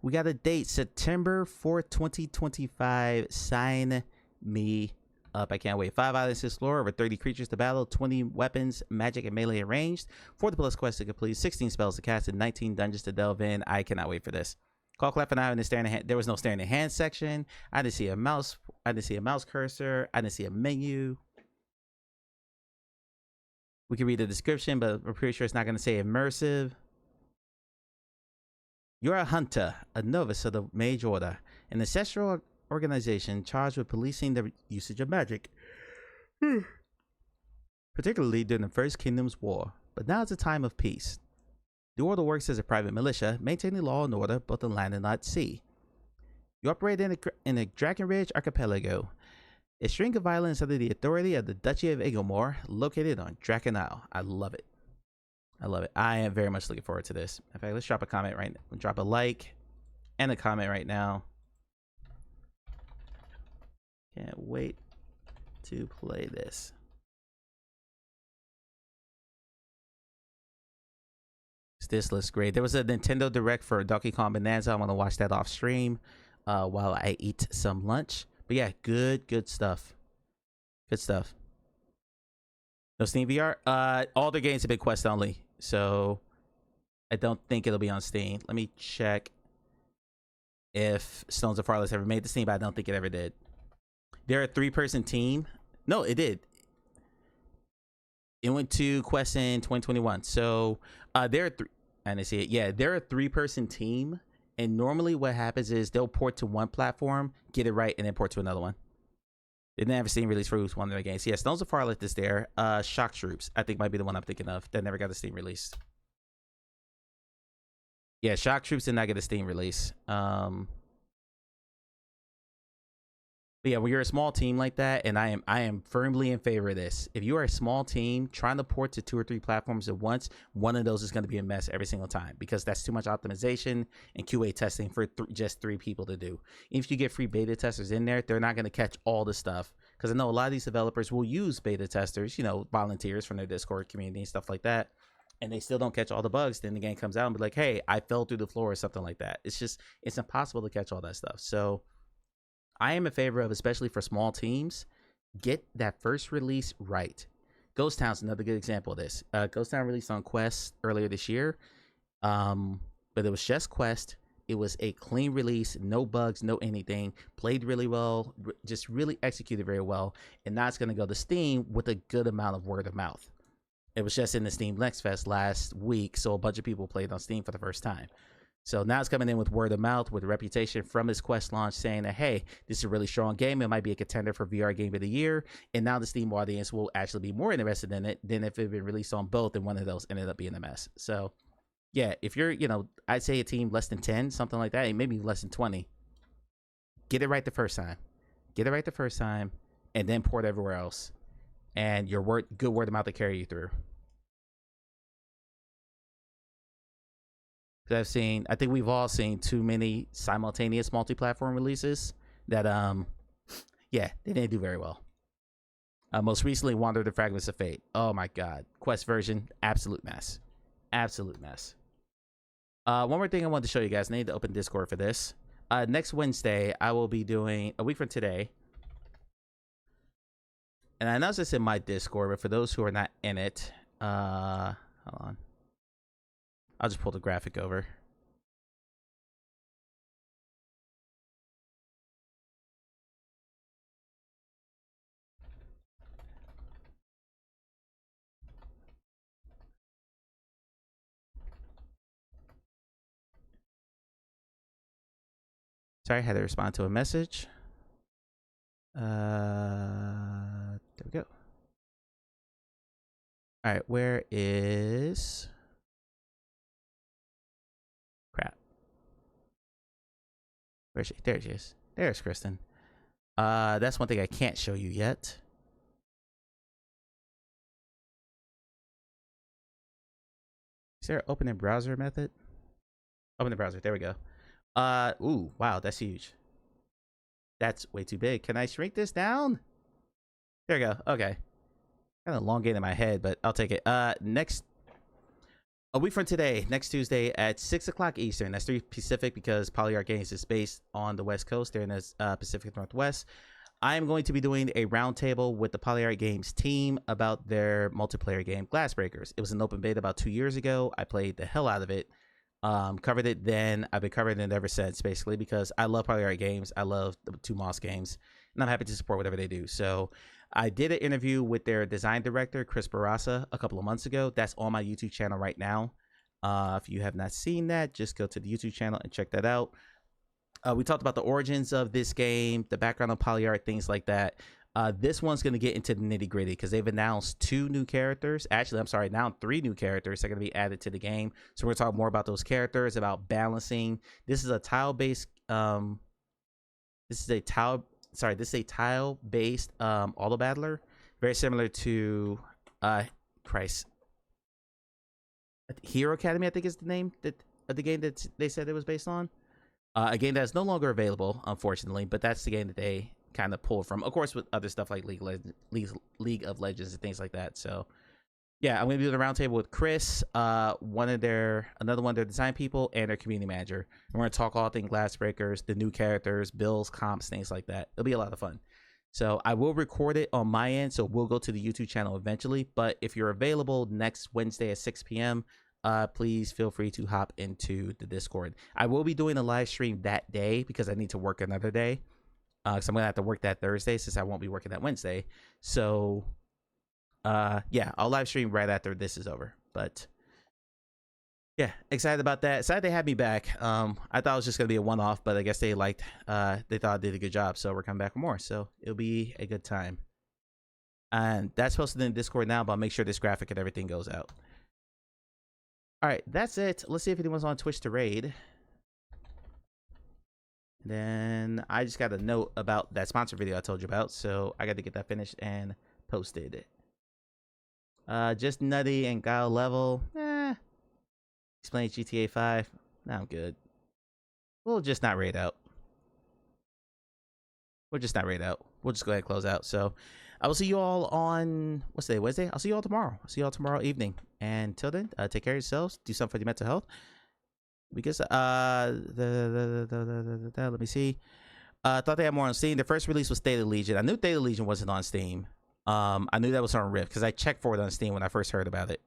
We got a date. September 4th, 2025. Sign me up. I can't wait. 5 islands to explore, over 30 creatures to battle, 20 weapons, magic, and melee ranged, 40 plus quests to complete, 16 spells to cast, and 19 dungeons to delve in. I cannot wait for this. Call clap and I didn't stare in the hand. There was no staring in the hand section. I didn't see a mouse. I didn't see a mouse cursor. I didn't see a menu. We can read the description, but we're pretty sure it's not going to say immersive. You're a hunter, a novice of the Mage Order, an ancestral organization charged with policing the usage of magic, particularly during the First Kingdom's War. But now it's a time of peace. The Order works as a private militia, maintaining law and order both on land and at sea. You operate in the Dragon Ridge Archipelago, a string of islands under the authority of the Duchy of Egilmore, located on Draken Isle. I love it. I love it. I am very much looking forward to this. In fact, let's drop a comment right now. Drop a like and a comment right now. Can't wait to play this. This looks great. There was a Nintendo Direct for Donkey Kong Bonanza. I'm going to watch that off stream while I eat some lunch. But yeah, good stuff. Good stuff. No Steam VR? All the games have been Quest only. So I don't think it'll be on Steam. Let me check if Stones of Farless ever made the Steam, but I don't think it ever did. They're a 3-person team. No, it did. It went to Quest in 2021. So they're and I see it. Yeah, they're a 3-person team. And normally what happens is they'll port to one platform, get it right, and then port to another one. They never seen release for one of their games. Yeah, Stones of Farless is there. Shock Troops, I think might be the one I'm thinking of. That never got a Steam release. Yeah, Shock Troops did not get a Steam release. But yeah, when you're a small team like that, and I am firmly in favor of this. If you are a small team trying to port to 2 or 3 platforms at once, one of those is going to be a mess every single time because that's too much optimization and QA testing for just 3 people to do. If you get free beta testers in there, they're not going to catch all the stuff because I know a lot of these developers will use beta testers, you know, volunteers from their Discord community and stuff like that, and they still don't catch all the bugs. Then the game comes out and be like, hey, I fell through the floor or something like that. It's impossible to catch all that stuff. So I am in favor of, especially for small teams, get that first release right. Ghost Town's another good example of this. Ghost Town released on Quest earlier this year, but it was just Quest. It was a clean release, no bugs, no anything. Played really well, just really executed very well. And now it's going to go to Steam with a good amount of word of mouth. It was just in the Steam Next Fest last week, so a bunch of people played on Steam for the first time. So now it's coming in with word of mouth, with a reputation from its Quest launch saying that, hey, this is a really strong game. It might be a contender for VR Game of the Year. And now the Steam audience will actually be more interested in it than if it had been released on both and one of those ended up being a mess. So, yeah, if you're, I'd say a team less than 10, something like that, maybe less than 20, get it right the first time. Get it right the first time, and then port everywhere else. And your good word of mouth to carry you through. I think we've all seen too many simultaneous multi-platform releases that, yeah, they didn't do very well. Most recently, Wander the Fragments of Fate. Oh my God. Quest version, absolute mess. Absolute mess. One more thing I wanted to show you guys. I need to open Discord for this. Next Wednesday, I will be doing, a week from today. And I announced this in my Discord, but for those who are not in it, hold on. I'll just pull the graphic over. Sorry, I had to respond to a message. There we go. All right, where is... Crap. Where is she? There she is. There's Kristen. That's one thing I can't show you yet. Is there an open in browser method? Open the browser. There we go. Ooh, wow, that's huge. That's way too big. Can I shrink this down? There we go. Okay. Kind of elongated in my head, but I'll take it. A week from today, next Tuesday at 6 o'clock Eastern. That's 3 Pacific because Polyart Games is based on the West Coast. They're in the Pacific Northwest. I am going to be doing a roundtable with the Polyart Games team about their multiplayer game, Glassbreakers. It was an open beta about 2 years ago. I played the hell out of it. Covered it then. I've been covering it ever since, basically, because I love Polyart Games. I love the 2 Moss games, and I'm happy to support whatever they do. So I did an interview with their design director, Chris Barassa, a couple of months ago. That's on my YouTube channel right now. If you have not seen that, just go to the YouTube channel and check that out. We talked about the origins of this game, the background of Polyart, things like that. This one's going to get into the nitty gritty because they've announced 2 new characters. Actually, I'm sorry, now 3 new characters are going to be added to the game. So we're going to talk more about those characters, about balancing. This is a tile-based. This is a tile-based auto battler, very similar to Hero Academy, I think is the name of the game that they said it was based on. A game that's no longer available, unfortunately, but that's the game that they kind of pulled from, of course, with other stuff like League of Legends and things like that. So yeah, I'm gonna be doing a roundtable with Chris, another one of their design people, and their community manager. And we're gonna talk all things Glassbreakers, the new characters, builds, comps, things like that. It'll be a lot of fun. So I will record it on my end, so we'll go to the YouTube channel eventually. But if you're available next Wednesday at 6 p.m., please feel free to hop into the Discord. I will be doing a live stream that day because I need to work another day. So I'm gonna have to work that Thursday since I won't be working that Wednesday. So yeah, I'll live stream right after this is over. But yeah, excited about that. Excited they had me back. I thought it was just gonna be a one-off, but I guess they thought I did a good job, so we're coming back for more. So it'll be a good time. And that's posted in Discord now, but I'll make sure this graphic and everything goes out. All right, that's it. Let's see if anyone's on Twitch to raid. Then I just got a note about that sponsor video I told you about, so I got to get that finished and posted. Just Nutty and Guile level. Explain GTA 5. Nah, I'm good. We'll just not raid out. We'll just go ahead and close out. So I will see you all on, what's today, Wednesday? I'll see you all tomorrow. I'll see you all tomorrow evening. And till then, take care of yourselves. Do something for your mental health. Because let me see. I thought they had more on Steam. The first release was State of Legion. I knew State of Legion wasn't on Steam. I knew that was on Rift because I checked for it on Steam when I first heard about it.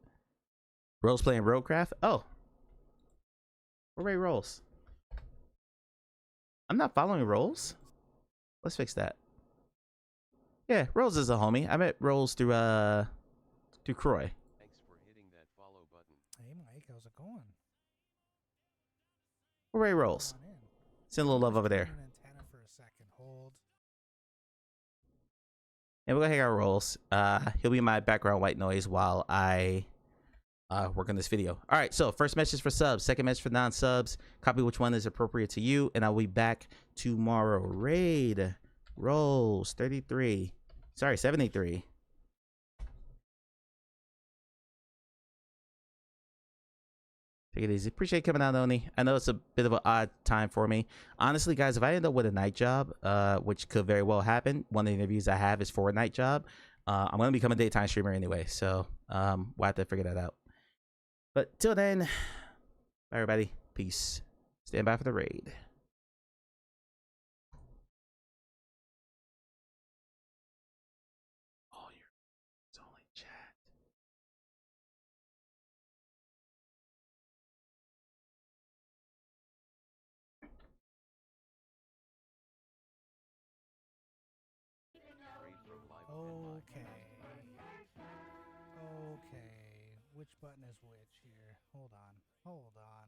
Rose playing Roadcraft. Oh, where Rolls? I'm not following Rolls. Let's fix that. Yeah, Rolls is a homie. I met Rolls through Croy. Thanks for hitting that follow button. Hey Mike, how's it going? Hooray Rolls. Send a little love over there. For a second. Hold. And we're gonna hang out Rolls. He'll be in my background white noise while I work on this video. All right, so first message for subs, second message for non-subs. Copy which one is appropriate to you, and I'll be back tomorrow. Raid Rolls 33. Sorry, 73. Take it easy. Appreciate coming out, Oni. I know it's a bit of an odd time for me. Honestly, guys, if I end up with a night job, which could very well happen, one of the interviews I have is for a night job. I'm going to become a daytime streamer anyway, so we'll have to figure that out. But till then, bye, everybody. Peace. Stand by for the raid. Okay. Okay. Which button is which here? Hold on. Hold on.